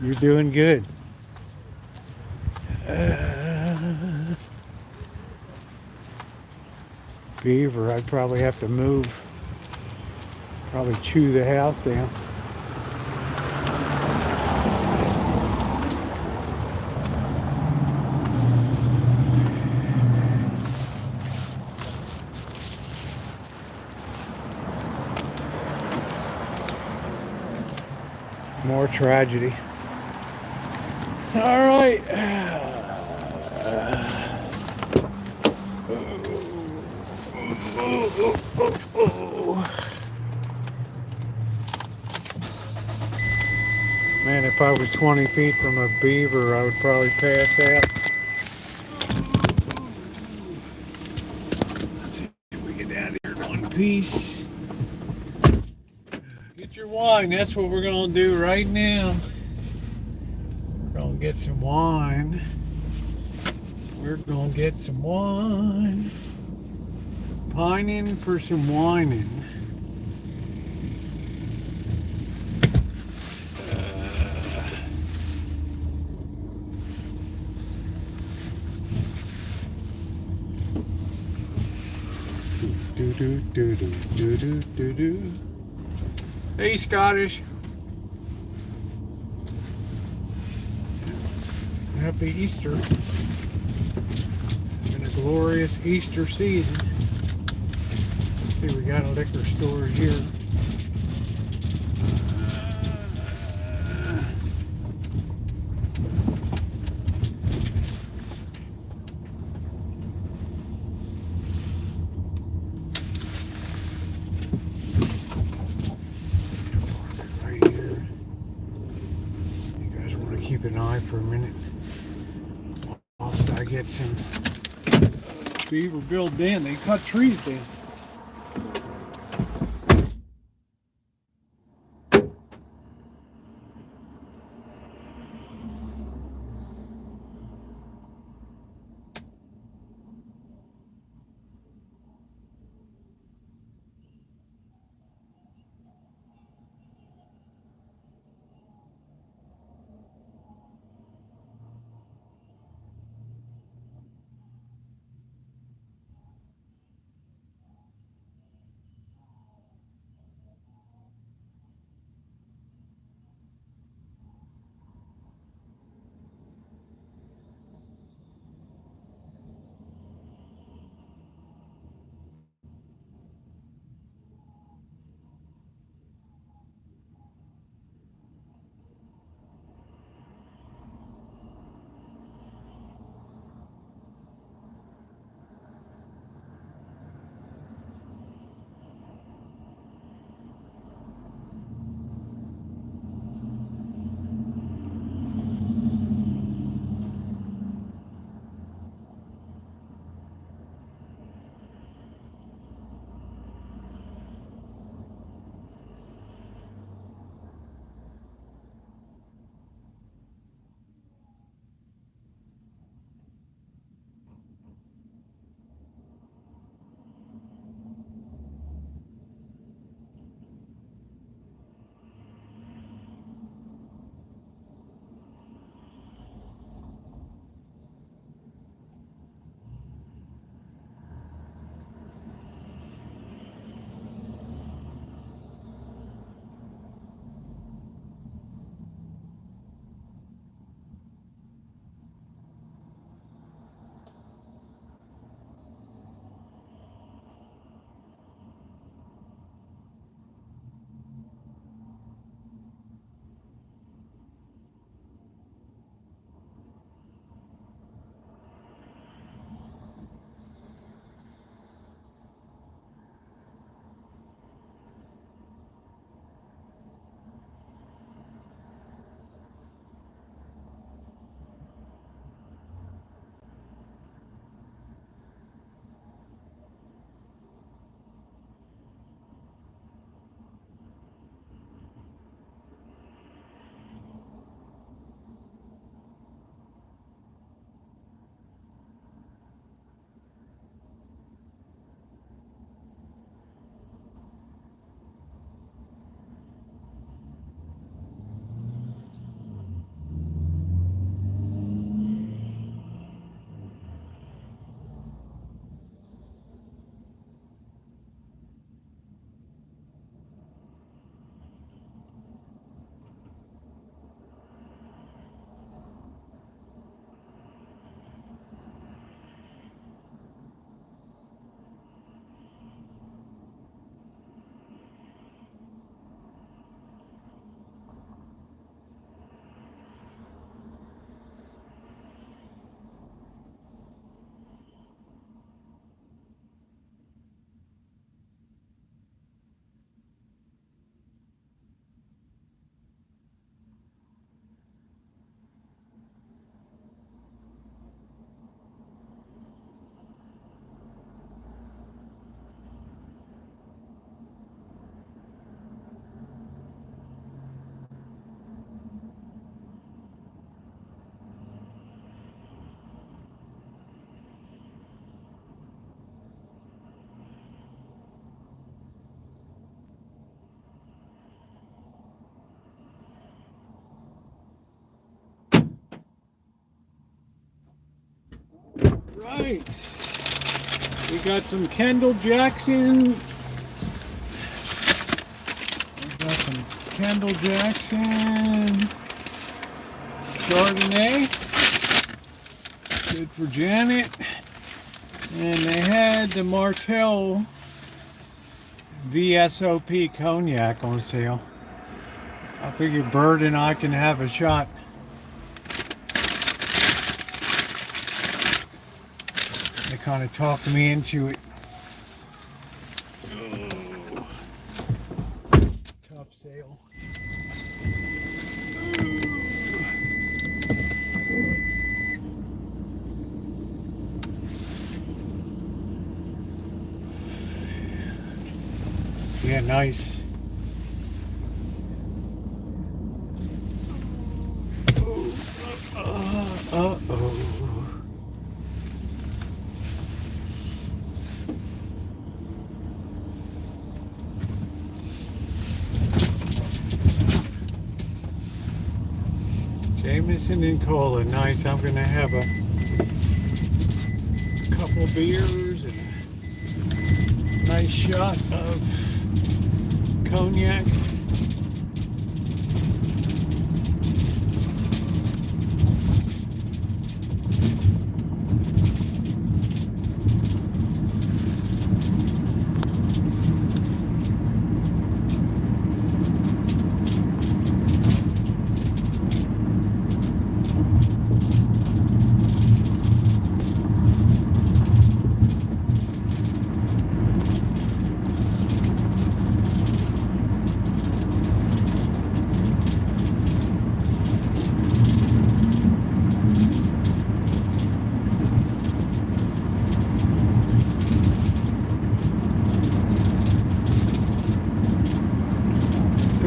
You're doing good. Beaver, I'd probably have to move. Probably chew the house down. More tragedy. All right. Man, if I was 20 feet from a beaver, I would probably pass out. Let's see if we get down here in one piece. Get your wine. That's what we're going to do right now. We're going to get some wine. We're going to get some wine. Pining for some whining. Do do do do do do do do. Hey, Scottish. Happy Easter. It's been a glorious Easter season. Let's see, we got a liquor store here. Keep an eye for a minute whilst I get some beaver built in. They cut trees down. right. We got some Kendall Jackson. Kendall Jackson Chardonnay. Good for Janet. And they had the Martell VSOP cognac on sale. I figured Bird and I can have a shot. They kind of talked me into it. Oh. Top sale. Yeah, nice. Uh-oh. Jameson and cola, nice. I'm gonna have a couple beers and a nice shot of cognac.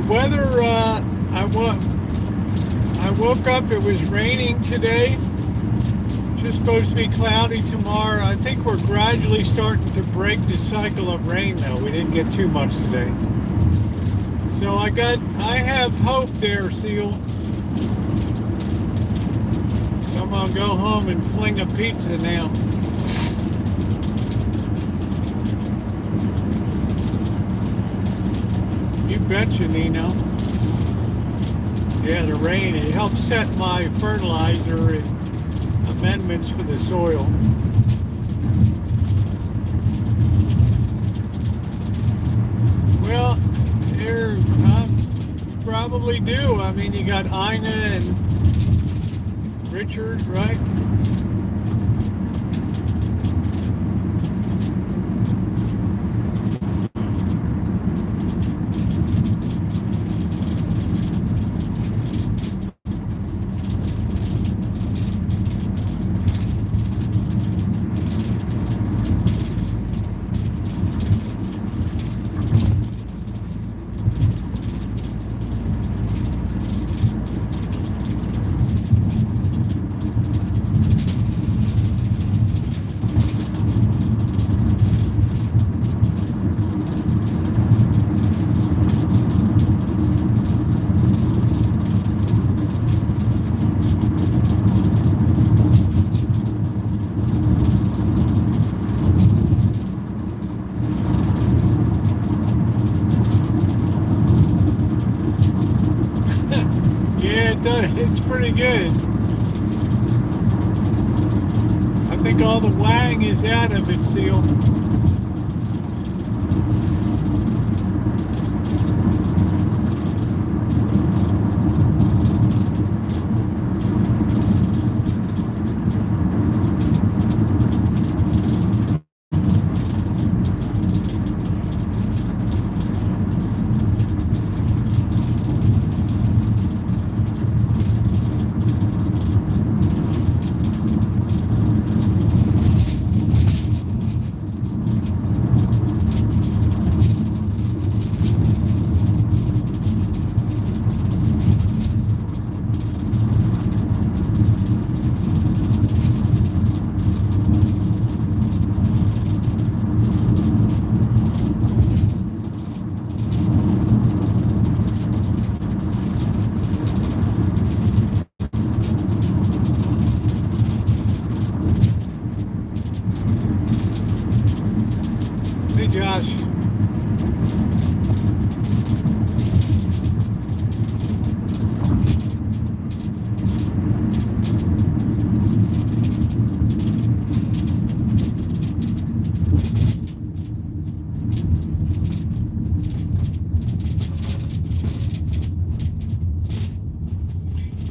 Weather, I woke up, it was raining today. Just supposed to be cloudy tomorrow. I think we're gradually starting to break the cycle of rain though. We didn't get too much today. So I have hope there, Seal. So I'm gonna go home and fling a pizza now. You betcha, Nino. Yeah, the rain, it helps set my fertilizer and amendments for the soil. Well, there, probably do. I mean, you got Ina and Richard, right? It's pretty good. I think all the wang is out of it, Seal.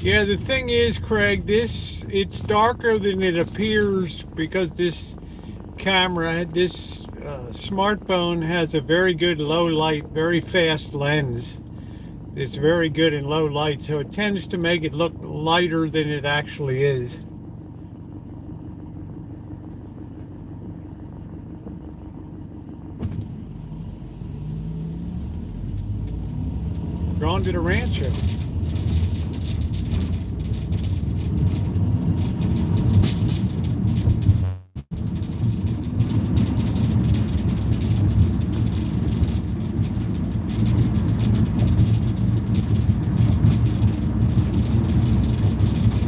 Yeah, the thing is, Craig, it's darker than it appears because this camera, this smartphone has a very good low light, very fast lens. It's very good in low light, so it tends to make it look lighter than it actually is. Drawn to the Rancho.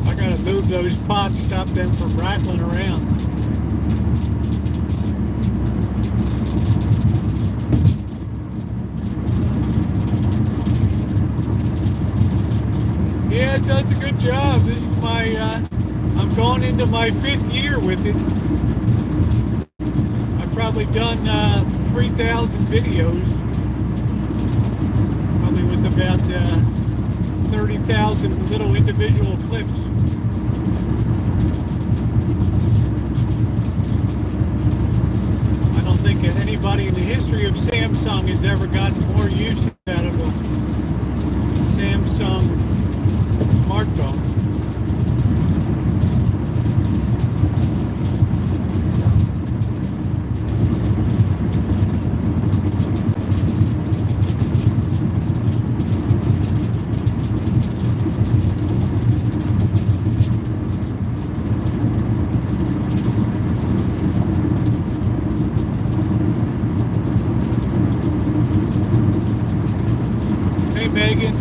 I gotta move those pots, stop them from rattling around. Yeah, it does a good job. This is I'm going into my 5th year with it. I've probably done 3,000 videos, probably with about 30,000 little individual clips. I don't think anybody in the history of Samsung has ever gotten more use out of a Samsung smartphone. Hey, Megan.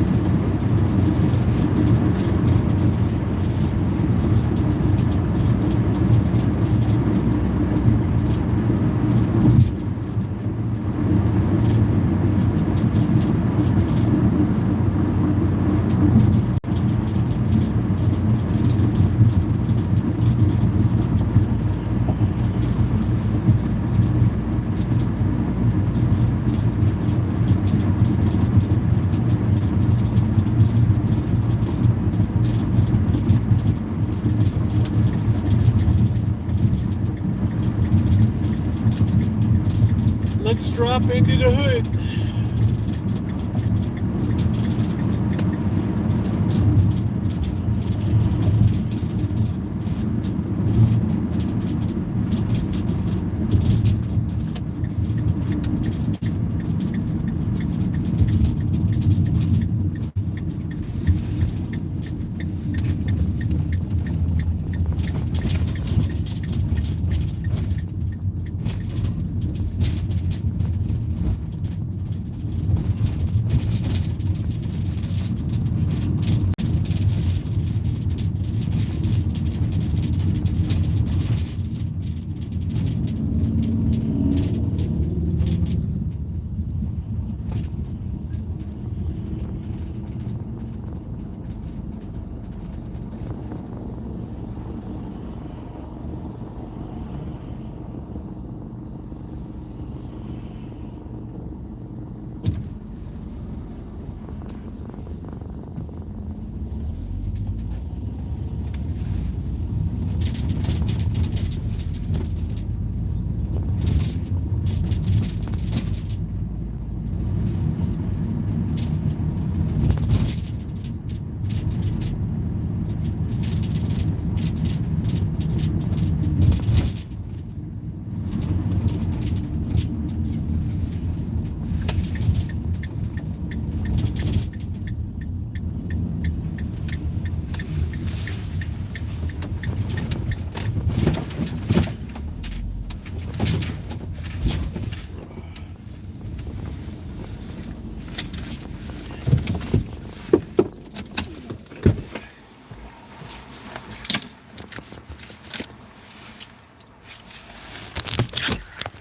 Let's drop into the hood.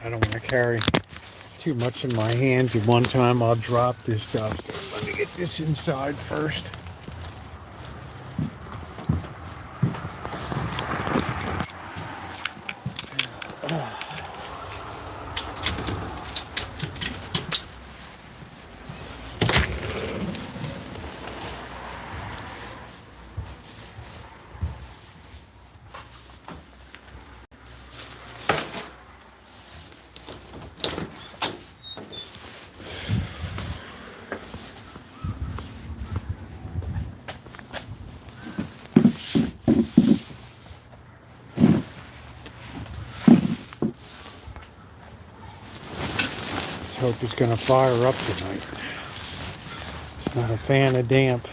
I don't want to carry too much in my hands at one time. I'll drop this stuff. So let me get this inside first. hope it's going to fire up tonight. It's not a fan of damp.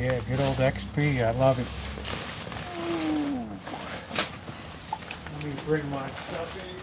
Yeah, good old XP. I love it. Let me bring my stuff in.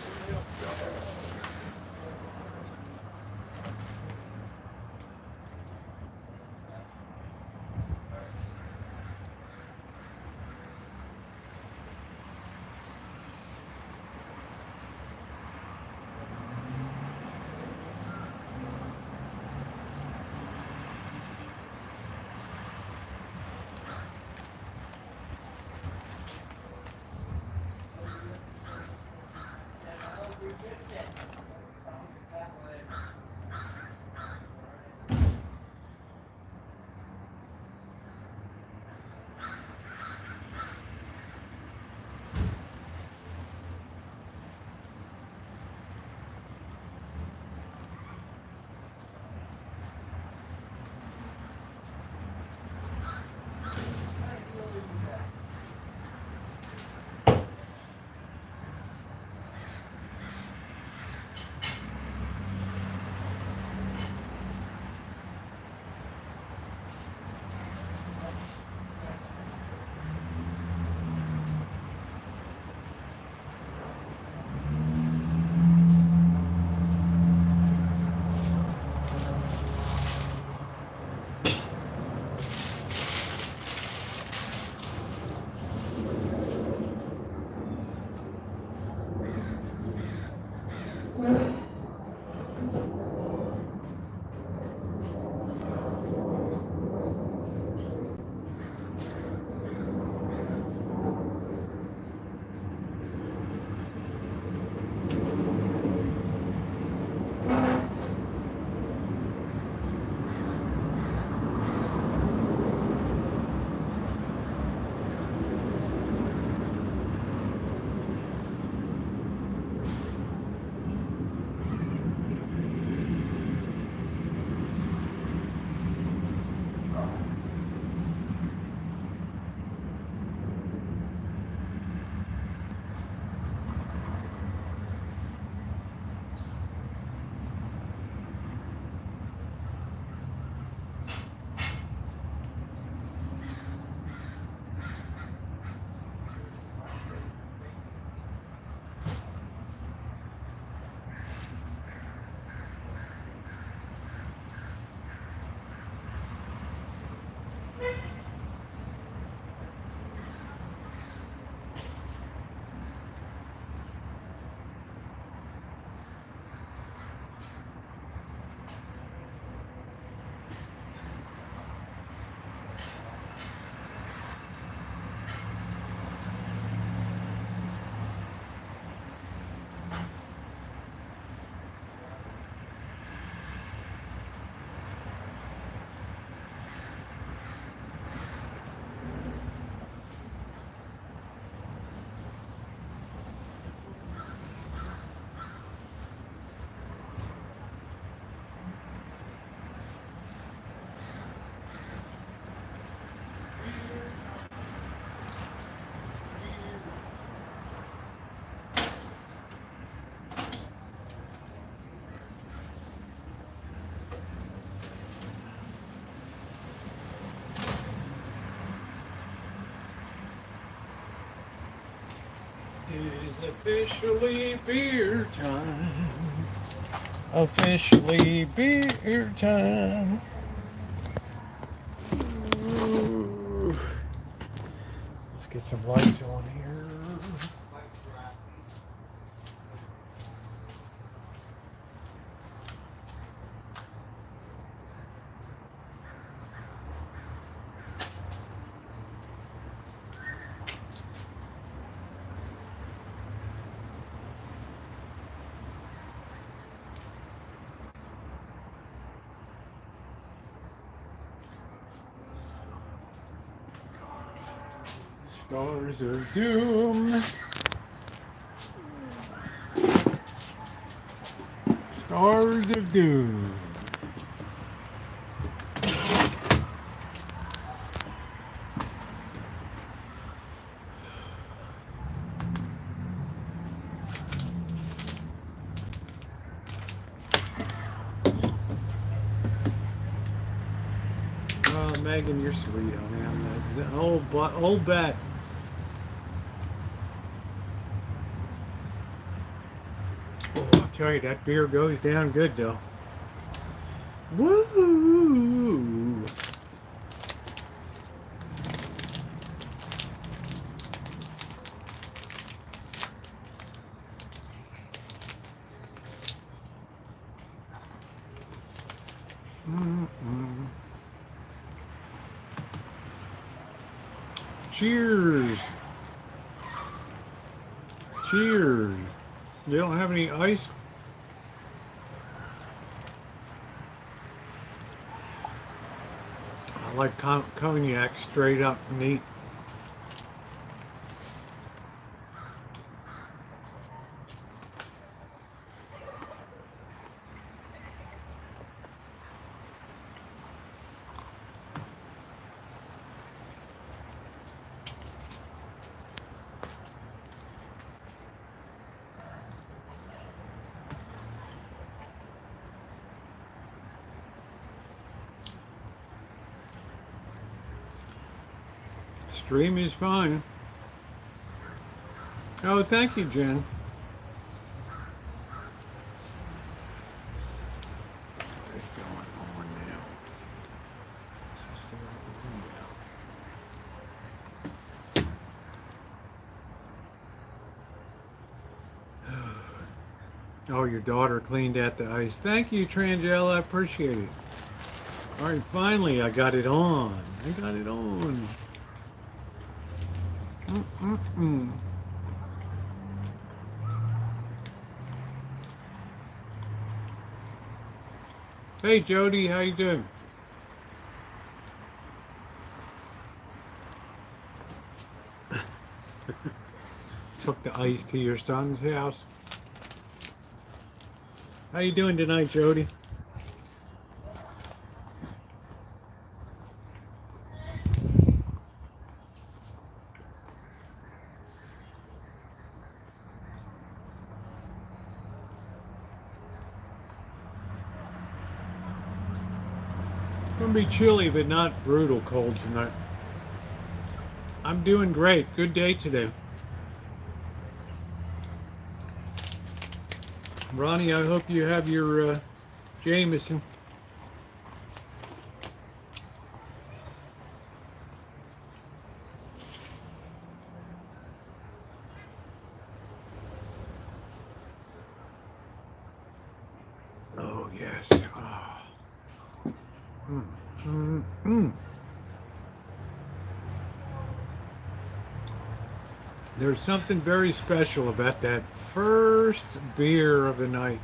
It is officially beer time. Officially beer time. Ooh. Let's get some lights on here. Stars of Doom. Stars of Doom. Oh, Megan, you're sweet, man. That's the old bet. Oh, I'll tell you, that beer goes down good, though. Woo! Mm-mm. Cheers! Cheers! You don't have any ice? I like cognac straight up neat. Stream is fun. Oh, thank you, Jen. What is going on now? Let's see what we got. Oh, your daughter cleaned out the ice. Thank you, Trangel. I appreciate it. All right, finally, I got it on. I got it on. Mm-mm-mm. Hey Jody, how you doing? Took the ice to your son's house. How you doing tonight, Jody? It's gonna be chilly, but not brutal cold tonight. I'm doing great. Good day today. Ronnie, I hope you have your Jameson. Oh, yes. Oh. There's something very special about that first beer of the night.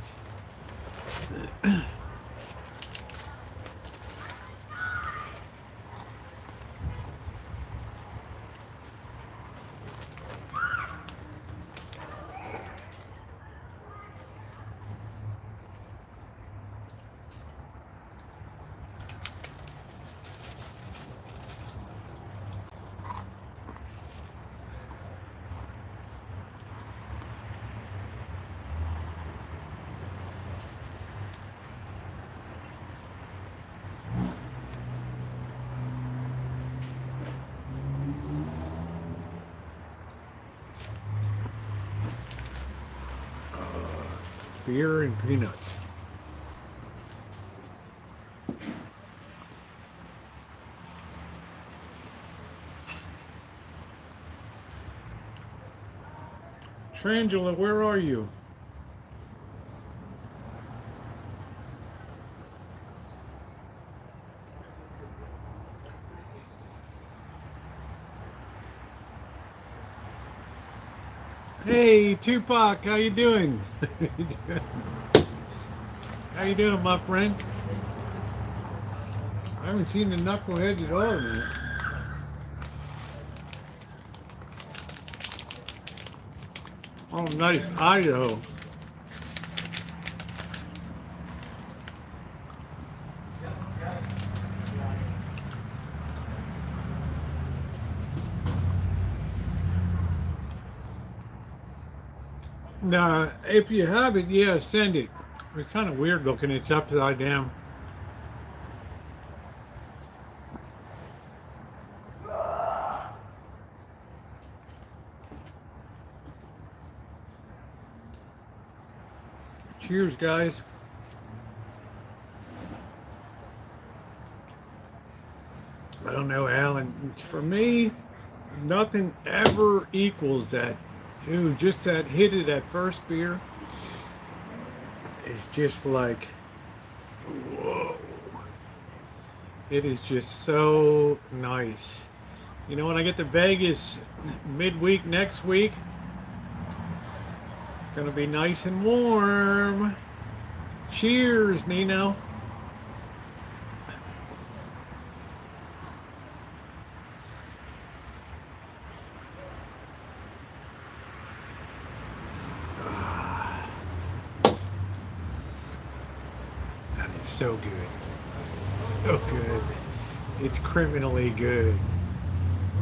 Beer and peanuts. Trangela, where are you? Hey, Tupac, how you doing? How you doing, my friend? I haven't seen the knuckleheads at all, man. Oh, nice Idaho. Now, if you have it, yeah, send it. It's kind of weird looking. It's upside down. Cheers, guys. I don't know, Alan. For me, nothing ever equals that. Dude, just that hit of that first beer is just like, whoa. It is just so nice. You know, when I get to Vegas midweek next week, it's going to be nice and warm. Cheers, Nino. That is so good. So good. It's criminally good.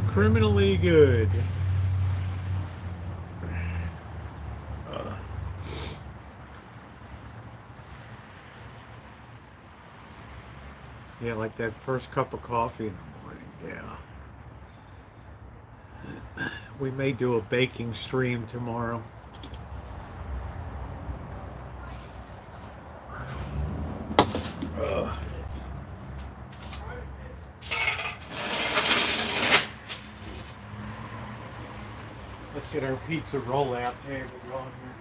Criminally good. Yeah, like that first cup of coffee in the morning. Yeah. We may do a baking stream tomorrow. Let's get our pizza rollout table going here.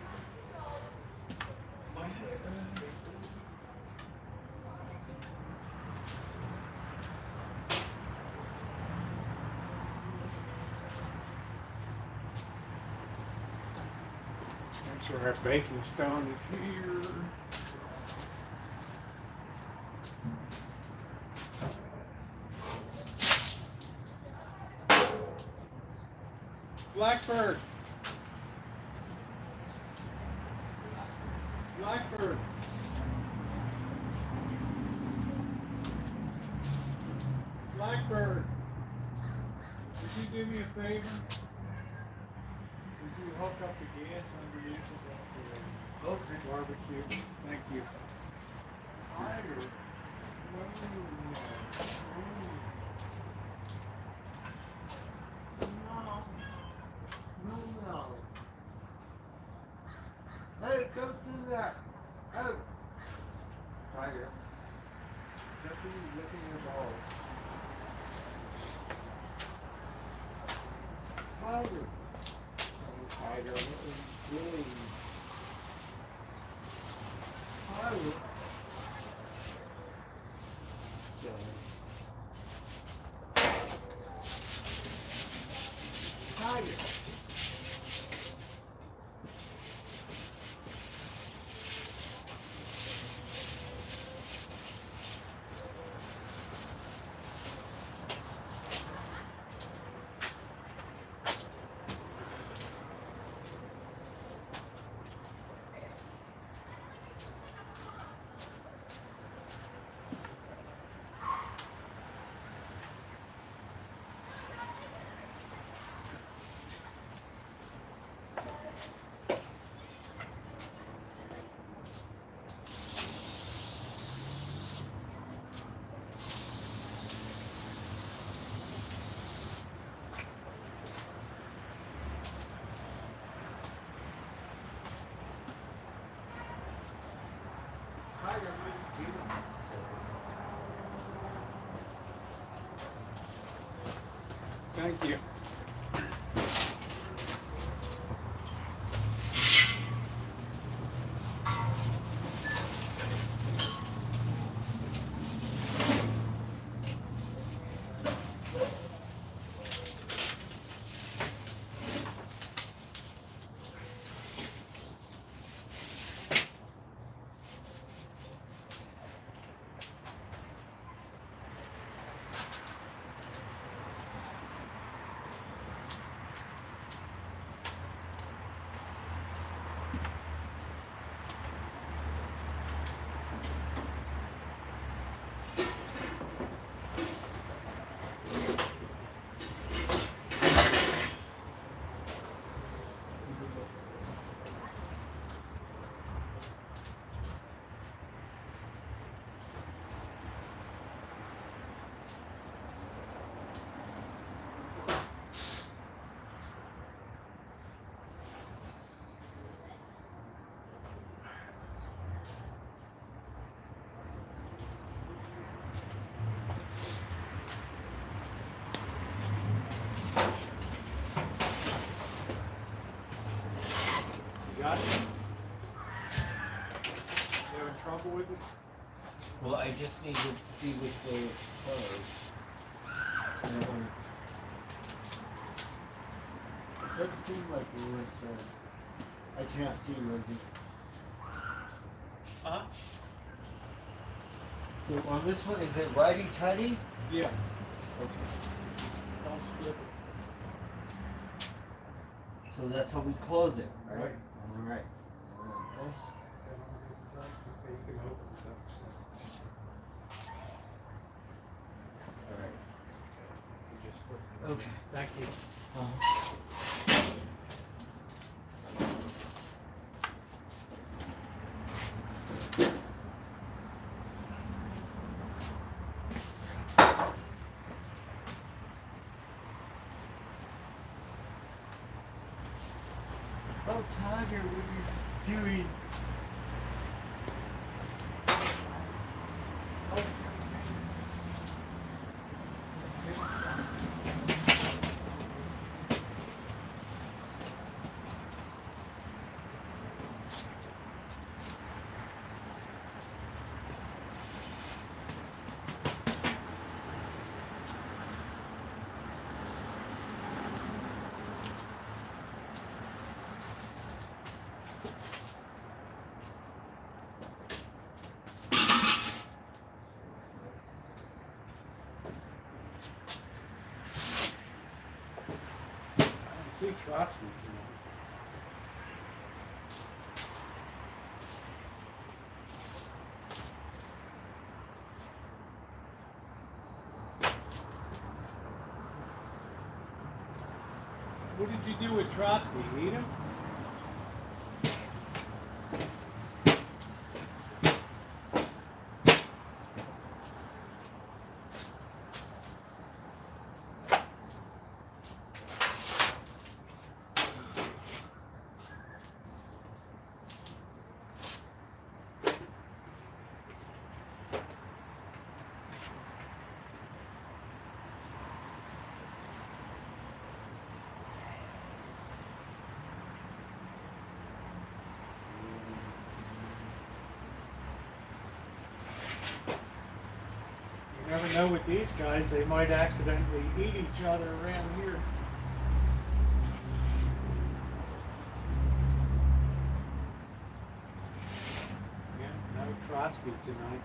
Make sure our baking stone is here. Blackbird. Blackbird. Blackbird. Would you do me a favor? Would you hook up the gas underneath the barbecue? Thank you. No. Hey, don't do that. Oh. Tiger. Don't be licking your balls. Tiger. Oh, Tiger, what are you doing? Tiger. Tiger. Thank you. I just need to see which way it's closed. It doesn't seem like it's I can't see, Rosie. Huh? So on this one, is it righty-tighty? Yeah. Okay. Don't strip it. So that's how we close it, right? Right. All right. And then this. You can open it up. All right. You just put it in. Okay. Thank you. Oh, Tiger, what are you doing? See Trotsky tonight. What did you do with Trotsky? Eat him? You never know with these guys, they might accidentally eat each other around here. Yeah, no Trotsky tonight.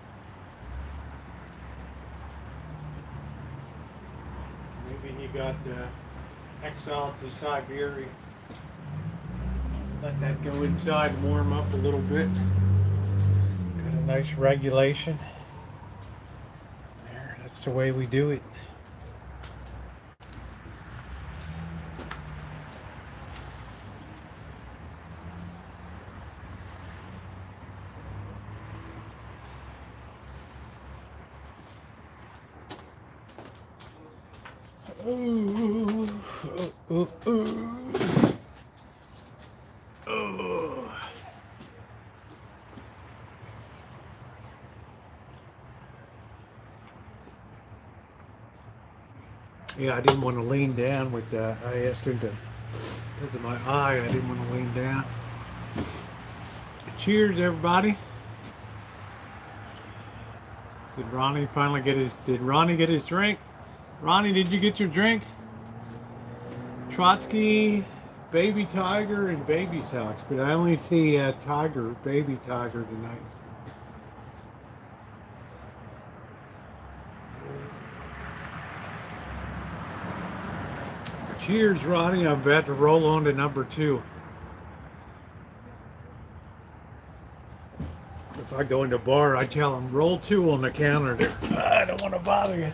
Maybe he got exiled to Siberia. Let that go inside and warm up a little bit. Got a nice regulation. There, that's the way we do it. Ooh, ooh, ooh, ooh. Oh. Yeah, I didn't want to lean down with that. I asked him to, because of my eye, I didn't want to lean down. Cheers, everybody. Did Ronnie get his drink? Ronnie, did you get your drink? Trotsky, Baby Tiger, and Baby Socks, but I only see Baby Tiger tonight. Cheers, Ronnie. I'm about to roll on to number 2. If I go in the bar, I tell them, roll 2 on the counter there. I don't want to bother you.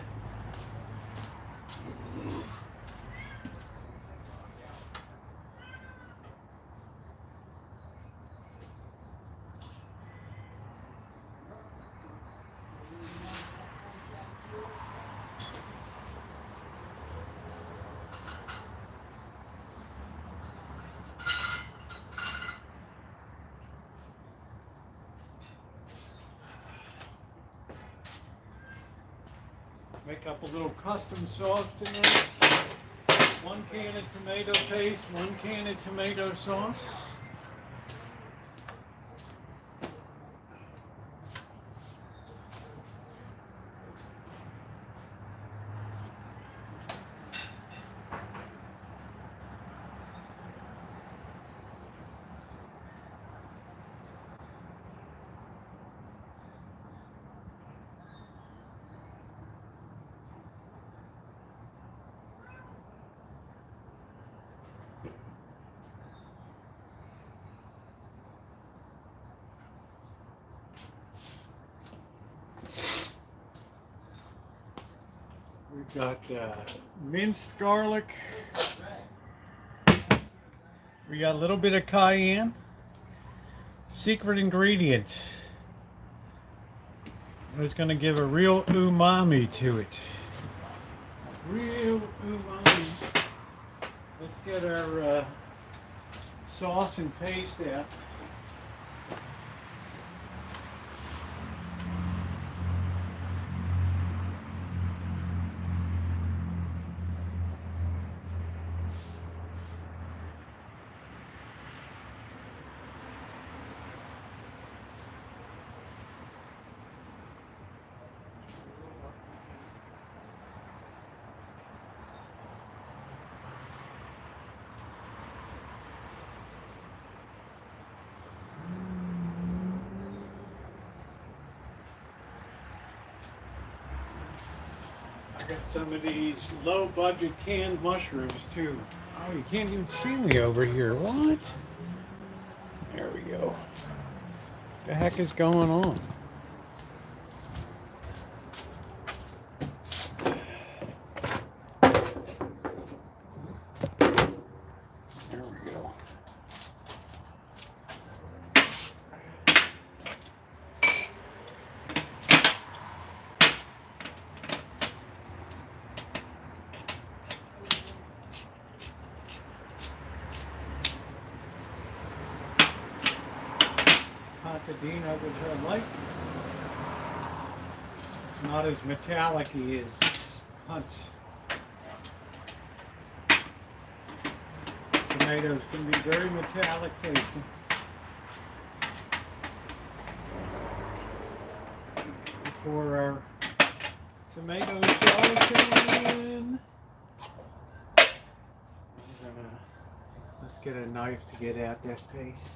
Make up a little custom sauce tonight. 1 can of tomato paste, 1 can of tomato sauce. We've got minced garlic. We got a little bit of cayenne. Secret ingredient. It's going to give a real umami to it. Real umami. Let's get our sauce and paste out. I got some of these low budget canned mushrooms too. Oh, you can't even see me over here. What? There we go. What the heck is going on? There we go. Contadina, which I like. It's not as metallic-y as Hunt's. Tomatoes can be very metallic tasting. For our tomato gelatin, let's get a knife to get out that paste.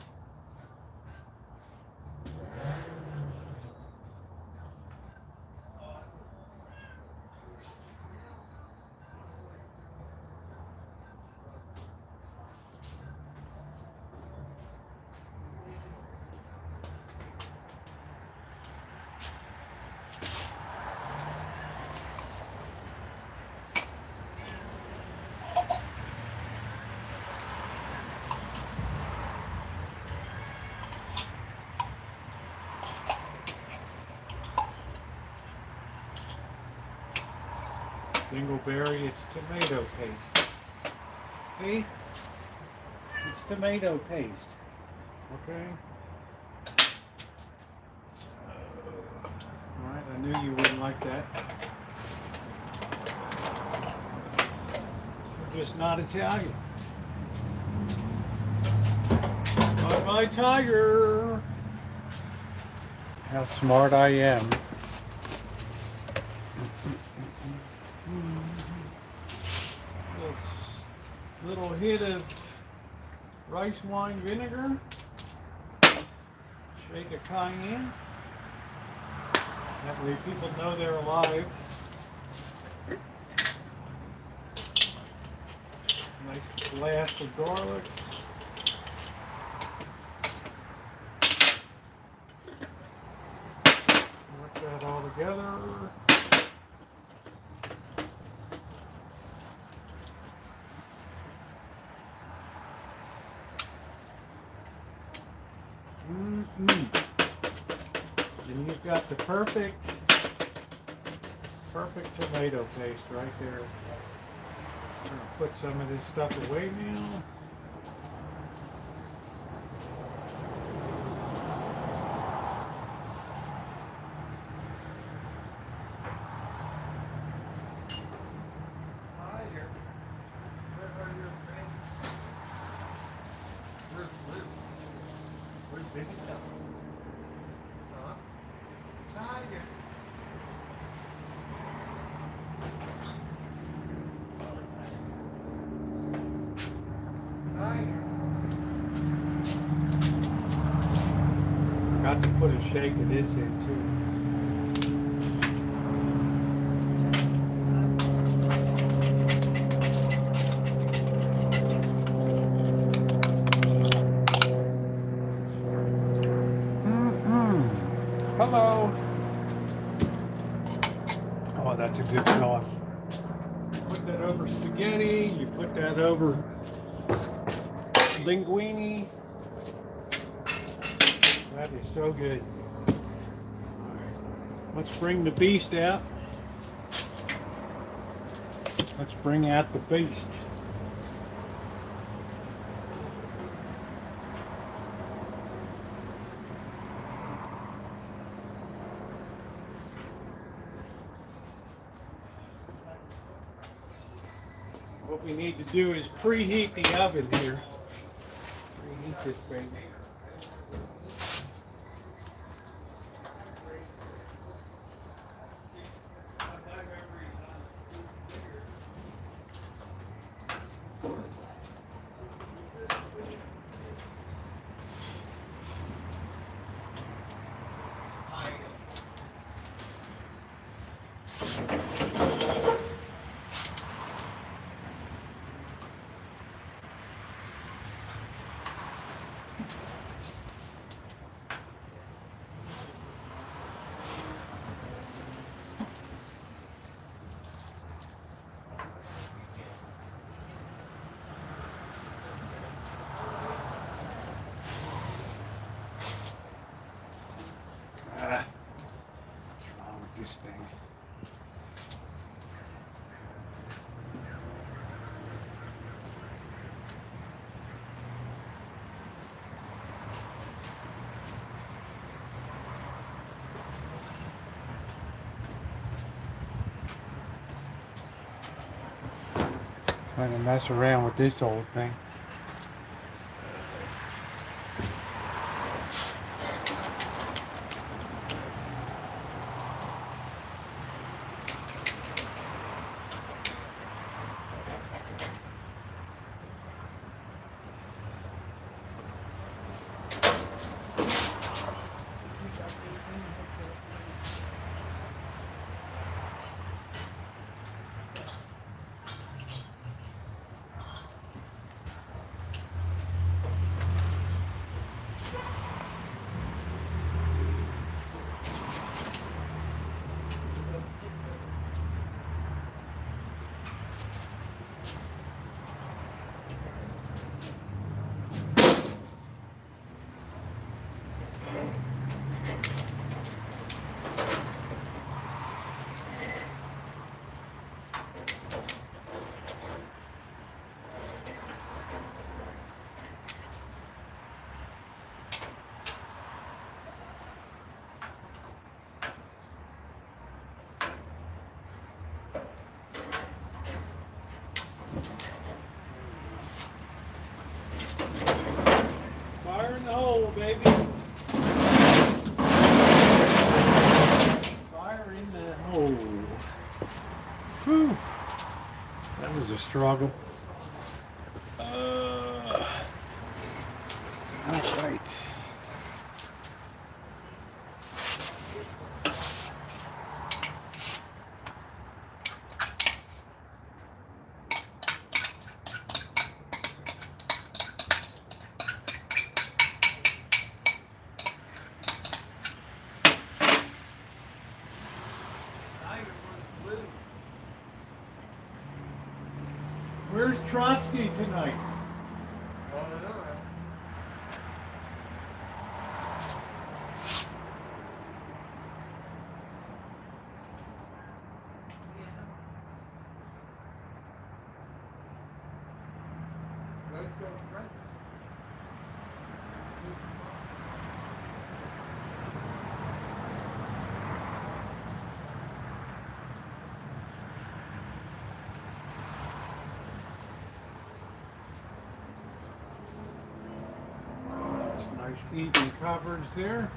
Dingleberry, it's tomato paste. See? It's tomato paste. Okay? Alright, I knew you wouldn't like that. You're just not Italian. Bye bye, tiger! How smart I am. Little hit of rice wine vinegar, shake of cayenne. That way people know they're alive. Nice blast of garlic. Work that all together. And you've got the perfect tomato paste right there. I'm going to put some of this stuff away now. Got to put a shake of this in too. Hello. Oh, that's a good sauce. that over spaghetti. You put that over linguine. That is so good. All right. Let's bring the beast out. Let's bring out the beast. What we need to do is preheat the oven here. Preheat this baby. What's wrong with this thing? Trying to mess around with this old thing. Fire in the hole, baby. Fire in the hole. Whew. That was a struggle. All right. Where's Trotsky tonight? Nice even coverage there.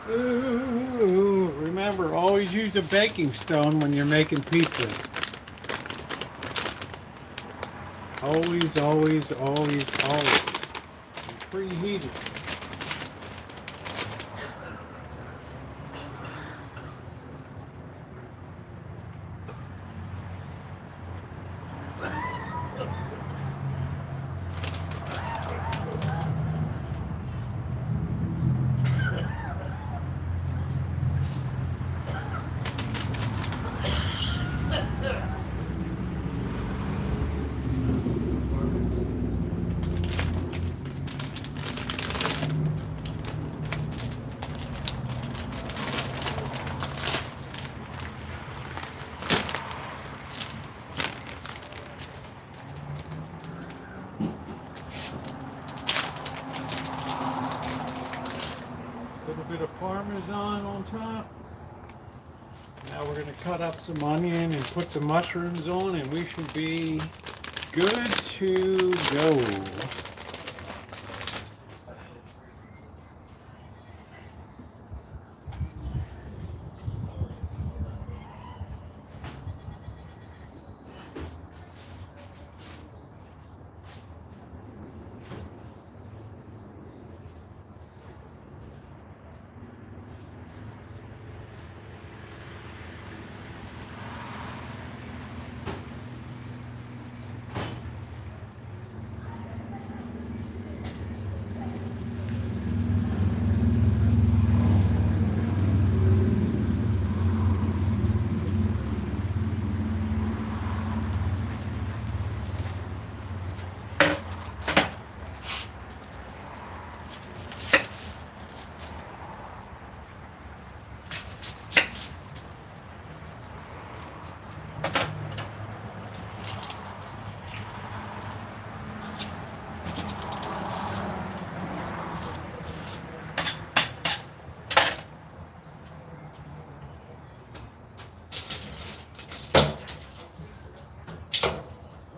Ooh, remember, always use a baking stone when you're making pizza. Always, always, always, always. And preheated. Little bit of Parmesan on top. Now we're going to cut up some onion and put some mushrooms on, and we should be good to go.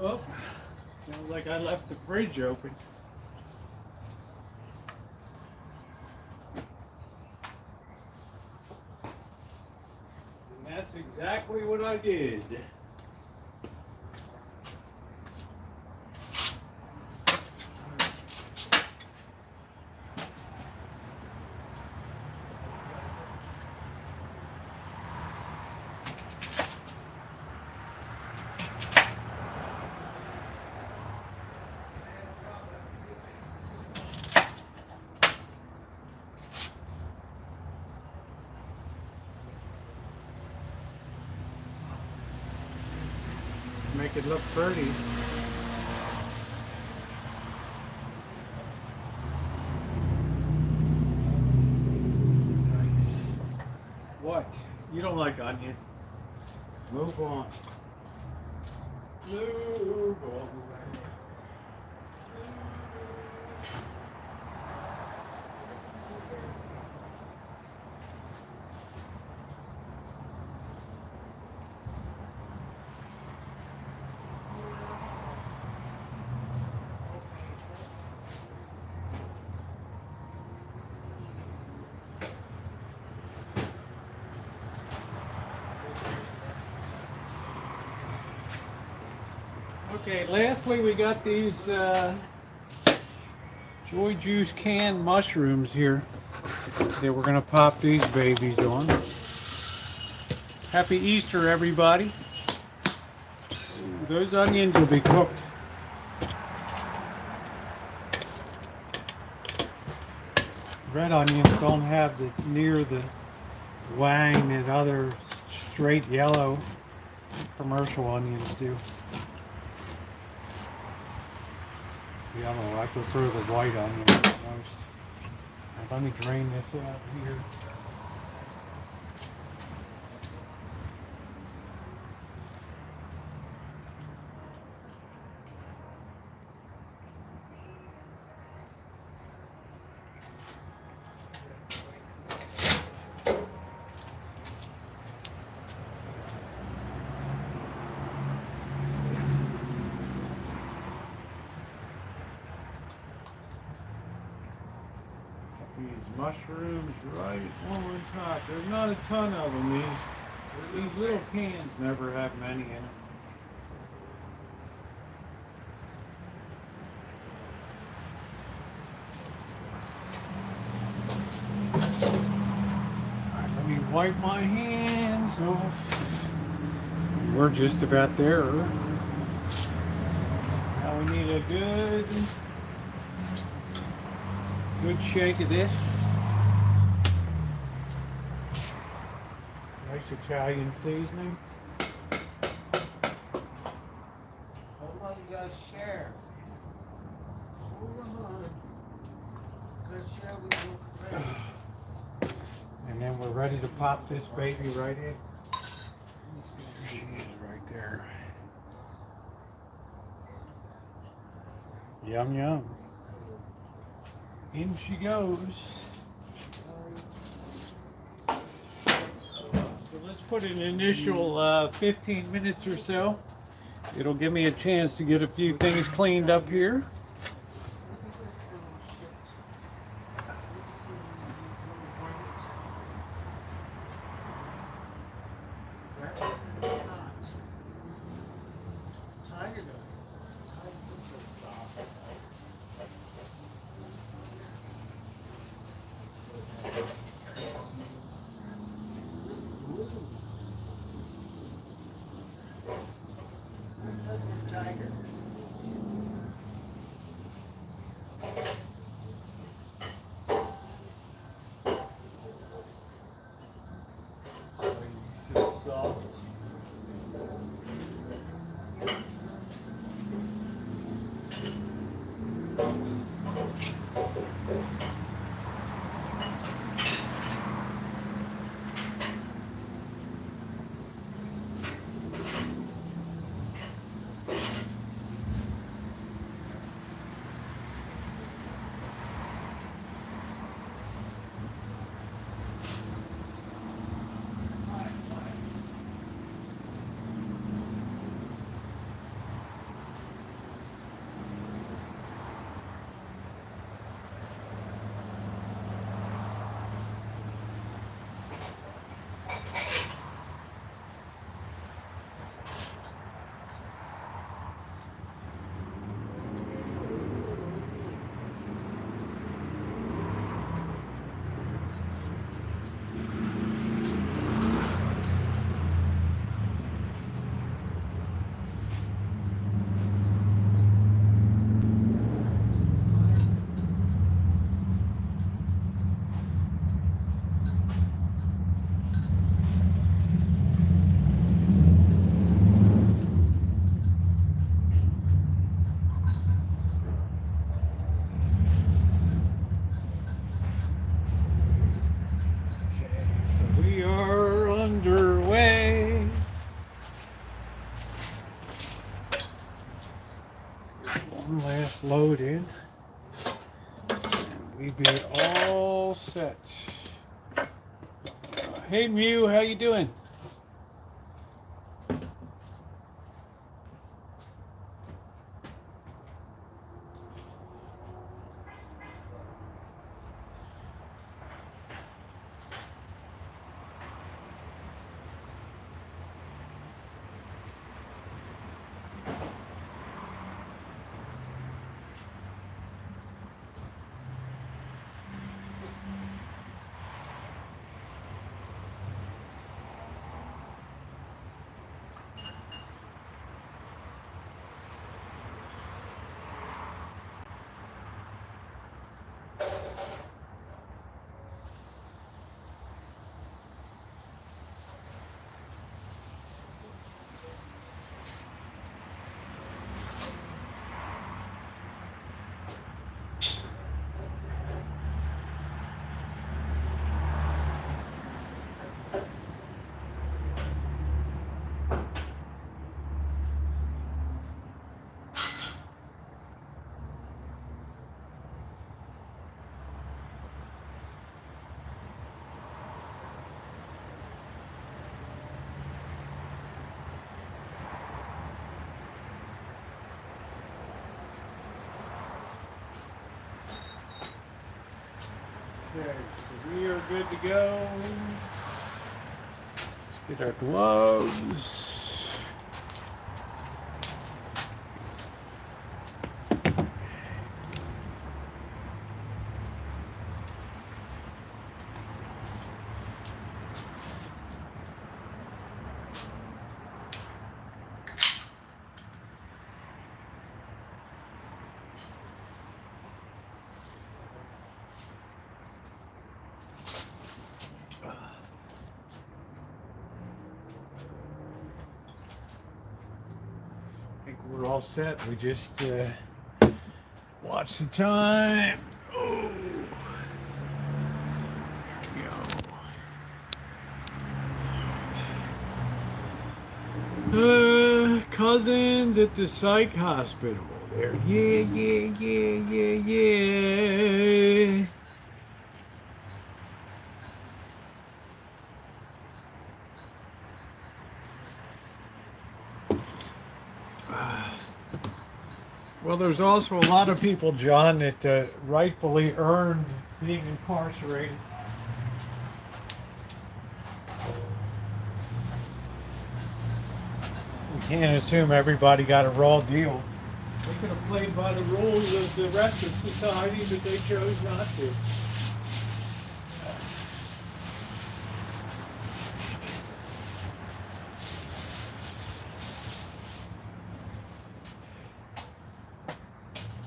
Oh, sounds like I left the fridge open. And that's exactly what I did. Make it look pretty. Nice. What? You don't like onion? Move on. Move on. Okay, lastly we got these Joy Juice canned mushrooms here that we're going to pop these babies on. Happy Easter, everybody. Ooh, those onions will be cooked. Red onions don't have near the wang that other straight yellow commercial onions do. Yellow, I prefer the white onion most. Now, let me drain this out here. These mushrooms right on top. There's not a ton of them. These little cans never have many in them. Alright, let me wipe my hands off. We're just about there. Now we need a good shake of this. Nice Italian seasoning. Hold on, you guys share. Hold on. Let's share with you. And then we're ready to pop this baby right in. There she is right there. Yum yum. In she goes. So let's put an initial 15 minutes or so. It'll give me a chance to get a few things cleaned up here. Underway. Let's get one last load in, and we be all set. Hey Mew, how you doing? so we are good to go. Let's get our gloves. I think we're all set. We just watch the time. Oh, there we go. Cousins at the psych hospital. There. Yeah, yeah, yeah, yeah, yeah. Well, there's also a lot of people, John, that rightfully earned being incarcerated. We can't assume everybody got a raw deal. They could have played by the rules of the rest of society, but they chose not to.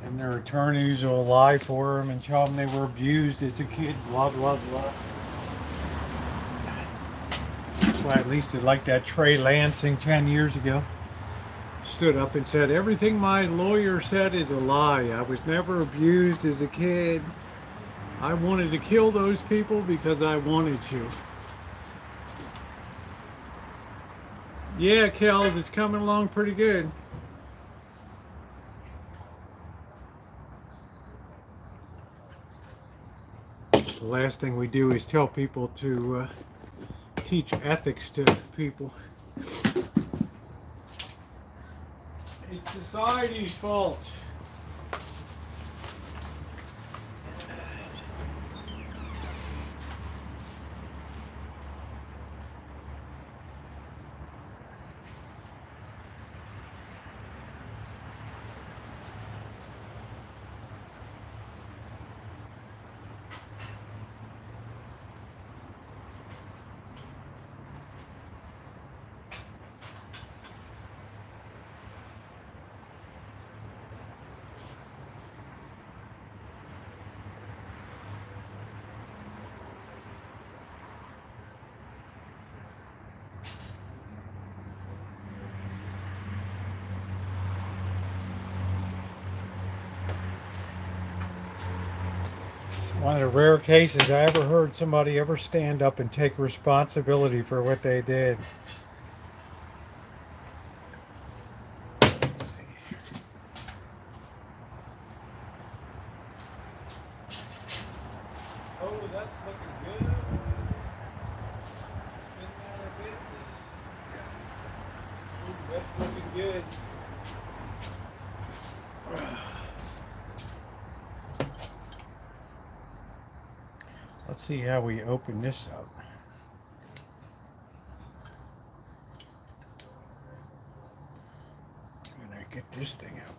And their attorneys will lie for them and tell them they were abused as a kid, blah, blah, blah. That's why at least it like that Trey Lansing 10 years ago stood up and said, everything my lawyer said is a lie. I was never abused as a kid. I wanted to kill those people because I wanted to. Yeah, Kels, it's coming along pretty good. The last thing we do is tell people to teach ethics to people. It's society's fault. One of the rare cases I ever heard somebody ever stand up and take responsibility for what they did. Let's see. Oh, that's looking good. Spin that a bit. Ooh, that's looking good. Let's see how we open this up. Can I get this thing open?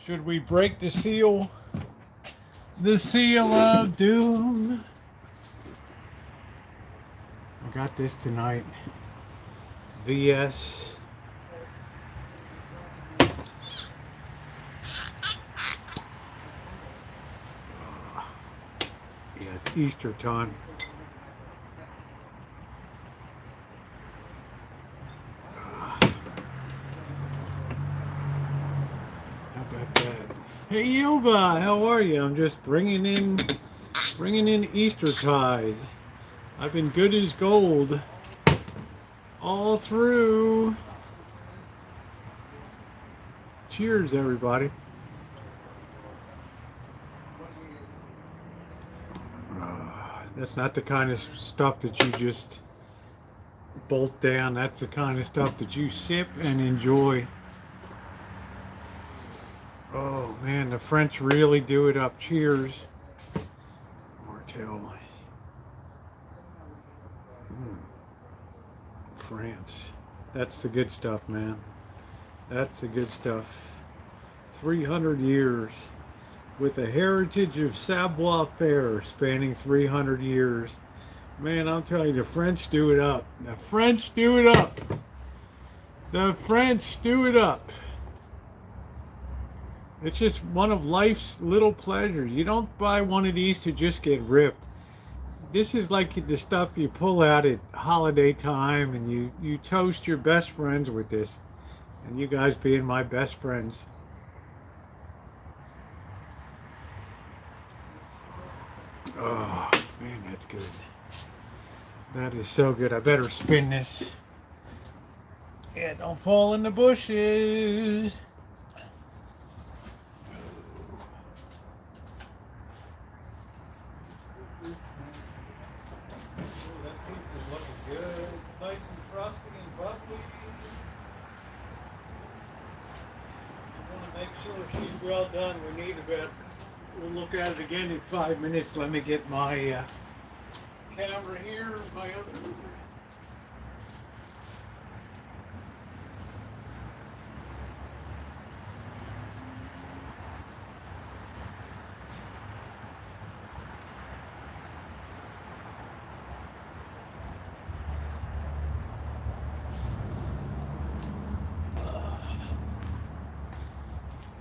Should we break the seal? The seal of doom. I got this tonight. VS. Yeah, it's Easter time. Hey Yuba, how are you? I'm just bringing in Eastertide. I've been good as gold all through. Cheers, everybody. That's not the kind of stuff that you just bolt down. That's the kind of stuff that you sip and enjoy. Oh man, the French really do it up. Cheers. Martel. France. That's the good stuff, man. That's the good stuff. 300 years with a heritage of savoir-faire spanning 300 years. Man, I'm telling you, the French do it up. The French do it up. The French do it up. It's just one of life's little pleasures. You don't buy one of these to just get ripped. This is like the stuff you pull out at holiday time, and you toast your best friends with this. And you guys being my best friends. Oh, man, that's good. That is so good. I better spin this. Yeah, don't fall in the bushes. Well done. We need about, we'll look at it again in 5 minutes. Let me get my camera here, my other.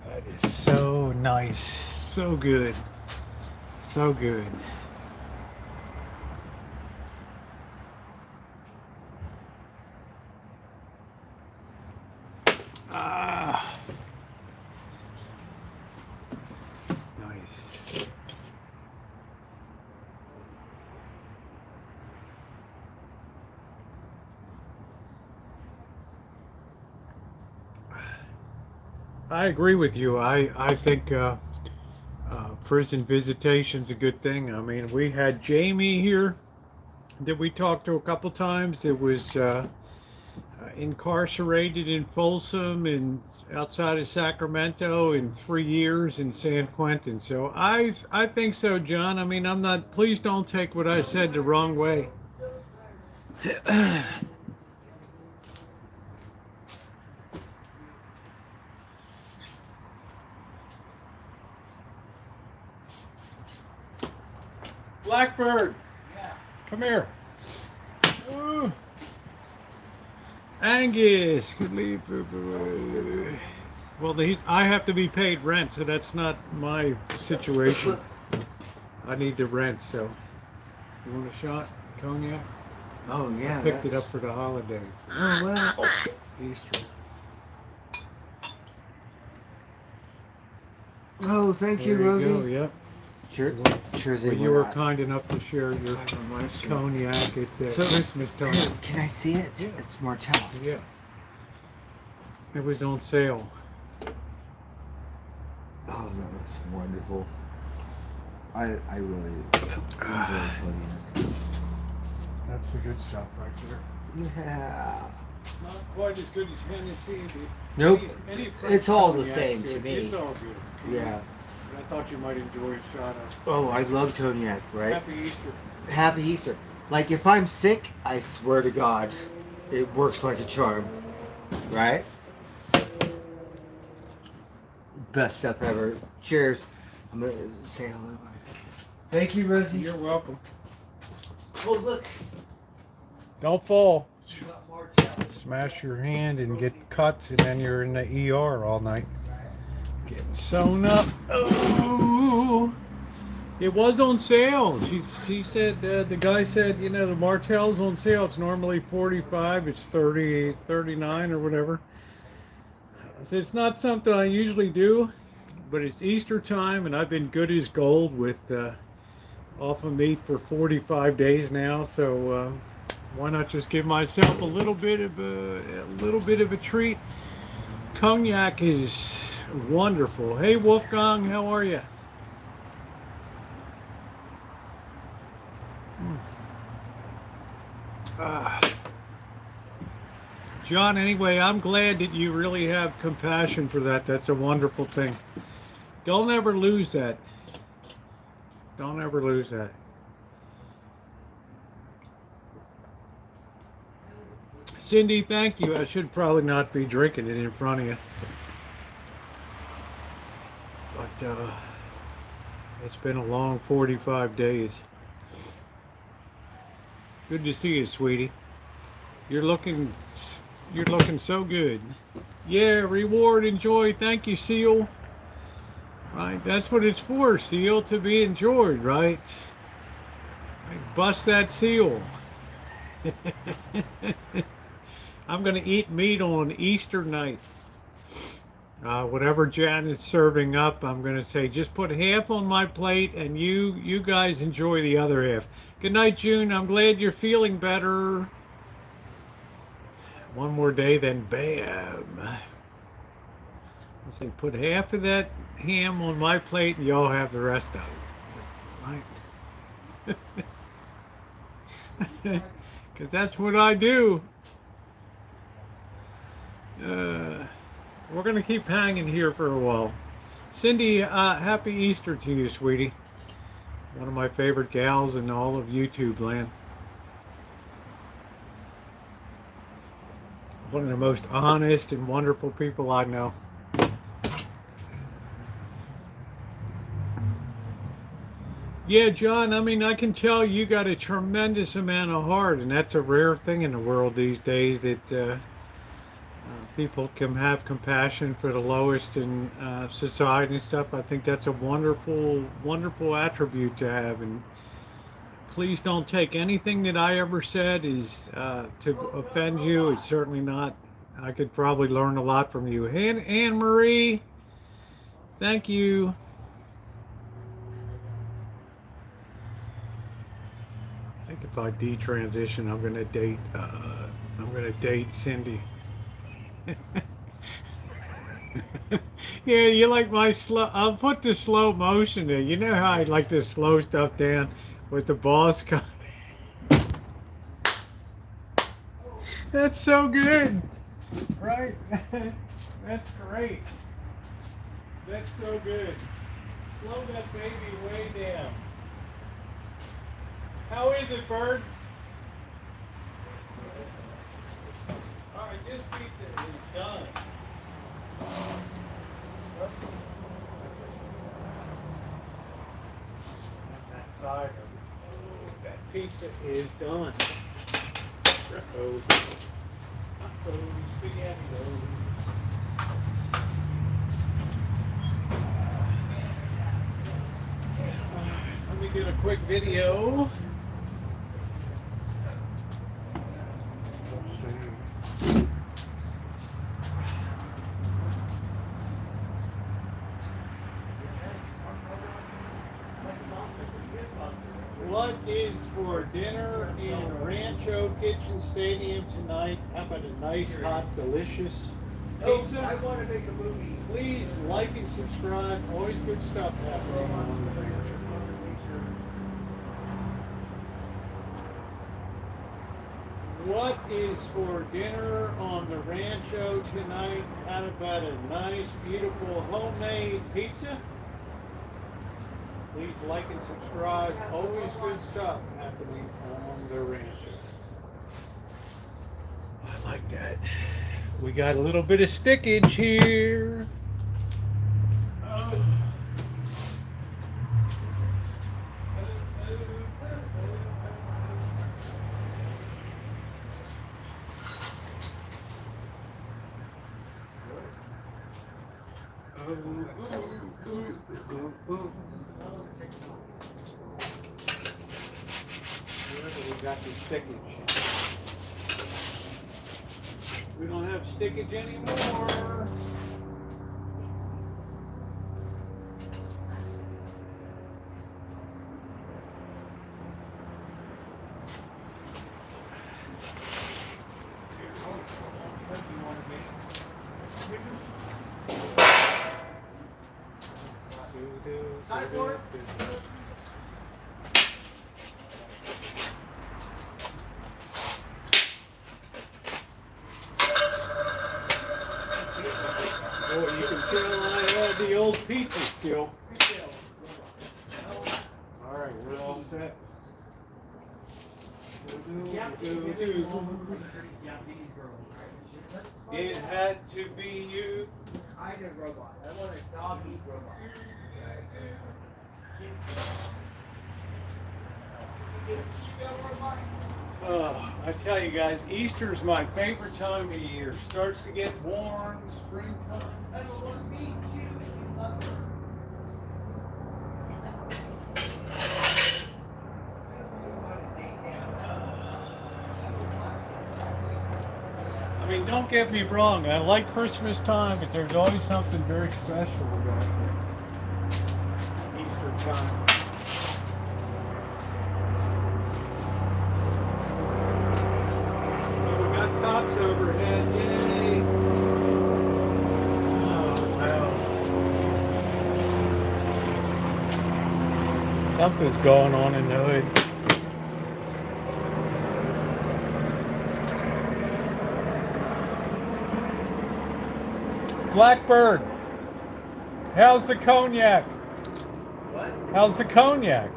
That is so nice, so good, so good. Ah, nice. I agree with you. I think prison visitation's a good thing. I mean, we had Jamie here that we talked to a couple times. It was incarcerated in Folsom and outside of Sacramento in 3 years in San Quentin. So I think so, John. I mean, I'm not. Please don't take what I said the wrong way. Blackbird, come here. Ooh. Angus, could leave. Well, I have to be paid rent, so that's not my situation. I need the rent, so. You want a shot? Cognac? Oh yeah. I picked it up for the holiday. Oh well. Easter. Oh, thank you, There Rosie. you go, yep. Cheers, Well, you were kind enough to share your cognac cognac at So- Christmas time. Can I see it? Yeah. It's Martel. Yeah. It was on sale. Oh, that looks wonderful. I really enjoy cognac. That's the good stuff right there. Yeah. Not quite as good as Hennessy. But Nope. any French It's all the cognac's same to good. me. It's all good. Yeah. I thought you might enjoy a shot of Oh, I love cognac, right? Happy Easter. Happy Easter. Like, if I'm sick, I swear to God, it works like a charm. Right? Best stuff ever. Cheers. I'm going to say hello. Thank you, Rosie. You're welcome. Oh, look. Don't fall. We got Martel. Smash your hand and get cuts, and then you're in the ER all night. Getting sewn up. Oh, it was on sale. She said, the guy said, you know, the Martel's on sale. It's normally 45. It's 30, 39 or whatever. I said, it's not something I usually do. but it's Easter time, and I've been good as gold with off of meat for 45 days now. So why not just give myself a little bit of a treat? Cognac is wonderful. Hey Wolfgang, how are you? John, anyway, I'm glad that you really have compassion for that. That's a wonderful thing. Don't ever lose that. Don't ever lose that. Cindy, thank you. I should probably not be drinking it in front of you. But it's been a long 45 days. Good to see you, sweetie. You're looking so good. Yeah, reward, enjoy. Thank you, Seal. Right, that's what it's for, Seal, to be enjoyed, right? Bust that seal. I'm going to eat meat on Easter night. Whatever Jan is serving up, I'm going to say, just put half on my plate and you guys enjoy the other half. Good night, June. I'm glad you're feeling better. One more day, then bam. I say, put half of that ham on my plate and y'all have the rest of it. Right? Because that's what I do. We're going to keep hanging here for a while. Cindy, happy Easter to you, sweetie. One of my favorite gals in all of YouTube land. One of the most honest and wonderful people I know. Yeah, John, I mean, I can tell you got a tremendous amount of heart, and that's a rare thing in the world these days, that people can have compassion for the lowest in society and stuff. I think that's a wonderful, wonderful attribute to have. And please don't take anything that I ever said is to offend you. It's certainly not. I could probably learn a lot from you. Anne Marie, thank you. I think if I detransition, I'm gonna date Cindy. Yeah, you like my slow. I'll put the slow motion in. You know how I like to slow stuff down with the boss coming. That's so good, right? That's great. That's so good. Slow that baby way down. How is it, Bird? All right, this pizza is done. That side of that pizza is done. Uh-oh. Uh-oh, spaghetti-o. Let me get a quick video. Let's see. What is for dinner in Rancho Kitchen Stadium tonight? How about a nice, hot, delicious pizza? I want to make a movie. Please like and subscribe. Always good stuff happening on the Rancho. What is for dinner on the Rancho tonight? How about a nice, beautiful homemade pizza? Please like and subscribe. Always good stuff happening on the Rancho. I like that. We got a little bit of stickage here. Oh. We got the stickage. We don't have stickage anymore. Sideboard. Boy, you can tell I have the old pizza skill. All right, we're all set. It had to be you. I need a robot. I want a dog-eat robot. Oh, I tell you guys, Easter's my favorite time of year. Starts to get warm, springtime. I want me too. You love this. I mean, don't get me wrong, I like Christmas time, but there's always something very special about Easter time. We got tops overhead, yay! Oh, wow. Something's going on in the hood. Blackbird, how's the cognac? What? How's the cognac?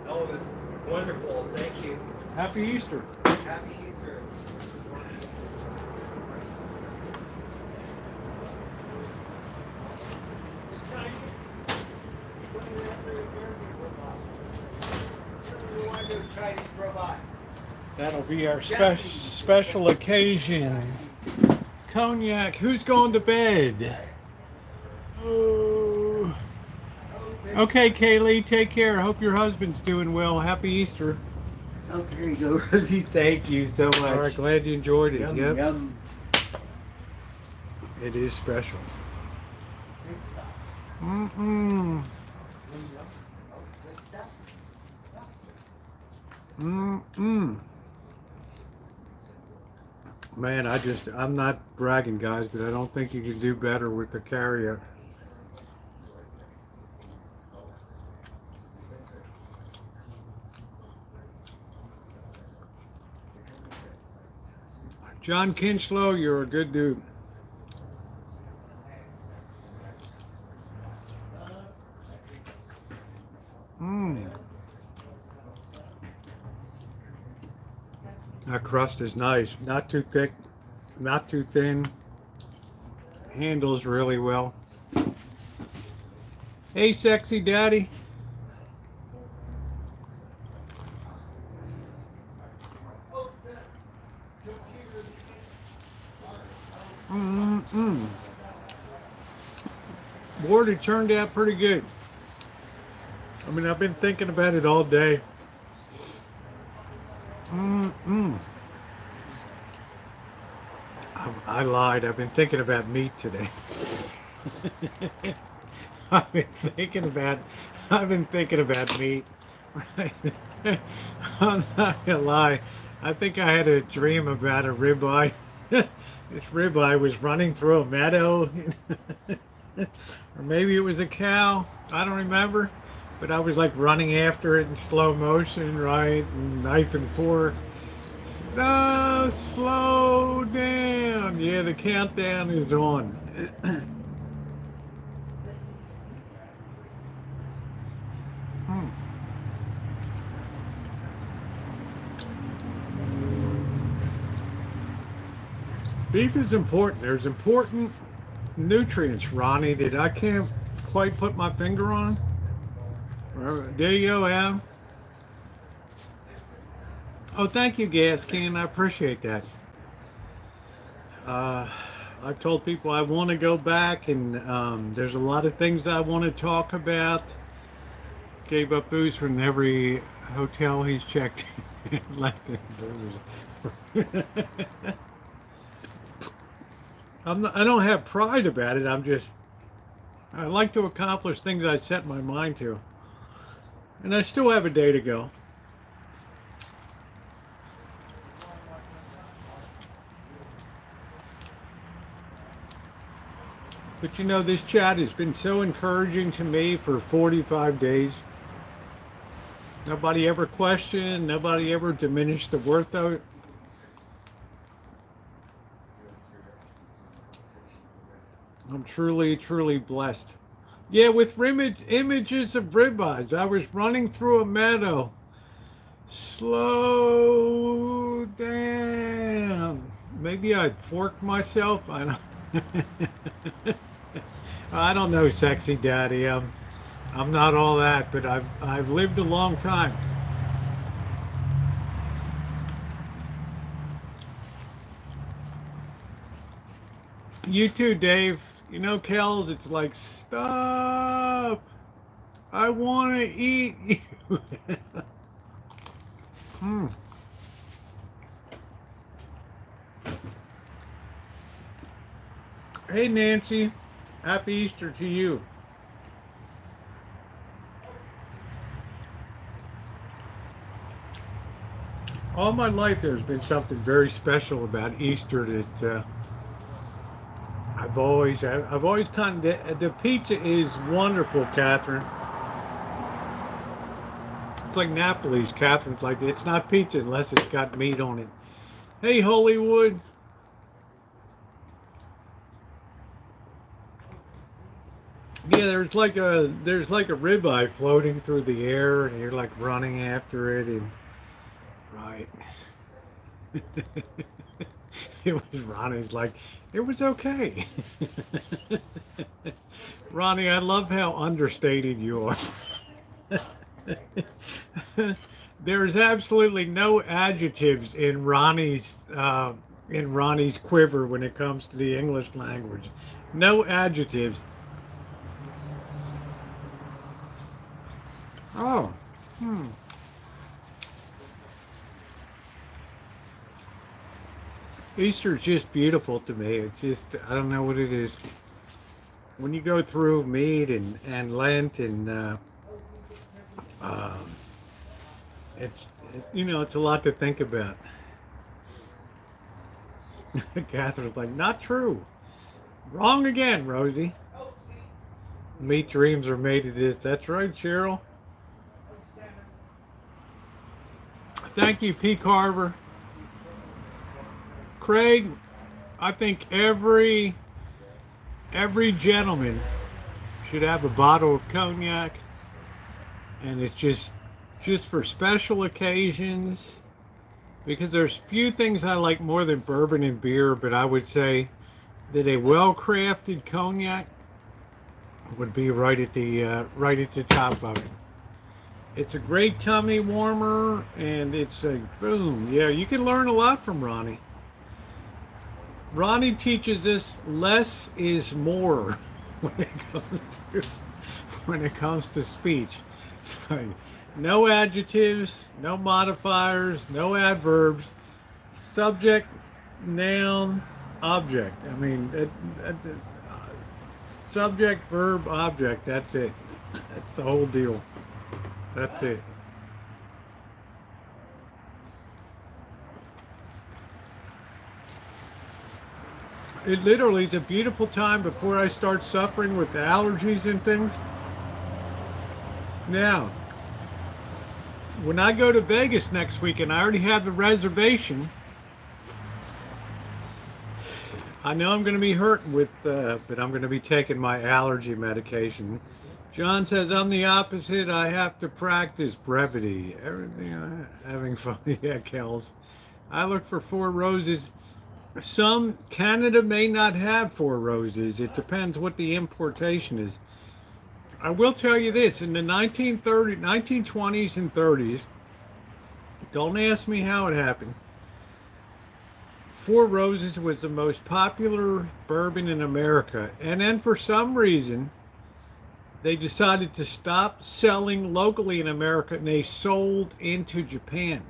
Oh, it's wonderful. Thank you. Happy Easter. Happy Easter. Chinese robot. That'll be our special occasion. Cognac, who's going to bed? Oh. Okay, Kaylee, take care. I hope your husband's doing well. Happy Easter. Oh, there you go, Rosie. Thank you so much. All right, glad you enjoyed it. Yum, Yep. yum. It is special. Mm-mm. Mm-mm. Man, I'm not bragging, guys, but I don't think you can do better with the carryout. John Kinchlow, you're a good dude. Mmm. That crust is nice. Not too thick, not too thin. Handles really well. Hey, sexy daddy. Mm-mm. Board, it turned out pretty good. I mean, I've been thinking about it all day. I lied. I've been thinking about meat today. I've been thinking about meat. I'm not gonna lie. I think I had a dream about a ribeye. This ribeye was running through a meadow, or maybe it was a cow. I don't remember. But I was like running after it in slow motion, right? And knife and fork. No, slow down. Yeah, the countdown is on. Beef is important. There's important nutrients, Ronnie, that I can't quite put my finger on. There you go, Al. Oh, thank you, Gas Can. I appreciate that. I've told people I want to go back, and there's a lot of things I want to talk about. Gave up booze from every hotel he's checked in. I don't have pride about it. I like to accomplish things I set my mind to. And I still have a day to go. But you know, this chat has been so encouraging to me for 45 days. Nobody ever questioned, nobody ever diminished the worth of it. I'm truly, truly blessed. Yeah, with images of ribeyes. I was running through a meadow. Slow down. Maybe I'd fork myself. I don't know, sexy daddy. I'm not all that, but I've lived a long time. You too, Dave. You know, Kells, it's like, stop. I want to eat you. Hmm. Hey, Nancy. Happy Easter to you. All my life, there's been something very special about Easter that I've always kind of. The pizza is wonderful, Catherine. It's like Napoli's, Catherine's like, it's not pizza unless it's got meat on it. Hey, Hollywood. Yeah, there's like a ribeye floating through the air, and you're like running after it, and right. It was Ronnie's like, it was okay. Ronnie, I love how understated you are. There's absolutely no adjectives in Ronnie's quiver when it comes to the English language. No adjectives. Oh. Easter is just beautiful to me. It's just, I don't know what it is. When you go through meat and Lent and it's a lot to think about. Catherine's like, not true. Wrong again, Rosie. Meat dreams are made of this. That's right, Cheryl. Thank you, P. Carver. Craig, I think every gentleman should have a bottle of cognac, and it's just for special occasions, because there's few things I like more than bourbon and beer, but I would say that a well-crafted cognac would be right at the top of it. It's a great tummy warmer, and it's a boom. Yeah, you can learn a lot from Ronnie. Ronnie teaches us less is more when it comes to speech. So, no adjectives, no modifiers, no adverbs, subject, noun, object. I mean, subject, verb, object. That's it. That's the whole deal. That's it. It literally is a beautiful time before I start suffering with the allergies and things. Now, when I go to Vegas next week, and I already have the reservation, I know I'm going to be hurting with, but I'm going to be taking my allergy medication. John says, I'm the opposite. I have to practice brevity. Everything, having fun. Yeah, Kells. I look for 4 roses. Canada may not have 4 roses. It depends what the importation is. I will tell you this, in the 1920s and 30s, don't ask me how it happened, 4 Roses was the most popular bourbon in America. And then for some reason, they decided to stop selling locally in America, and they sold into Japan.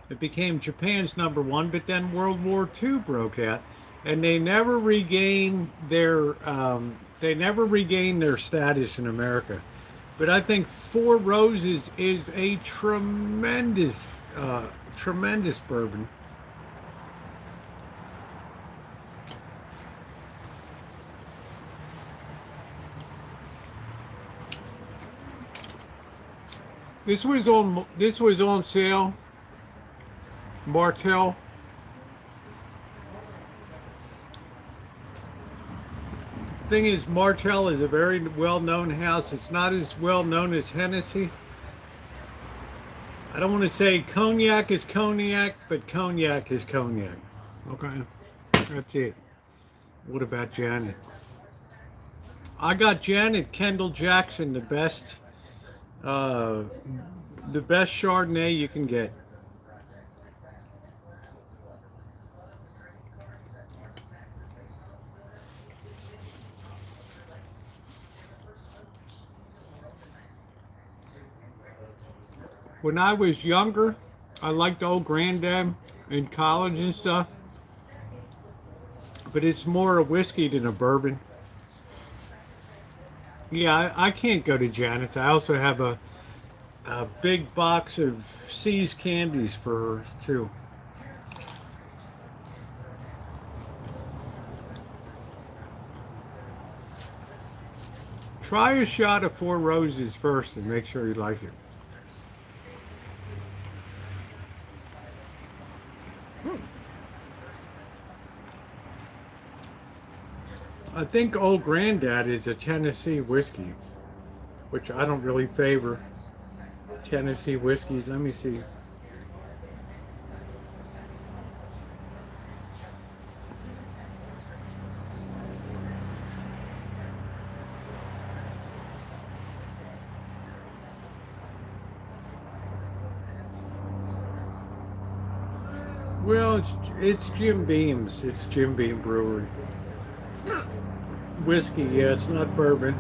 It became Japan's #1, but then World War II broke out, and they never regained their status in America. But I think 4 Roses is a tremendous bourbon. This was on sale. Martell. Thing is, Martell is a very well-known house. It's not as well known as Hennessy. I don't want to say cognac is cognac, but cognac is cognac. Okay, that's it. What about Janet? I got Janet Kendall Jackson, the best Chardonnay you can get. When I was younger, I liked Old Granddad in college and stuff, but it's more a whiskey than a bourbon. Yeah, I can't go to Janet's. I also have a big box of C's candies for her too. Try a shot of Four Roses first and make sure you like it. I think Old Granddad is a Tennessee whiskey, which I don't really favor. Tennessee whiskeys. Let me see. Well, it's Jim Beam's. It's Jim Beam Brewery. Whiskey, yeah, it's not bourbon.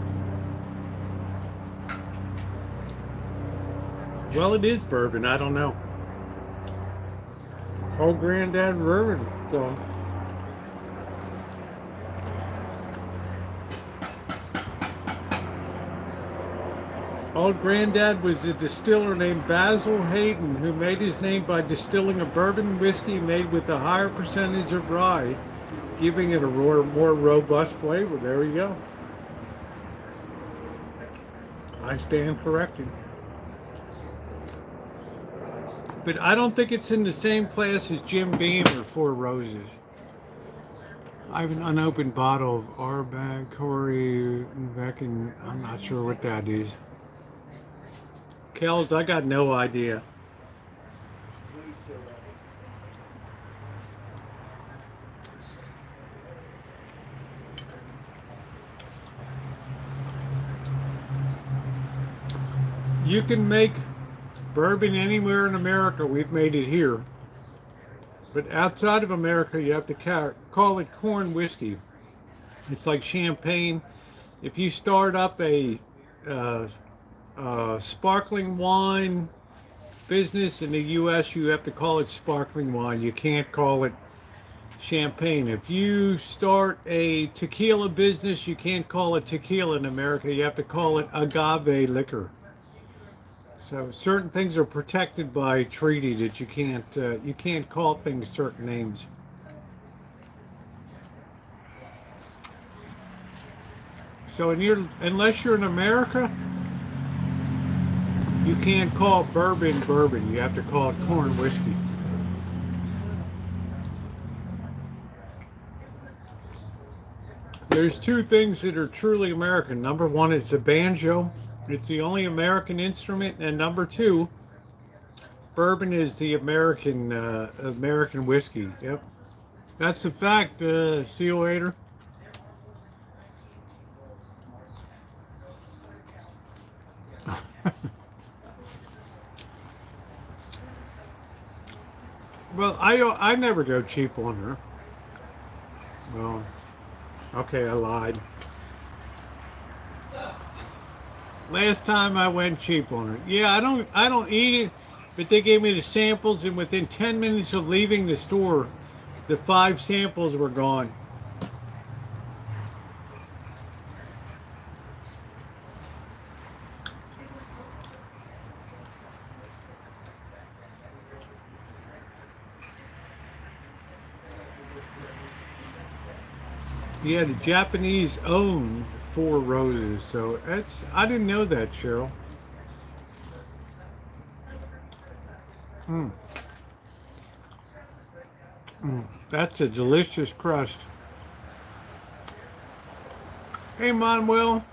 Well, it is bourbon. I don't know. Old Granddad bourbon. So. Old Granddad was a distiller named Basil Hayden who made his name by distilling a bourbon whiskey made with a higher percentage of rye, giving it a more robust flavor. There you go. I stand corrected. But I don't think it's in the same class as Jim Beam or Four Roses. I have an unopened bottle of urbex, Corey, Becken. I'm not sure what that is. Kells, I got no idea. You can make bourbon anywhere in America. We've made it here. But outside of America, you have to call it corn whiskey. It's like champagne. If you start up a sparkling wine business in the U.S., you have to call it sparkling wine. You can't call it champagne. If you start a tequila business, you can't call it tequila in America. You have to call it agave liquor. So certain things are protected by treaty that you can't call things certain names. So unless you're in America, you can't call bourbon bourbon. You have to call it corn whiskey. There's two things that are truly American. Number one is the banjo. It's the only American instrument. And number two, bourbon is the American whiskey. Yep. That's a fact, see you later. Well, I never go cheap on her. Well, okay, I lied. Last time I went cheap on her. Yeah, I don't eat it, but they gave me the samples, and within 10 minutes of leaving the store, the 5 samples were gone. Yeah, the Japanese own Four Roses, so I didn't know that, Cheryl. That's a delicious crust. Hey, Manuel.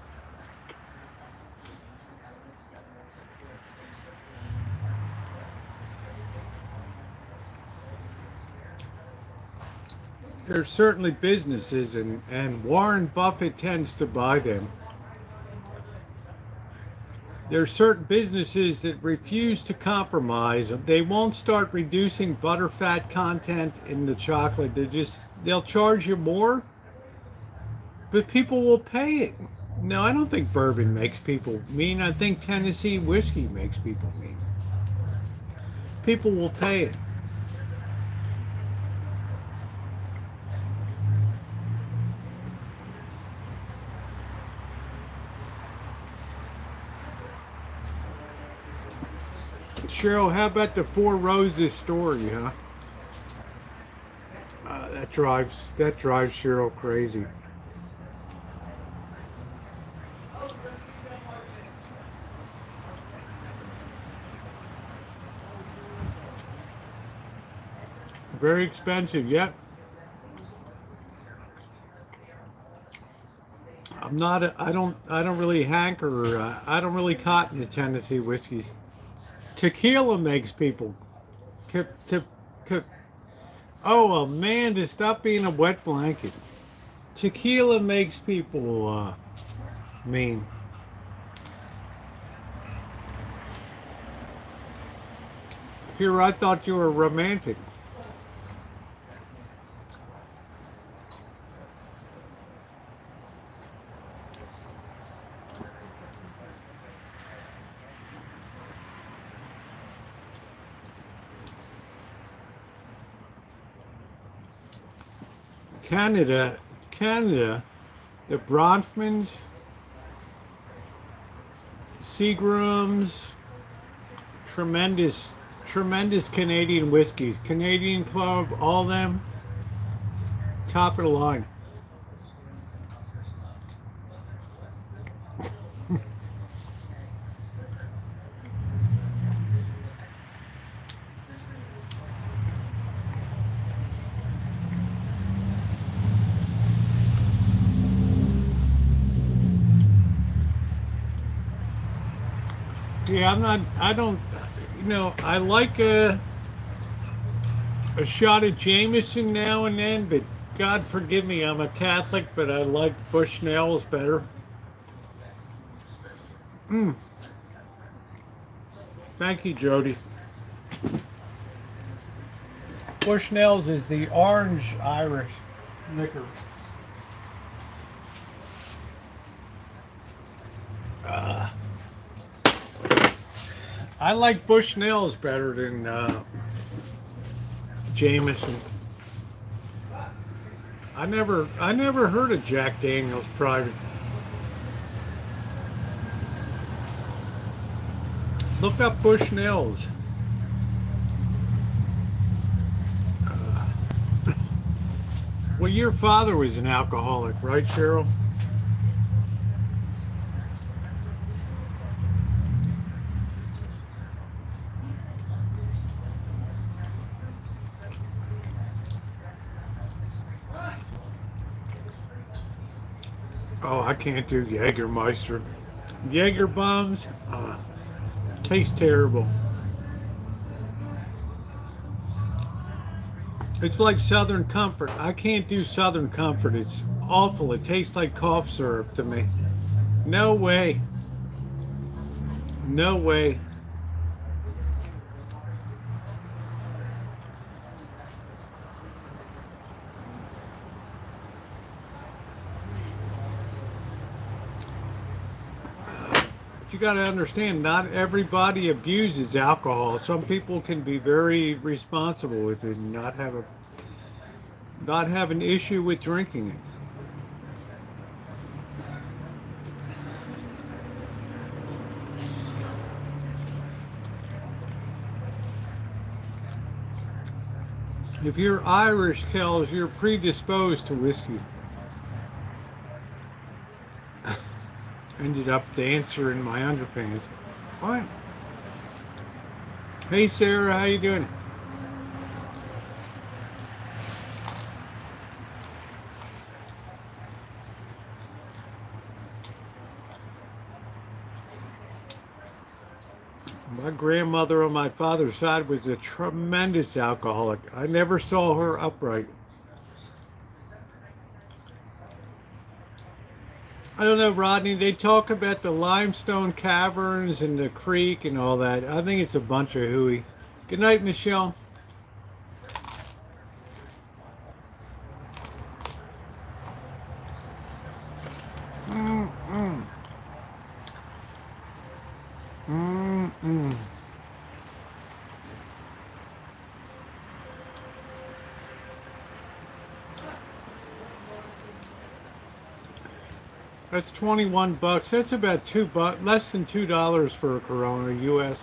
There's certainly businesses, and Warren Buffett tends to buy them. There are certain businesses that refuse to compromise. They won't start reducing butterfat content in the chocolate. They'll charge you more, but people will pay it. No, I don't think bourbon makes people mean. I think Tennessee whiskey makes people mean. People will pay it. Cheryl, how about the Four Roses story, huh? That drives Cheryl crazy. Very expensive, yep. I don't really hanker. I don't really cotton to Tennessee whiskeys. Tequila makes people. Oh, Amanda, stop being a wet blanket. Tequila makes people mean. Here, I thought you were romantic. Canada, the Bronfmans, Seagrams, tremendous Canadian whiskeys. Canadian Club, all them, top of the line. Yeah, I like a shot of Jameson now and then, but God forgive me, I'm a Catholic, but I like Bushnell's better. Thank you, Jody. Bushnell's is the orange Irish liquor. I like Bushnell's better than Jameson. I never heard of Jack Daniel's Private. Look up Bushnell's. Well, your father was an alcoholic, right, Cheryl? Oh, I can't do Jägermeister. Jaeger bombs taste terrible. It's like Southern Comfort. I can't do Southern Comfort. It's awful. It tastes like cough syrup to me. No way. No way. You got to understand, not everybody abuses alcohol. Some people can be very responsible with it and not have an issue with drinking it. If you're Irish, Kells, you're predisposed to whiskey. Ended up the answer in my underpants. What? Hey Sarah, how you doing? My grandmother on my father's side was a tremendous alcoholic. I never saw her upright. I don't know, Rodney. They talk about the limestone caverns and the creek and all that. I think it's a bunch of hooey. Good night, Michelle. Mm-mm. Mm-mm. That's 21 bucks. That's about $2, less than $2 for a Corona US.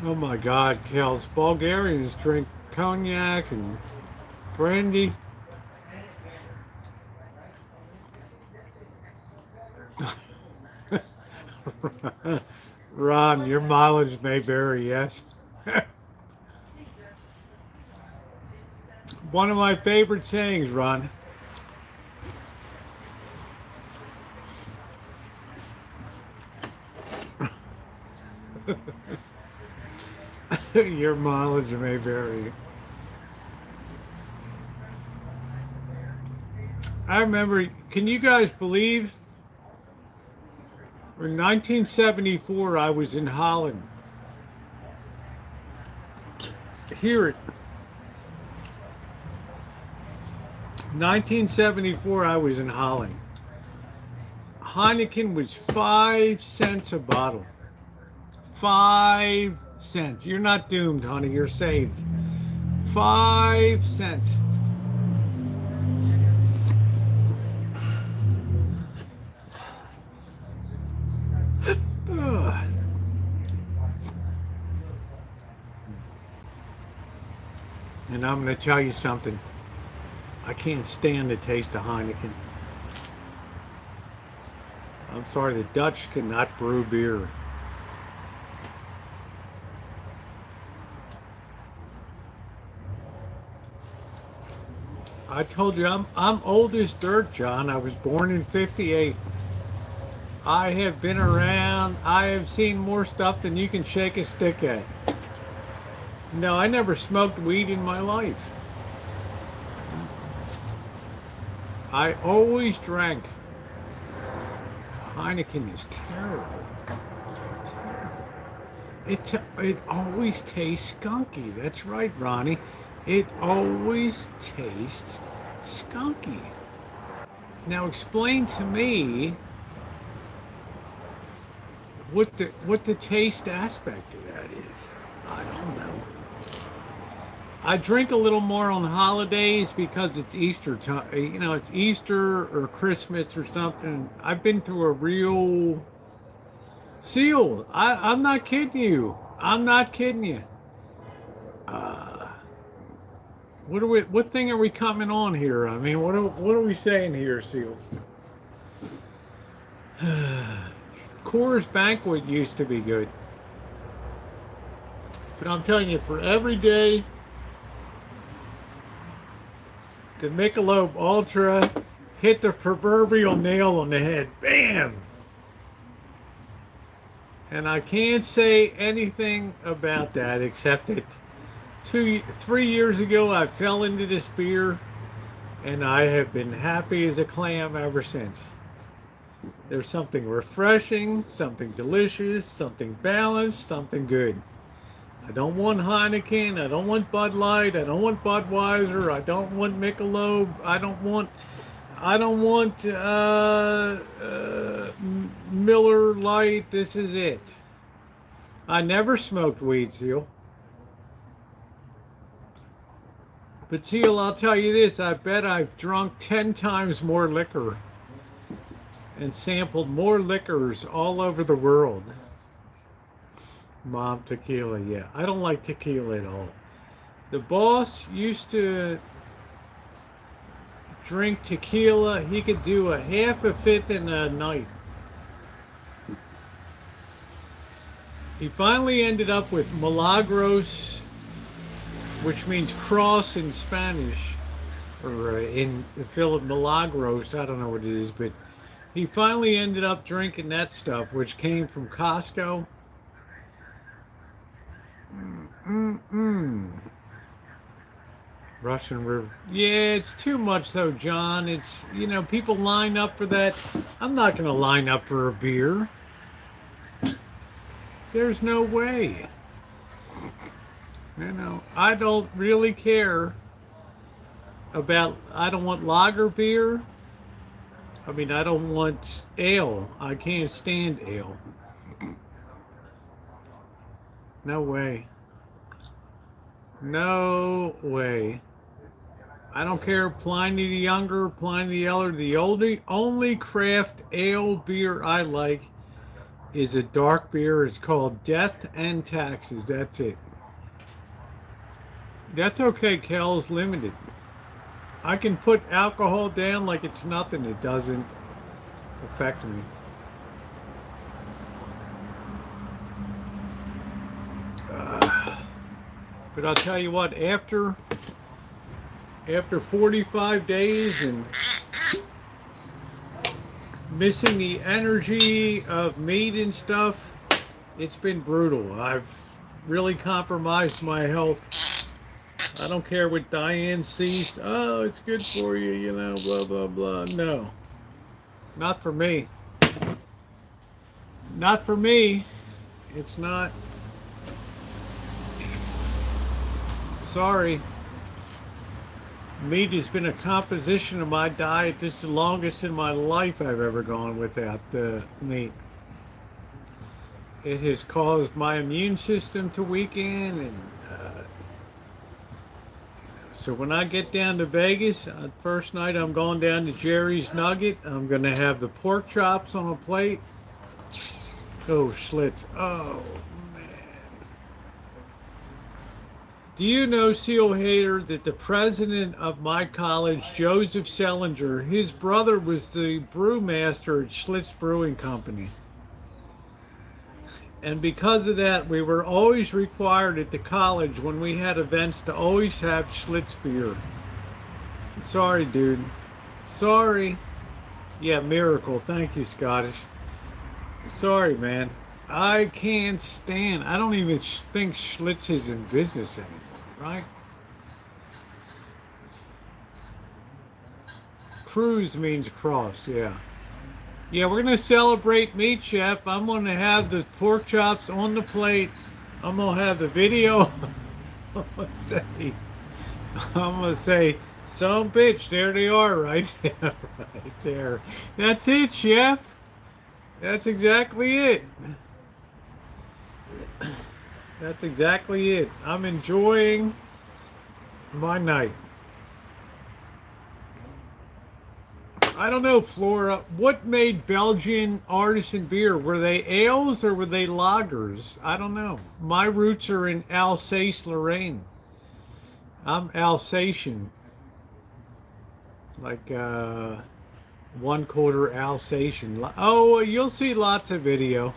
Oh my God, Kels. Bulgarians drink cognac and brandy. Ron, your mileage may vary, yes. One of my favorite sayings, Ron. Your mileage may vary. I remember, can you guys believe? In 1974, I was in Holland. Hear it. 1974, I was in Holland. Heineken was 5 cents a bottle. 5 cents. You're not doomed, honey. You're saved. 5 cents. Ugh. And I'm going to tell you something. I can't stand the taste of Heineken. I'm sorry, the Dutch cannot brew beer. I told you I'm old as dirt, John. I was born in '58. I have been around. I have seen more stuff than you can shake a stick at. No, I never smoked weed in my life. I always drank. Heineken is terrible. It always tastes skunky. That's right, Ronnie. It always tastes skunky. Now explain to me what the taste aspect of that is. I don't know. I drink a little more on holidays because it's Easter time. You know, it's Easter or Christmas or something. I've been through a real seal. I'm not kidding you. I'm not kidding you. What thing are we coming on here? I mean, what are we saying here, Seal? Coors Banquet used to be good. But I'm telling you, for every day, the Michelob Ultra hit the proverbial nail on the head. Bam! And I can't say anything about that except that 3 years ago I fell into this beer and I have been happy as a clam ever since. There's something refreshing, something delicious, something balanced, something good. I don't want Heineken, I don't want Bud Light, I don't want Budweiser, I don't want Michelob, I don't want Miller Lite. This is it. I never smoked weed, Seal. But Seal, I'll tell you this, I bet I've drunk 10 times more liquor and sampled more liquors all over the world Mom tequila, yeah. I don't like tequila at all. The boss used to drink tequila. He could do a half a fifth in a night. He finally ended up with Milagros, which means cross in Spanish, or in Philip Milagros, I don't know what it is, but he finally ended up drinking that stuff, which came from Costco. Mm-mm. Russian River. Yeah, it's too much though, John. It's, people line up for that. I'm not going to line up for a beer. There's no way. I don't really care about, I don't want lager beer. I mean, I don't want ale. I can't stand ale. No way. No way. I don't care, Pliny the Younger, Pliny the Elder. The only craft ale beer I like is a dark beer. It's called Death and Taxes. That's it. That's okay, Kel's Limited. I can put alcohol down like it's nothing. It doesn't affect me. But I'll tell you what, after 45 days and missing the energy of meat and stuff, it's been brutal. I've really compromised my health. I don't care what Diane sees. Oh, it's good for you, blah, blah, blah. No, not for me. Not for me. It's not. Sorry. Meat has been a composition of my diet. This is the longest in my life I've ever gone without meat. It has caused my immune system to weaken, and so when I get down to Vegas, first night I'm going down to Jerry's Nugget. I'm going to have the pork chops on a plate. Oh, Schlitz. Oh, man. Do you know, Seal Hater, that the president of my college, Joseph Selinger, his brother was the brewmaster at Schlitz Brewing Company. And because of that, we were always required at the college when we had events to always have Schlitz beer. Sorry, dude. Sorry. Yeah, Miracle. Thank you, Scottish. Sorry, man. I can't stand. I don't even think Schlitz is in business anymore, right? Cruise means cross, yeah. Yeah, we're going to celebrate meat, Chef. I'm going to have the pork chops on the plate. I'm going to have the video. I'm going to say, son bitch, there they are right there. Right there. That's it, Chef. That's exactly it. That's exactly it. I'm enjoying my night. I don't know, Flora. What made Belgian artisan beer? Were they ales or were they lagers? I don't know. My roots are in Alsace-Lorraine. I'm Alsatian. Like 1/4 Alsatian. Oh, you'll see lots of video.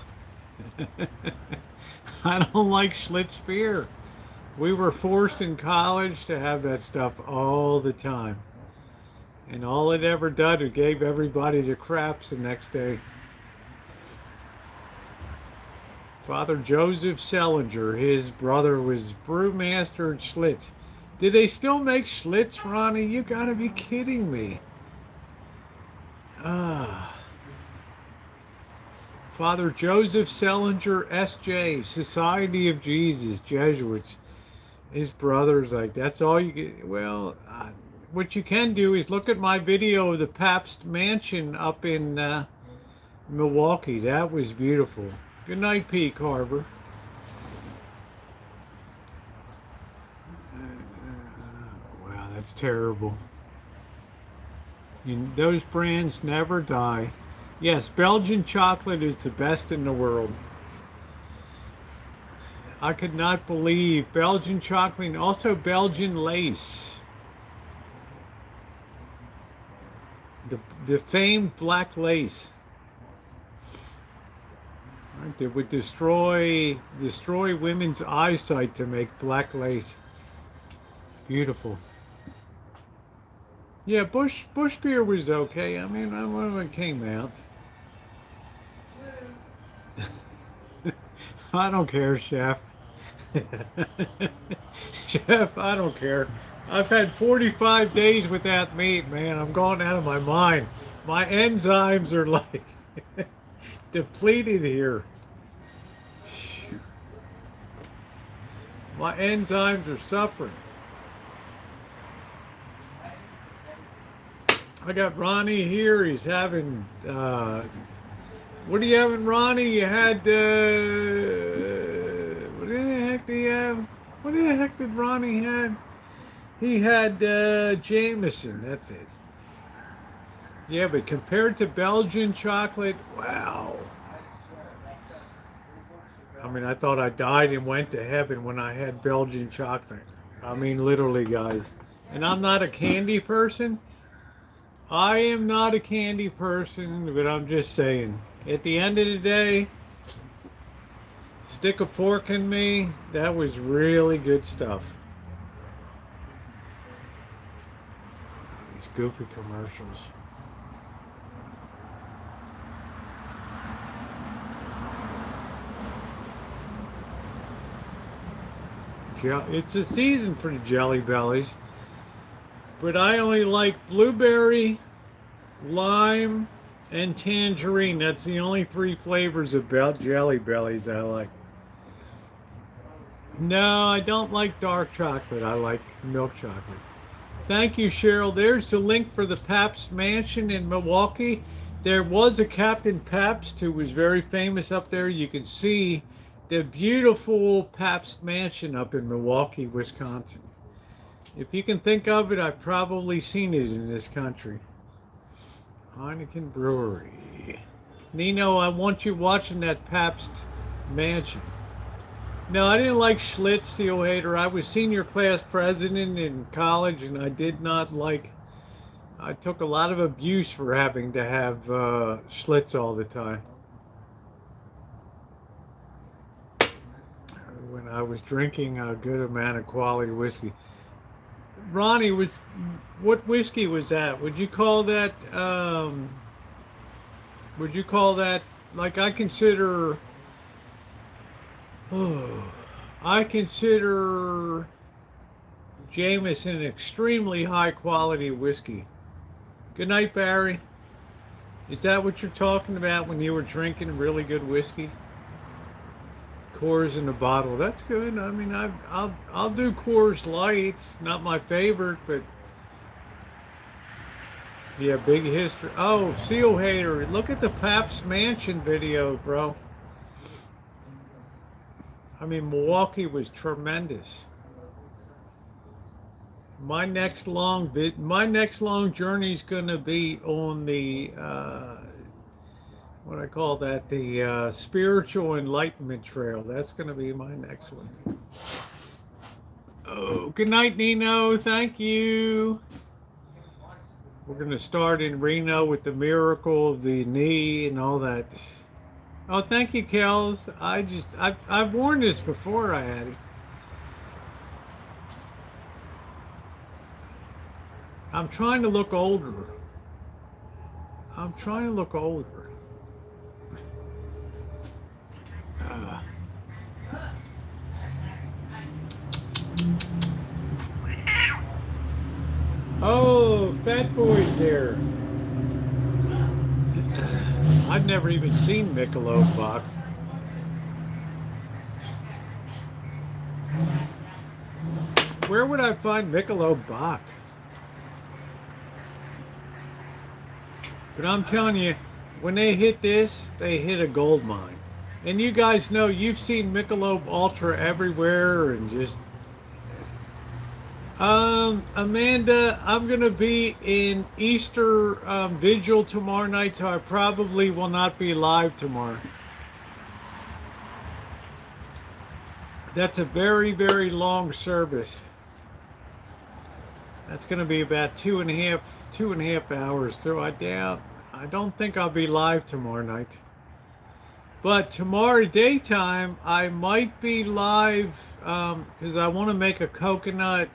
I don't like Schlitz beer. We were forced in college to have that stuff all the time. And all it ever did, it gave everybody the craps the next day. Father Joseph Selinger, his brother was brewmaster at Schlitz. Did they still make Schlitz, Ronnie? You gotta be kidding me. Father Joseph Selinger, S.J., Society of Jesus, Jesuits. His brother's like, that's all you get. Well, what you can do is look at my video of the Pabst Mansion up in Milwaukee. That was beautiful. Good night, P. Carver. Wow, that's terrible. Those brands never die. Yes, Belgian chocolate is the best in the world. I could not believe Belgian chocolate and also Belgian lace. The famed black lace. Right, that would destroy women's eyesight to make black lace. Beautiful. Yeah, Bush beer was okay. I mean, when it came out. I don't care, Chef. Chef, I don't care. I've had 45 days without meat, man. I'm going out of my mind. My enzymes are like depleted here. My enzymes are suffering. I got Ronnie here. He's having, what are you having, Ronnie? You had, what the heck do you have? What the heck did Ronnie had? He had Jameson, that's it. Yeah, but compared to Belgian chocolate, wow. I mean, I thought I died and went to heaven when I had Belgian chocolate. I mean, literally, guys. And I'm not a candy person. I am not a candy person, but I'm just saying. At the end of the day, stick a fork in me. That was really good stuff. These goofy commercials. It's a season for the Jelly Bellies, but I only like blueberry, lime, and tangerine. That's the only 3 flavors of Jelly Bellies I like. No, I don't like dark chocolate. I like milk chocolate. Thank you, Cheryl. There's the link for the Pabst Mansion in Milwaukee. There was a Captain Pabst who was very famous up there. You can see the beautiful Pabst Mansion up in Milwaukee, Wisconsin. If you can think of it, I've probably seen it in this country. Heineken Brewery. Nino, I want you watching that Pabst Mansion. No, I didn't like Schlitz, Seal Hater. I was senior class president in college, and I did not like... I took a lot of abuse for having to have Schlitz all the time. When I was drinking a good amount of quality whiskey. Ronnie, what whiskey was that? Would you call that, like I consider Jameson extremely high quality whiskey. Good night, Barry. Is that what you're talking about when you were drinking really good whiskey? Coors in a bottle. That's good. I mean, I'll do Coors Light. It's not my favorite, but yeah, big history. Oh, Seal Hater. Look at the Pabst Mansion video, bro. I mean, Milwaukee was tremendous. My next long journey is going to be on the what I call that, the spiritual enlightenment trail. That's going to be my next one. Oh, good night, Nino. Thank you. We're going to start in Reno with the miracle of the knee and all that. Oh, thank you, Kels. I've worn this before I had it. I'm trying to look older. I'm trying to look older. Oh, Fat Boy's there. I've never even seen Michelob Bach. Where would I find Michelob Bach? But I'm telling you, when they hit this, they hit a gold mine. And you guys know, you've seen Michelob Ultra everywhere and just... Amanda, I'm going to be in Easter Vigil tomorrow night, so I probably will not be live tomorrow. That's a very, very long service. That's going to be about two and a half hours. So I don't think I'll be live tomorrow night. But tomorrow daytime, I might be live because I want to make a coconut.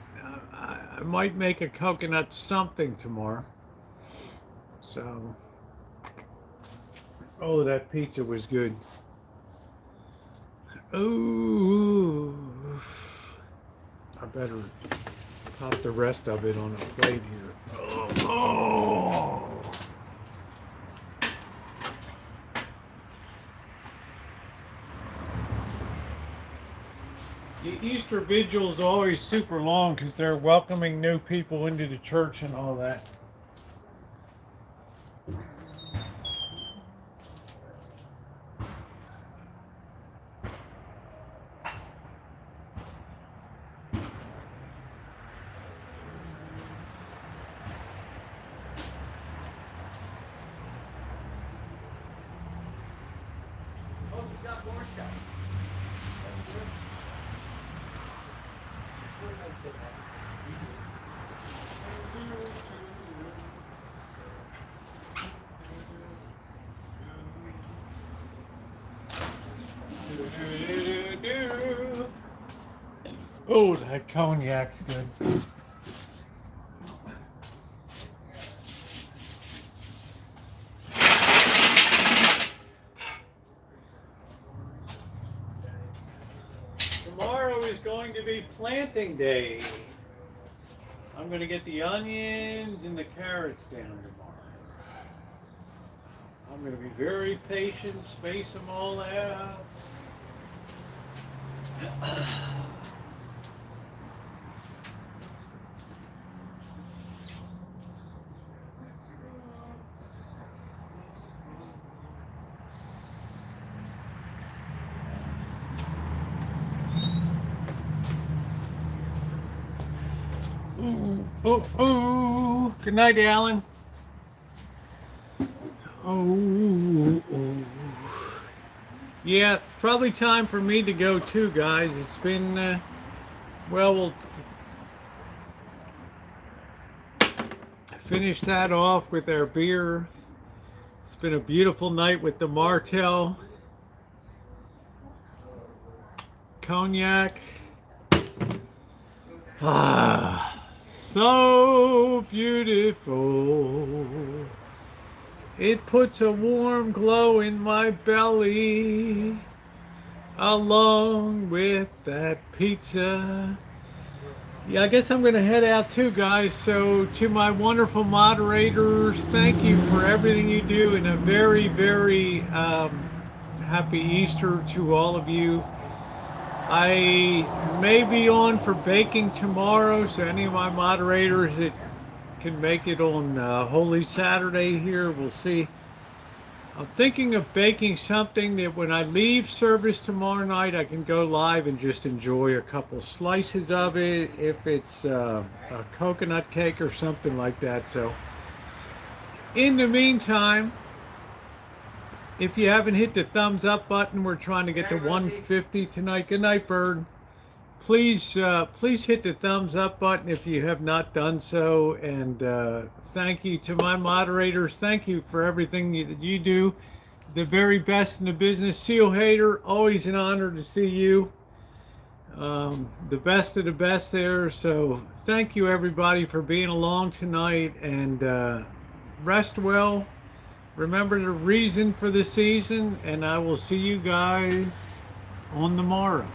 I might make a coconut something tomorrow. So, oh, that pizza was good. Ooh, I better pop the rest of it on a plate here. Oh. The Easter Vigil is always super long because they're welcoming new people into the church and all that. Oh, you got more stuff. Oh, that cognac's good. Tomorrow is going to be planting day. I'm going to get the onions and the carrots down tomorrow. I'm going to be very patient, space them all out. Ooh, oh, oh. Good night, Alan. Oh, oh. Yeah, probably time for me to go too, guys. It's been, well, we'll finish that off with our beer. It's been a beautiful night with the Martell. Cognac. Ah, so beautiful. It puts a warm glow in my belly, along with that pizza. Yeah, I guess I'm going to head out too, guys. So to my wonderful moderators, thank you for everything you do, and a very, very happy Easter to all of you. I may be on for baking tomorrow, so any of my moderators that can make it on Holy Saturday here, we'll see. I'm thinking of baking something that when I leave service tomorrow night, I can go live and just enjoy a couple slices of it, if it's a coconut cake or something like that. So in the meantime, if you haven't hit the thumbs up button, we're trying to get to 150 tonight. Good night, Bird. Please hit the thumbs up button if you have not done so. And thank you to my moderators. Thank you for everything that you do. The very best in the business. Seal Hater, always an honor to see you. The best of the best there. So thank you, everybody, for being along tonight. And rest well. Remember the reason for the season. And I will see you guys on the morrow.